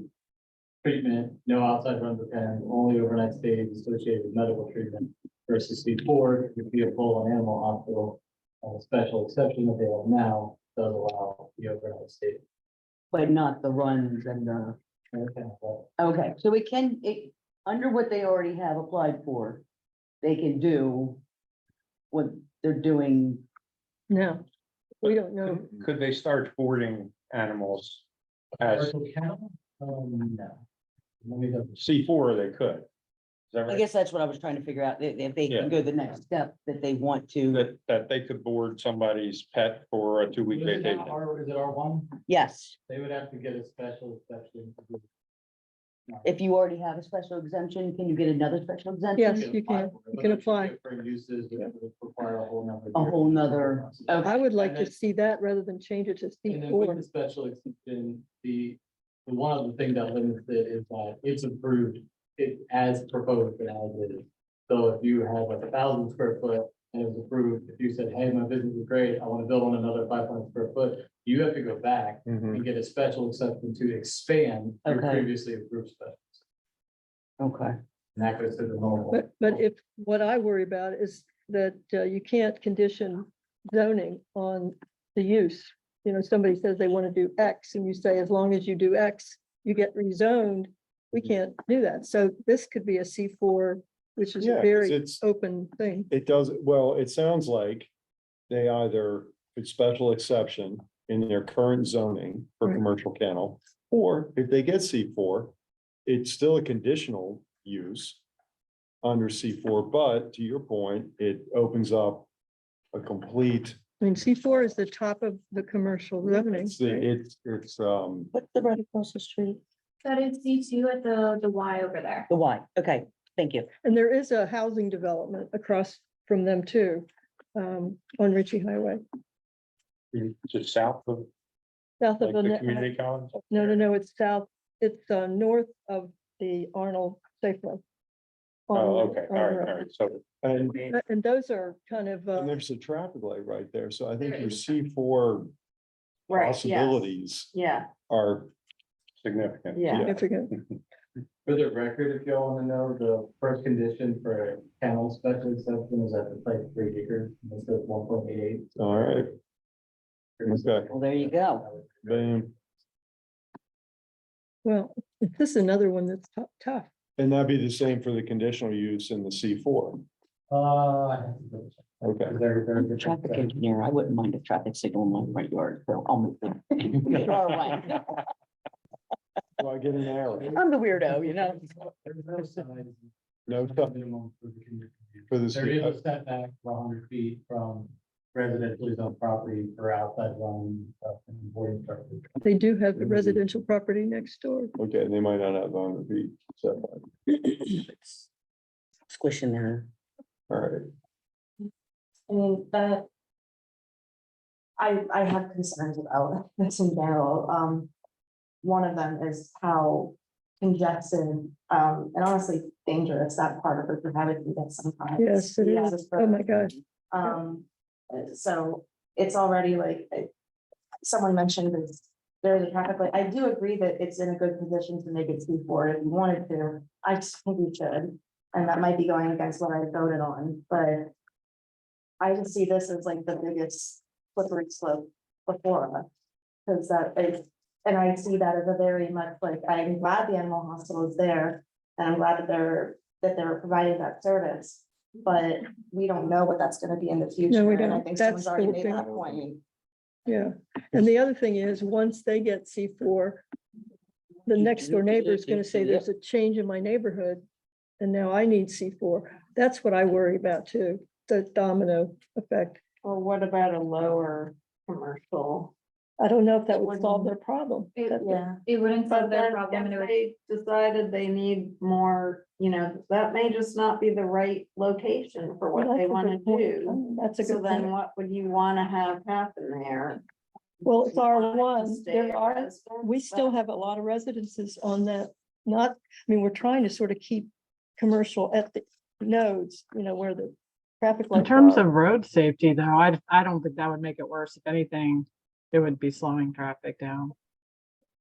S18: treatment, no outside Arundel pen, only overnight stays associated with medical treatment. Versus C4, would be a full animal hospital. A special exception that they have now does allow the overnight stay.
S4: But not the runs and the, okay, so it can, under what they already have applied for, they can do what they're doing.
S1: No, we don't know.
S8: Could they start boarding animals as
S18: Commercial kennel? No. Let me double-
S8: C4? They could. Is that
S4: I
S8: right?
S4: guess that's what I was trying to figure out, if they
S8: Yeah.
S4: can go the next step, that they want to,
S8: That they could board somebody's pet for a 2-week
S18: Is it
S8: vacation.
S18: R- is it R1?
S4: yes,
S18: They would have to get a special exception. to do-
S4: if you already have a special exemption, can you get another special exemption?
S1: Yes,
S18: can
S1: you
S18: apply
S1: can.
S18: for it,
S1: You
S18: but
S1: can
S18: there's
S1: apply.
S18: Different uses that would require a whole nother.
S4: A whole nother, okay.
S1: I would like
S18: And
S1: to
S18: then-
S1: see that rather than change it to
S18: And then with the
S1: C4.
S18: special exception, the one of the things that limits it is that it's approved, it as proposed and as it is. So if you have like 1,000 square foot and it was approved, if you said, hey, my business is great, I want to build on another 500 square foot, you have to go back
S2: Mhm.
S18: and get a special exception to expand your
S4: Okay.
S18: previously approved special.
S4: Okay,
S18: And that goes to the normal.
S1: But if, what I worry about is that you can't condition zoning on the use. You know, somebody says they want to do X and you say, as long as you do X, you get rezoned. We can't do that. So this could be a C4, which is
S2: Yeah,
S1: a
S2: 'cause
S1: very
S2: it's-
S1: open thing.
S2: It does, well, it sounds like they either put special exception in their current zoning for
S1: Right.
S2: commercial kennel, or if they get C4, it's still a conditional use under C4, but to your point, it opens up a complete,
S1: I mean, C4 is the top of the commercial zoning.
S2: it's,
S1: right?
S2: it's,
S4: what's the right across the street?
S6: That is C2 at the Y over there.
S4: The Y, okay, thank you.
S1: And there is a housing development across from them too, on Ritchie Highway,
S8: Just south of
S1: south of
S8: like the
S1: the.
S8: community college.
S1: No, it's south, it's north of the Arnold Safeway.
S8: Oh,
S1: On-
S8: okay,
S1: on
S8: all
S1: the
S8: right, all
S1: road.
S8: right, so.
S1: And those are kind of,
S2: And there's a traffic light right there, so I think
S6: There
S2: your
S6: is.
S2: C4
S10: Right, yes.
S2: possibilities
S10: Yeah,
S2: are,
S8: Significant.
S10: Yeah.
S1: significant.
S18: For the record, if y'all want to know, the first condition for a kennel special exception is that the site 3 acres, and this is 1.88.
S2: all right, okay,
S4: Well, there you go.
S2: boom.
S1: Well, this is another one that's tough.
S2: And that'd be the same for the conditional use in the C4.
S18: I have to double check.
S2: Okay.
S18: They're
S4: The traffic engineer, I wouldn't mind a traffic signal in my front yard, so I'll move there. Far away.
S2: Do I get an arrow?
S4: I'm the weirdo, you know?
S18: There's no size.
S2: No,
S18: Minimum for the community.
S2: for the
S18: There is a
S2: C,
S18: setback of 100 feet from residentially zoned property for outside zone and boarding structures.
S1: They do have the residential property next door.
S2: okay, they might not have on the beat, so,
S4: Squishing there.
S2: all right.
S5: I mean, that. I have concerns about this in general. One of them is how congested, and honestly dangerous that part of the Cohava can get sometimes.
S1: Yes, it
S5: Yeah,
S1: is. Oh, my gosh.
S5: So it's already like, someone mentioned this, there's a traffic light. I do agree that it's in a good position to make it C4 if you wanted to. I just think we should, and that might be going against what I voted on, but I just see this as like the biggest slippery slope before us. Because that is, and I see that as a very much like, I'm glad the animal hospital is there, and I'm glad that they're providing that service. But we don't know what that's gonna be in the future.
S1: we
S5: And I
S1: don't.
S5: think
S1: That's
S5: someone's already
S1: the
S5: made
S1: thing.
S5: that point.
S1: Yeah, and the other thing is, once they get C4, the next door neighbor is gonna say, there's a change in my neighborhood, and now I need C4. That's what I worry about too, the domino effect.
S10: Or what about a lower commercial?
S1: I don't know if that would solve their problem.
S5: Yeah.
S6: It wouldn't solve
S10: But
S6: their
S10: then
S6: problem. and it
S10: if
S6: would-
S10: they decided they need more, that may just not be the right location for what
S1: Well,
S10: they
S1: that's a
S10: want to
S1: good point.
S10: do.
S1: That's a
S10: So
S1: good
S10: then
S1: point.
S10: what would you want to have happen there?
S1: Well, it's R1.
S10: Stay
S1: There
S10: a
S1: are,
S10: residence,
S1: we still
S10: but-
S1: have a lot of residences on that, not, I mean, we're trying to sort of keep commercial at the nodes, where the traffic
S11: In
S1: lights
S11: terms
S1: are.
S11: of road safety, though, I don't think that would make it worse. If anything, it would be slowing traffic down.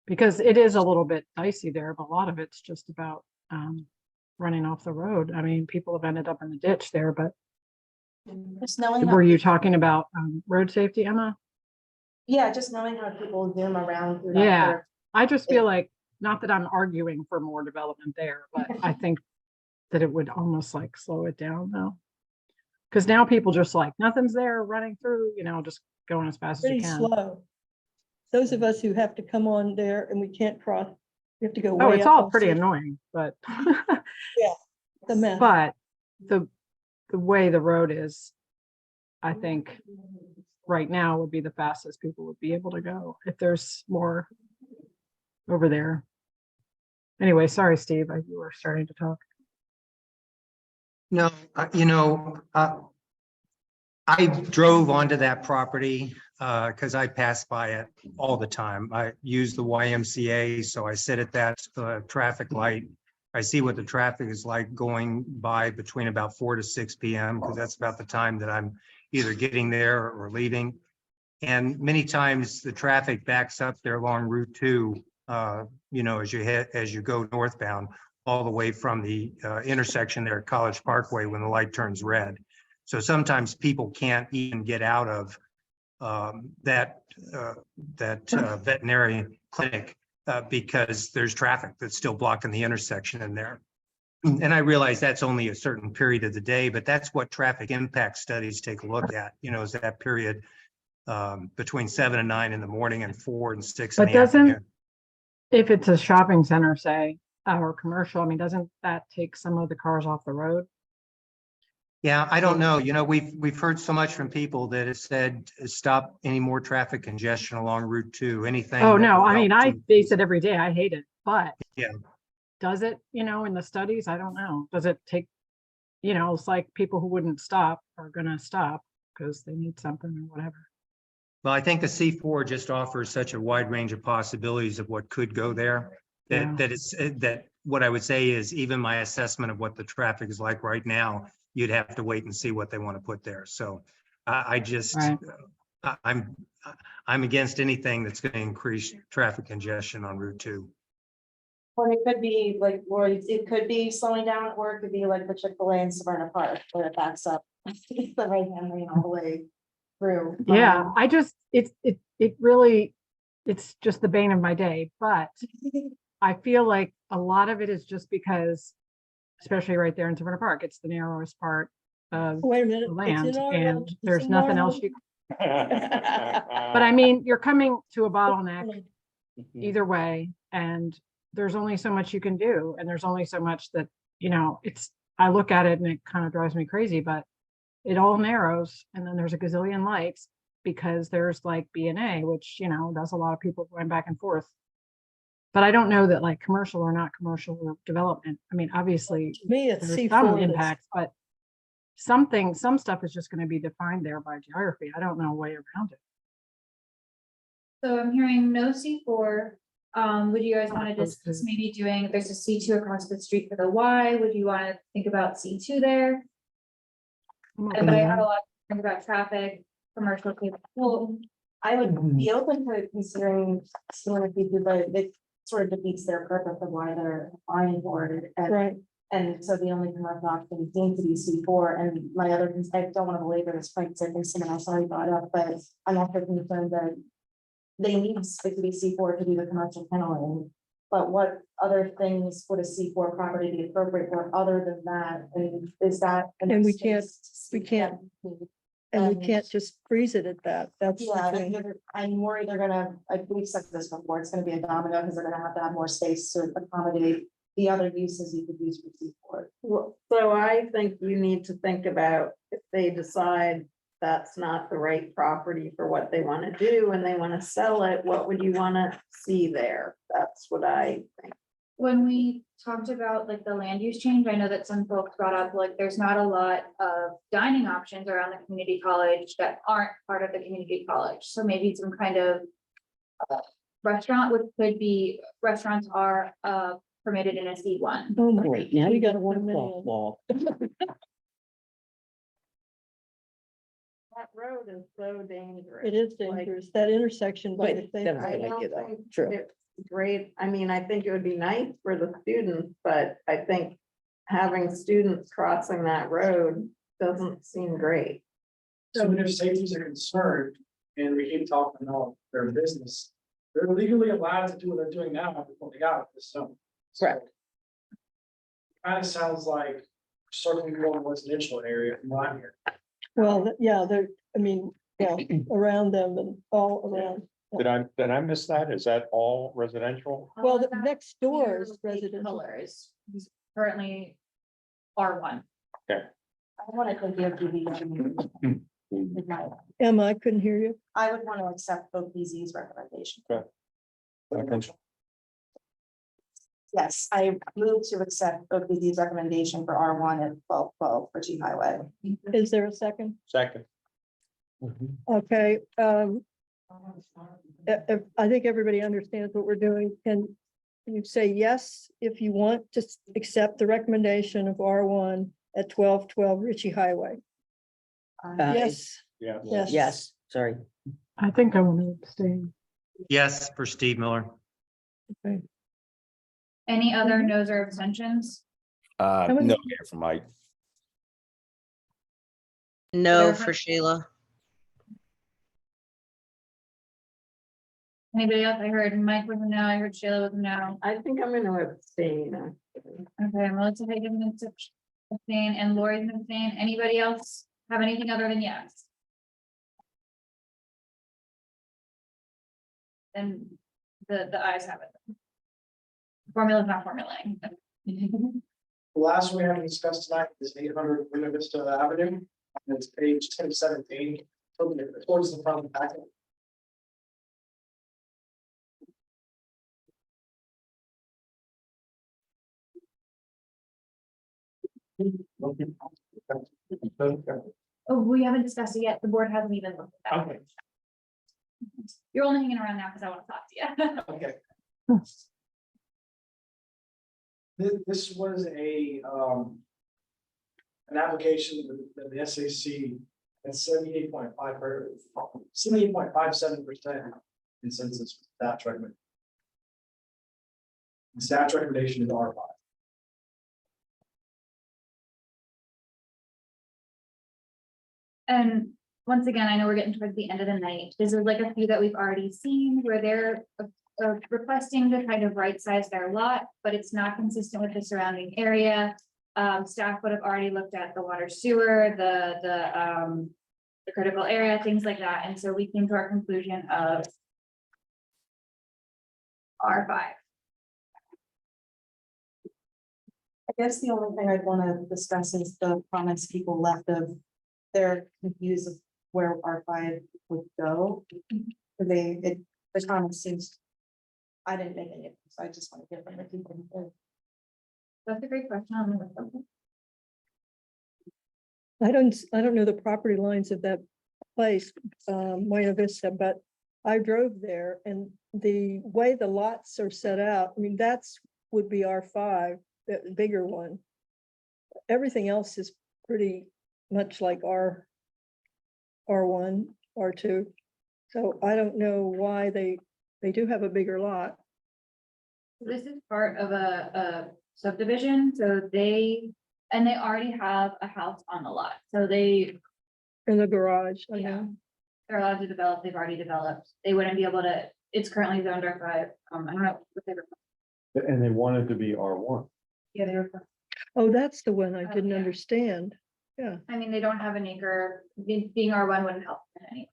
S11: Because it is a little bit dicey there, but a lot of it's just about running off the road. I mean, people have ended up in the ditch there, but
S5: Just knowing how,
S11: were you talking about road safety, Emma?
S5: yeah, just knowing how people zoom around through that
S11: Yeah,
S5: curve.
S11: I just feel like, not that I'm arguing for more development there, but I think that it would almost like slow it down though. Because now people just like, nothing's there running through, just going as fast as you
S1: Pretty
S11: can.
S1: slow. Those of us who have to come on there and we can't cross, we have to go
S11: Oh,
S1: way
S11: it's
S1: up
S11: all
S1: on
S11: pretty
S1: State-
S11: annoying, but
S1: The mess.
S11: but the way the road is, I think right now would be the fastest people would be able to go if there's more over there. Anyway, sorry, Steve, you were starting to talk.
S14: No, I drove onto that property because I pass by it all the time. I use the YMCA, so I sit at that traffic light. I see what the traffic is like going by between about 4 to 6 p.m. because that's about the time that I'm either getting there or leaving. And many times the traffic backs up there along Route 2, as you go northbound, all the way from the intersection there at College Parkway when the light turns red. So sometimes people can't even get out of that veterinary clinic because there's traffic that's still blocking the intersection in there. And I realize that's only a certain period of the day, but that's what traffic impact studies take a look at, is that period between 7 and 9 in the morning and 4 and 6 in
S11: But
S14: the afternoon.
S11: doesn't, if it's a shopping center, say, or commercial, I mean, doesn't that take some of the cars off the road?
S14: Yeah, I don't know. We've heard so much from people that have said, stop any more traffic congestion along Route 2, anything.
S11: Oh,
S14: that
S11: no,
S14: will
S11: I mean,
S14: help
S11: I
S14: to-
S11: face it every day. I hate it, but
S14: Yeah.
S11: does it, in the studies? I don't know. Does it take, it's like people who wouldn't stop are gonna stop because they need something or whatever.
S14: Well, I think the C4 just offers such a wide range of possibilities of what could go there.
S11: Yeah.
S14: That what I would say is even my assessment of what the traffic is like right now, you'd have to wait and see what they want to put there. So I just,
S11: Right.
S14: I'm against anything that's going to increase traffic congestion on Route 2.
S5: Or it could be like, or it could be slowing down, or it could be like the Chick-fil-A in Severna Park, where it backs up the right hand lane all the way through.
S11: Yeah, I just, it really, it's just the bane of my day, but I feel like a lot of it is just because, especially right there in Severna Park, it's the narrowest part of
S1: Wait a minute.
S11: the
S1: it's in
S11: land
S1: our
S11: and
S1: land, it's
S11: there's
S1: in our
S11: nothing else
S1: land.
S11: you, but I mean, you're coming to a bottleneck either way, and there's only so much you can do, and there's only so much that, I look at it and it kind of drives me crazy, but it all narrows, and then there's a gazillion lights because there's like B&A, which, does a lot of people going back and forth. But I don't know that like commercial or not commercial development. I mean, obviously
S1: To me, it's
S11: there's
S1: C4.
S11: some
S1: that's-
S11: impacts, but some stuff is just gonna be defined there by geography. I don't know a way around it.
S6: So I'm hearing no C4. Would you guys want to discuss maybe doing, there's a C2 across the street for the Y, would you want to think about C2 there? But I have a lot to think about traffic, commercial people.
S5: Well, I would be open to considering similar people, but it sort of defeats their purpose of why they're applying for it.
S1: Right.
S5: And so the only commercial option seems to be C4, and my other, I don't want to belabor this point, because I think someone else already brought it up, but I'm also concerned that they need it to be C4 to do the commercial kenneling. But what other things would a C4 property be appropriate for other than that? And is that?
S1: And we can't just freeze it at that. That's the
S5: Yeah,
S1: thing.
S5: I'm worried they're gonna, we've said this before, it's gonna be a domino, because they're gonna have more space to accommodate the other uses you could use for C4.
S10: So I think you need to think about if they decide that's not the right property for what they want to do and they want to sell it, what would you want to see there? That's what I think.
S6: When we talked about like the land use change, I know that some folks brought up, like, there's not a lot of dining options around the community college that aren't part of the community college. So maybe some kind of restaurant, which could be, restaurants are permitted in a C1.
S1: Oh my.
S4: Great, now you got a
S1: one
S4: one wall.
S10: That road is so dangerous.
S1: It is dangerous, that intersection by the
S4: But
S1: thing.
S4: that's
S10: I
S4: what I
S10: don't
S4: get at.
S10: think
S4: True.
S10: it's great. I mean, I think it would be nice for the students, but I think having students crossing that road doesn't seem great.
S3: So if safety is a concern, and we keep talking about their business, they're legally allowed to do what they're doing now before they got this zone.
S4: Correct.
S3: Kind of sounds like circling more residential area from what I'm hearing.
S1: Well, yeah, they're, I mean, yeah, around them and all around.
S8: Did I miss that? Is that all residential?
S1: Well, the
S6: That
S1: next door is
S6: here,
S1: residential.
S6: Colors, is currently R1.
S5: I wanted to give you
S1: Emma, I couldn't hear you.
S5: I would want to accept both BZ's recommendation. Yes, I move to accept both BZ's recommendation for R1 at 1212 for G Highway.
S1: Is there a second?
S8: Second.
S1: Okay, I think everybody understands what we're doing. Can you say yes if you want to accept the recommendation of R1 at 1212 Ritchie Highway? Yes,
S8: Yeah.
S1: yes.
S4: Yes, sorry.
S11: I think I want to abstain.
S14: Yes, for Steve Miller.
S1: Okay.
S6: Any other no's or abstentions?
S1: many-
S16: No here for Mike.
S9: No
S6: There-
S9: for Sheila.
S6: Anybody else? I heard Mike was a no, I heard Sheila was a no.
S10: I think I'm going to abstain.
S6: Okay, Melissa Hagan is abstain and Lori's an abstain. Anybody else have anything other than yes? Then the ayes have it. Formula's not formulating.
S3: The last one we haven't discussed tonight is 800 Buena Vista Avenue. And it's page 1017, towards the front of the packet.
S6: Oh, we haven't discussed it yet. The board hasn't even looked at that.
S3: Okay.
S6: You're only hanging around now because I want to talk to you.
S3: Okay. This was an application that the SAC at 78.57% consensus with staff's recommendation. The staff's recommendation is R5.
S6: And once again, I know we're getting towards the end of the night. This is like a few that we've already seen where they're requesting to kind of right size their lot, but it's not consistent with the surrounding area. Staff would have already looked at the water sewer, the critical area, things like that. And so we came to our conclusion of R5.
S5: I guess the only thing I'd want to discuss is the comments people left of they're confused of where R5 would go. The comments seems, I didn't make any of them, so I just want to get from the people.
S6: That's a great question.
S1: I don't know the property lines of that place, Buena Vista, but I drove there and the way the lots are set out, I mean, would be R5, the bigger one. Everything else is pretty much like R1, R2. So I don't know why they do have a bigger lot.
S6: This is part of a subdivision, so they already have a house on the lot, so
S1: In the garage, I
S6: Yeah.
S1: know.
S6: they're allowed to develop, they've already developed. They wouldn't be able to, it's currently zoned R5, I don't know what they were.
S2: And they want it to be R1.
S6: Yeah, they were,
S1: Oh, that's the one I
S6: Oh,
S1: didn't
S6: yeah.
S1: understand. Yeah,
S6: I mean, they don't have an acre, being R1 wouldn't help in any.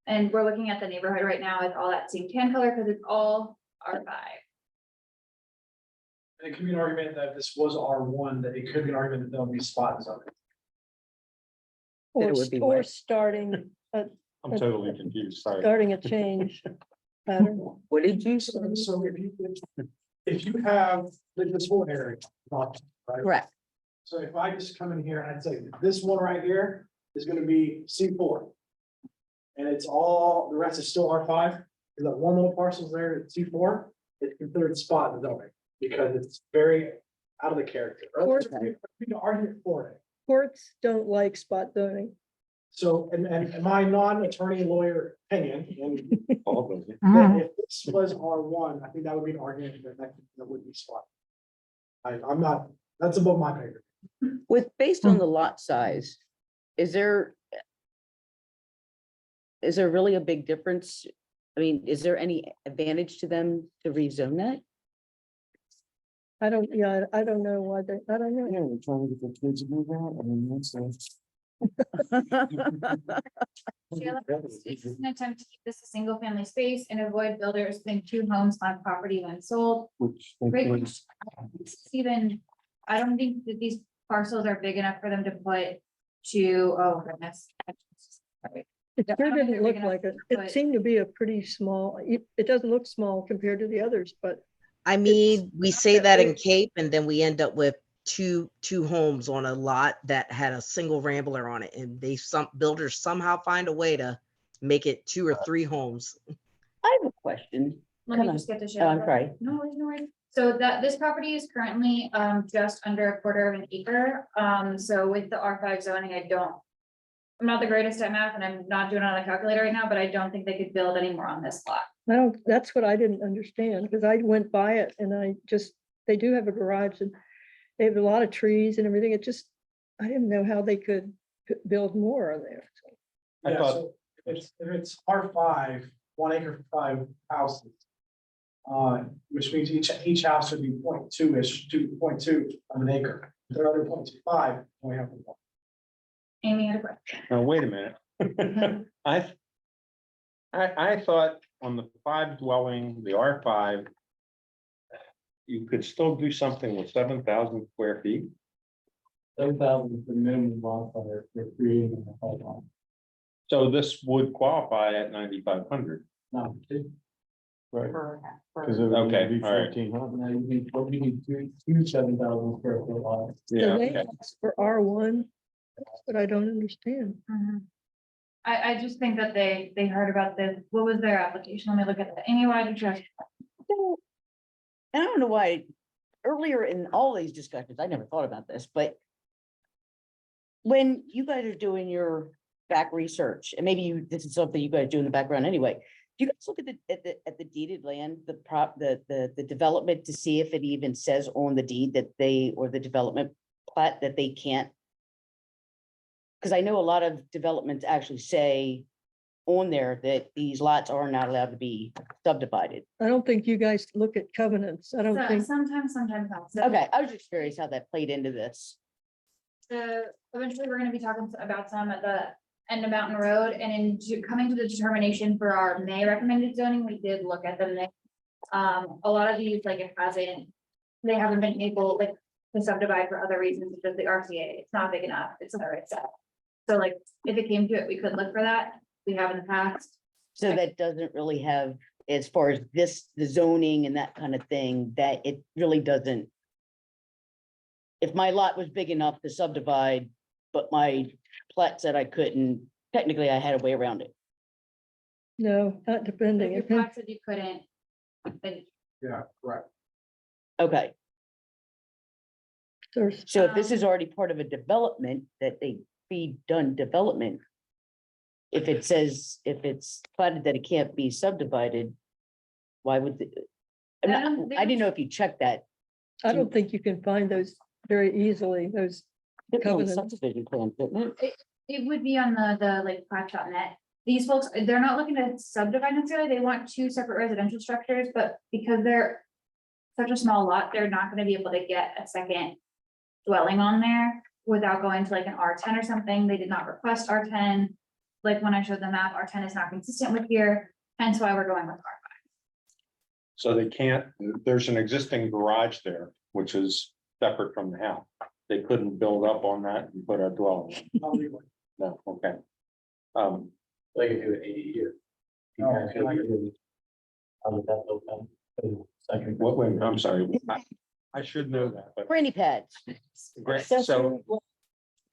S6: And we're looking at the neighborhood right now, it's all that same tan color, because it's all R5.
S3: And it could be an argument that if this was R1, that it could be an argument that there'll be spots on it.
S4: That
S1: or,
S4: it would be
S1: or
S4: what?
S1: starting,
S2: I'm totally confused, sorry.
S1: starting a change pattern.
S4: What did you say?
S3: So if you have this whole area, right?
S4: Correct.
S3: So if I just come in here and I'd say, this one right here is gonna be C4. And it's all, the rest is still R5, because that one little parcel's there at C4, it's considered spot zoning, because it's very out of the character. Or
S1: Course.
S3: we can argue for it.
S1: Courts don't like spot zoning.
S3: So, and my non-attorney lawyer opinion, and
S11: Mhm.
S3: if this was R1, I think that would be an argument that would be spot. I'm not, that's above my pay grade.
S4: Based on the lot size, is there really a big difference? I mean, is there any advantage to them to rezone that?
S1: I don't know why I don't know.
S2: we're trying to get the kids to move out, I mean, that's
S6: It's an attempt to keep this a single family space and avoid builders putting 2 homes on property when sold.
S2: which.
S6: Great question. Even, I don't think that these parcels are big enough for them to put oh goodness. Sorry.
S1: It
S6: I
S1: sure
S6: don't think
S1: didn't
S6: they're big
S1: look
S6: enough
S1: like it.
S6: to
S1: It
S6: put-
S1: seemed to be a pretty small, it doesn't look small compared to the others, but
S9: I mean, we say that in Cape and then we end up with two homes on a lot that had a single rambler on it, and some builders somehow find a way to make it 2 or 3 homes.
S4: I have a question.
S6: Let me
S4: Come
S6: just
S4: on.
S6: get to
S4: Oh,
S6: share.
S4: I'm sorry.
S6: No worries, no worries. So this property is currently just under a quarter of an acre. So with the R5 zoning, I'm not the greatest at math and I'm not doing it on a calculator right now, but I don't think they could build any more on this lot.
S1: that's what I didn't understand, because I went by it and they do have a garage and they have a lot of trees and everything. I didn't know how they could build more on there.
S8: I
S3: Yeah,
S8: thought-
S3: so if it's R5, 1 acre for 5 houses. Which means each house would be 0.2-ish to 0.2 of an acre. They're under 0.25, we have.
S6: Amy had a question.
S8: Now, wait a minute. I thought on the 5 dwelling, the R5, you could still do something with 7,000 square feet.
S18: 7,000 is the minimum lot size for creating a pipeline.
S8: So this would qualify at 9,500.
S18: No,
S2: Right,
S10: for-
S2: because it would
S8: Okay,
S2: be
S8: all right.
S2: 1,400.
S18: no, you need two 7,000 square foot lots.
S1: So
S8: Yeah,
S1: they
S8: okay.
S1: asked for R1, but I don't understand.
S6: I just think that they heard about this. What was their application? Let me look at that. Amy, why did you?
S4: So, and I don't know why, earlier in all these discussions, I never thought about this, but when you guys are doing your back research, and maybe this is something you guys do in the background anyway, do you guys look at the deeded land, the development to see if it even says on the deed that or the development plat that they can't? Because I know a lot of developments actually say on there that these lots are not allowed to be subdivided.
S1: I don't think you guys look at covenants. I don't think,
S6: Sometimes not. So-
S4: Okay, I was just curious how that played into this.
S6: So eventually, we're gonna be talking about some at the end of Mountain Road, and coming to the determination for our May recommended zoning, we did look at them. A lot of these, like it hasn't, they haven't been able to subdivide for other reasons, because the RCA, it's not big enough, it's not right set. So like, if it came to it, we could look for that, we have in the past.
S4: So that doesn't really have, as far as the zoning and that kind of thing, that it really doesn't. if my lot was big enough to subdivide, but my plat said I couldn't, technically I had a way around it.
S1: No, not depending.
S6: If
S1: It
S6: your
S1: can-
S6: plat said you couldn't, then
S3: Yeah, correct.
S4: Okay,
S1: There's,
S4: so if this is already part of a development that they be done development. If it says, if it's platted that it can't be subdivided, why would the? I'm
S6: I
S4: not-
S6: don't- they
S4: I didn't
S6: don't-
S4: know if you checked that.
S1: I don't think you can find those very easily, those
S4: It's on the
S1: covenants.
S4: subdivision plan, didn't it?
S6: it would be on the like plat.net. These folks, they're not looking to subdivide necessarily, they want two separate residential structures, but because they're such a small lot, they're not gonna be able to get a second dwelling on there without going to like an R10 or something. They did not request R10. Like when I showed the map, R10 is not consistent with here, hence why we're going with R5.
S8: So they can't, there's an existing garage there, which is separate from the house. They couldn't build up on that and put a dwelling. No, okay.
S18: They could do it ADU.
S8: Wait, I'm sorry. I should know that, but.
S4: Granny pads.
S8: Great,
S1: Accessory
S8: so,
S1: dwell-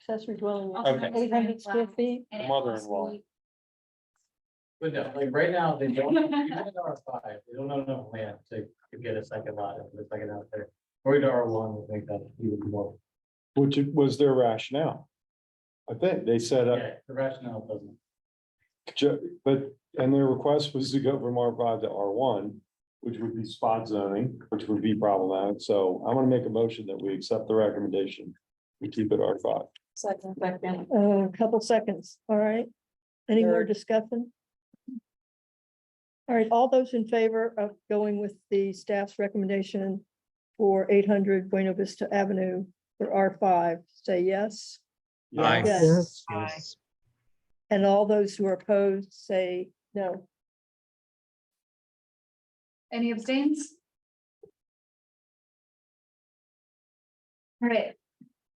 S1: accessory dwelling.
S6: Also
S8: Okay.
S6: next to
S1: 800 square
S6: flat,
S1: feet.
S6: and it
S8: Mother-in-law.
S6: also-
S18: But no, like right now, they don't, even in R5, they don't have enough land to get a second lot, and the second out there. Or to R1, would make that even more.
S2: Which was their rationale. I think they said,
S18: Yeah, the rationale doesn't.
S2: and their request was to go from R5 to R1, which would be spot zoning, which would be problematic. So I want to make a motion that we accept the recommendation. We keep it R5.
S10: Second.
S1: A couple seconds, all right? Any more
S4: Third.
S1: discussion? All right, all those in favor of going with the staff's recommendation for 800 Buena Vista Avenue for R5, say yes.
S14: Aye.
S1: Yes.
S14: Yes.
S1: And all those who are opposed, say no.
S6: Any abstains? All right,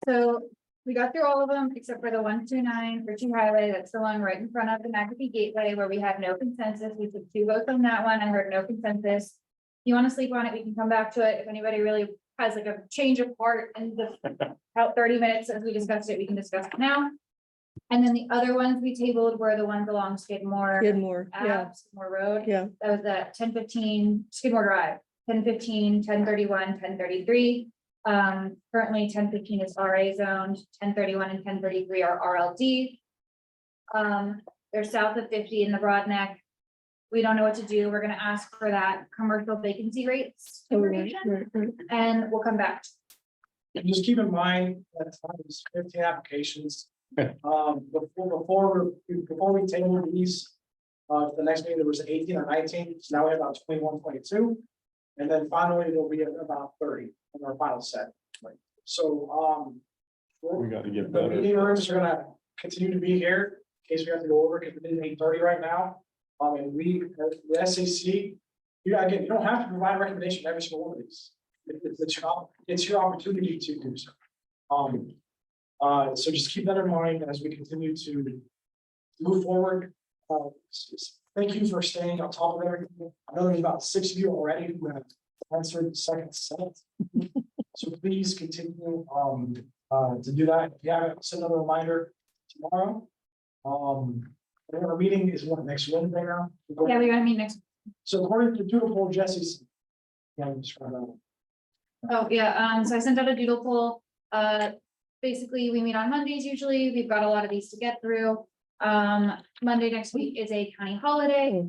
S6: so we got through all of them except for the 129 Ritchie Highway. That's the one right in front of the McAfee Gateway where we had no consensus. We took 2 votes on that one. I heard no consensus. You want to sleep on it, we can come back to it. If anybody really has like a change of heart in the about 30 minutes as we discussed it, we can discuss it now. And then the other ones we tabled were the ones along Skidmore.
S1: Skidmore, yeah,
S6: Skidmore Road.
S1: yeah.
S6: That was at 1015 Skidmore Drive, 1015, 1031, 1033. Currently 1015 is RA zoned, 1031 and 1033 are RLD. They're south of 50 in the Broadneck. We don't know what to do. We're gonna ask for that commercial vacancy rates
S1: Oh, right,
S6: information,
S1: right, right.
S6: and we'll come back.
S3: And just keep in mind that there's 15 applications. Before we table these, the next meeting, there was 18 or 19, so now we have about 21, 22. And then finally, there'll be about 30 in our final set. So,
S2: We got to get
S3: the
S2: better.
S3: meeting rooms are gonna continue to be here in case we have to go over, because it is 8:30 right now. And the SAC, again, you don't have to provide a recommendation for every single one of these. It's your opportunity to do so. So just keep that in mind as we continue to move forward. Thank you for staying on top of everything. I know there's about 6 of you already who have answered the second set. So please continue to do that. If you haven't, send another reminder tomorrow. Our meeting is what, next Wednesday now?
S6: Yeah, we gotta meet next.
S3: So according to Doodle Jesse's. Yeah, I'm describe that.
S6: Oh, yeah, so I sent out a doodle poll. Basically, we meet on Mondays usually. We've got a lot of these to get through. Monday next week is a county holiday.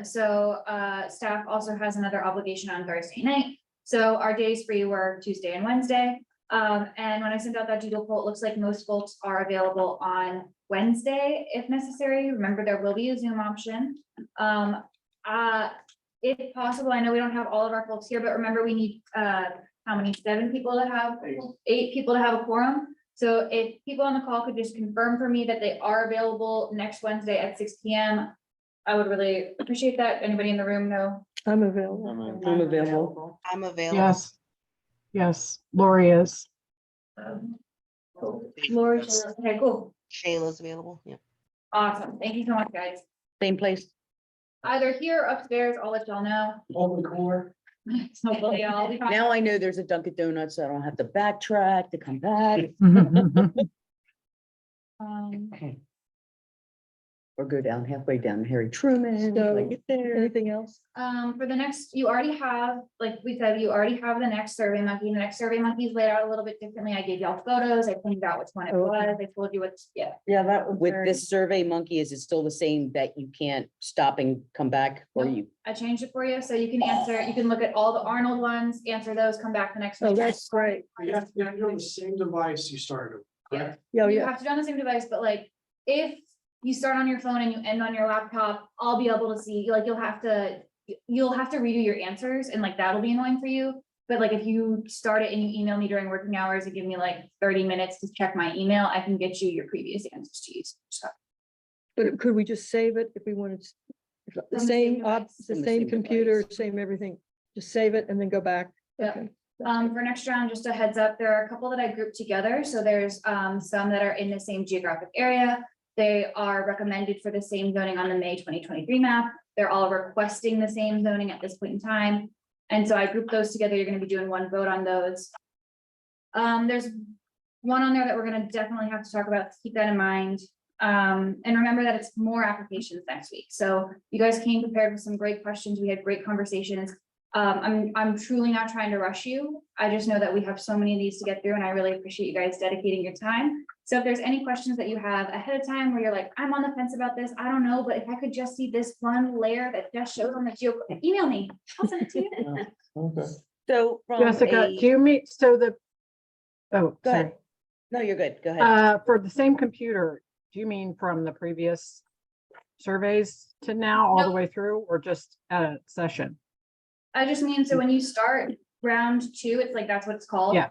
S6: Staff also has another obligation on Thursday night. So our days free were Tuesday and Wednesday. And when I sent out that doodle poll, it looks like most folks are available on Wednesday if necessary. Remember, there will be a Zoom option. If possible, I know we don't have all of our folks here, but remember, we need, how many, 7 people to have, 8 people to have a quorum. So if people on the call could just confirm for me that they are available next Wednesday at 6 p.m. I would really appreciate that. Anybody in the room know?
S1: I'm available.
S4: I'm available.
S9: I'm available.
S11: Yes. Yes, Lori is.
S6: Lori,
S9: Yes.
S6: okay, cool.
S9: Shayla's available, yeah.
S6: Awesome. Thank you so much, guys.
S4: Same place.
S6: Either here or upstairs, I'll let y'all know.
S3: Over the cooler.
S6: Hopefully I'll be fine.
S4: Now I know there's a Dunkin' Donuts, so I don't have to backtrack to come back or go down halfway down Harry Truman.
S1: So,
S4: like, get there.
S1: anything else?
S6: For the next, you already have, like we said, you already have the next Survey Monkey. The next Survey Monkey is laid out a little bit differently. I gave y'all photos. I pointed out which one it
S1: Oh, okay.
S6: was. I told you what's, yeah.
S5: Yeah, that was.
S4: With
S5: very-
S4: this Survey Monkey, is it still the same that you can't stop and come back or
S6: Nope.
S4: you?
S6: I changed it for you, so you can answer, you can look at all the Arnold ones, answer those, come back the next.
S1: Oh,
S6: week.
S1: that's great.
S3: You have to do on the same device you started, with, correct?
S1: Yeah,
S6: You
S1: yeah.
S6: have to do on the same device, but like, if you start on your phone and you end on your laptop, I'll be able to see, like, you'll have to redo your answers, and like, that'll be annoying for you. But like, if you start it and you email me during working hours and give me like 30 minutes to check my email, I can get you your previous answers to use. So,
S1: But could we just save it if we wanted the
S6: From the same
S1: same,
S6: device.
S1: the
S4: From the
S1: same
S4: same
S1: computer,
S4: device.
S1: same everything? Just save it and then go back?
S6: Yeah.
S1: Okay.
S6: For next round, just a heads up, there are a couple that I grouped together. So there's some that are in the same geographic area. They are recommended for the same zoning on the May 2023 map. They're all requesting the same zoning at this point in time. And so I grouped those together. You're gonna be doing one vote on those. There's one on there that we're gonna definitely have to talk about. Keep that in mind. And remember that it's more applications next week. So you guys came prepared with some great questions. We had great conversations. I'm truly not trying to rush you. I just know that we have so many of these to get through, and I really appreciate you guys dedicating your time. So if there's any questions that you have ahead of time where you're like, I'm on the fence about this, I don't know, but if I could just see this one layer that just shows on the geo, email me. I'll send it to you.
S2: Okay.
S4: So from
S11: Jessica,
S4: a,
S11: do you mean, so the, oh,
S4: go
S11: sorry.
S4: ahead. No, you're good. Go ahead.
S11: For the same computer, do you mean from the previous surveys to now all the
S6: Nope.
S11: way through, or just at a session?
S6: I just mean, so when you start round 2, it's like, that's what it's called.
S11: Yeah.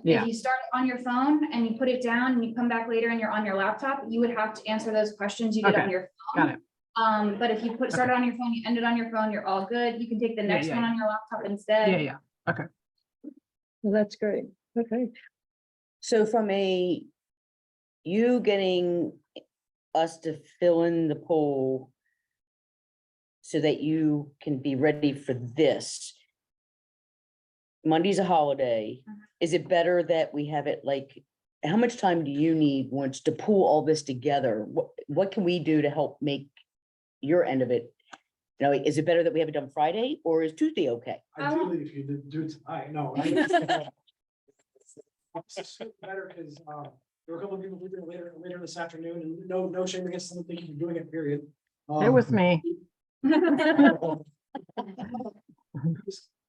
S11: Yeah.
S6: If you start on your phone and you put it down and you come back later and you're on your laptop, you would have to answer those questions you did on
S11: Okay,
S6: your phone.
S11: got it.
S6: But if you start on your phone, you ended on your phone, you're all good. You can take the
S11: Yeah,
S6: next
S11: yeah,
S6: one on your laptop instead.
S11: Yeah, yeah. Okay.
S1: Well, that's great. Okay.
S4: So from a, you getting us to fill in the poll so that you can be ready for this. Monday's a holiday. Is it better that we have it like, how much time do you need once to pull all this together? What can we do to help make your end of it? You know, is it better that we have it done Friday, or is Tuesday okay?
S3: Ideally, if you did do it tonight, no. Better because there were a couple of people who did it later this afternoon, and no shame against them thinking you're doing it, period.
S11: It was me.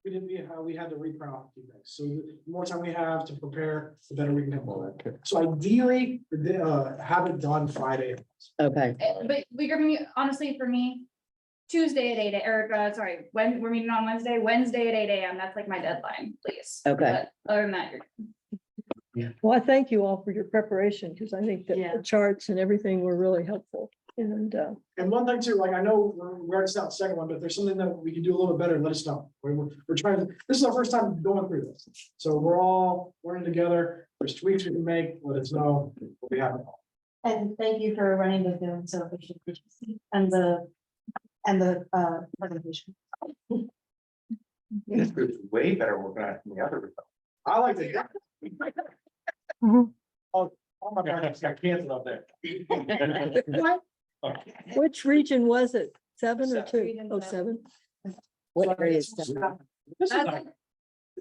S3: We didn't, we had to reprint off a few things, so the more time we have to prepare, the better we can have. So ideally, have it done Friday.
S4: Okay.
S6: But we're gonna be, honestly, for me, Tuesday at 8, or sorry, when we're meeting on Wednesday at 8 AM, that's like my deadline, please.
S4: Okay.
S6: But other than that,
S1: Well, I thank you all for your preparation, because I think that
S10: Yeah.
S1: the charts and everything were really helpful. And
S3: And one thing too, like I know we're at the second one, but if there's something that we can do a little bit better, let us know. We're trying to, this is our first time going through this. So we're all learning together. There's tweaks we can make, let us know. We'll be happy.
S5: And thank you for running the Zoom so efficiently and the presentation.
S14: This group's way better organized than the other group.
S3: I like to.
S11: Mhm.
S3: Oh, my projects got canceled up there.
S1: which region was it? 7 or 2?
S6: Region
S1: Oh,
S6: 7.
S1: 7.
S4: What area is
S3: This is
S4: that?
S3: like-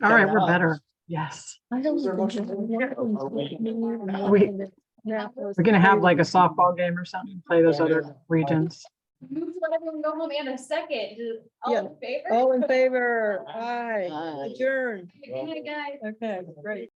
S11: All right, we're better. Yes.
S1: I don't
S3: Is there a
S1: think
S11: We- We're gonna have like a softball game or something, play those other regions.
S6: move to let everyone go home in a second. All
S1: Yeah.
S6: in favor?
S1: All in favor? Aye.
S4: Aye.
S1: Adjourn.
S6: Good night, guys.
S1: Okay, great.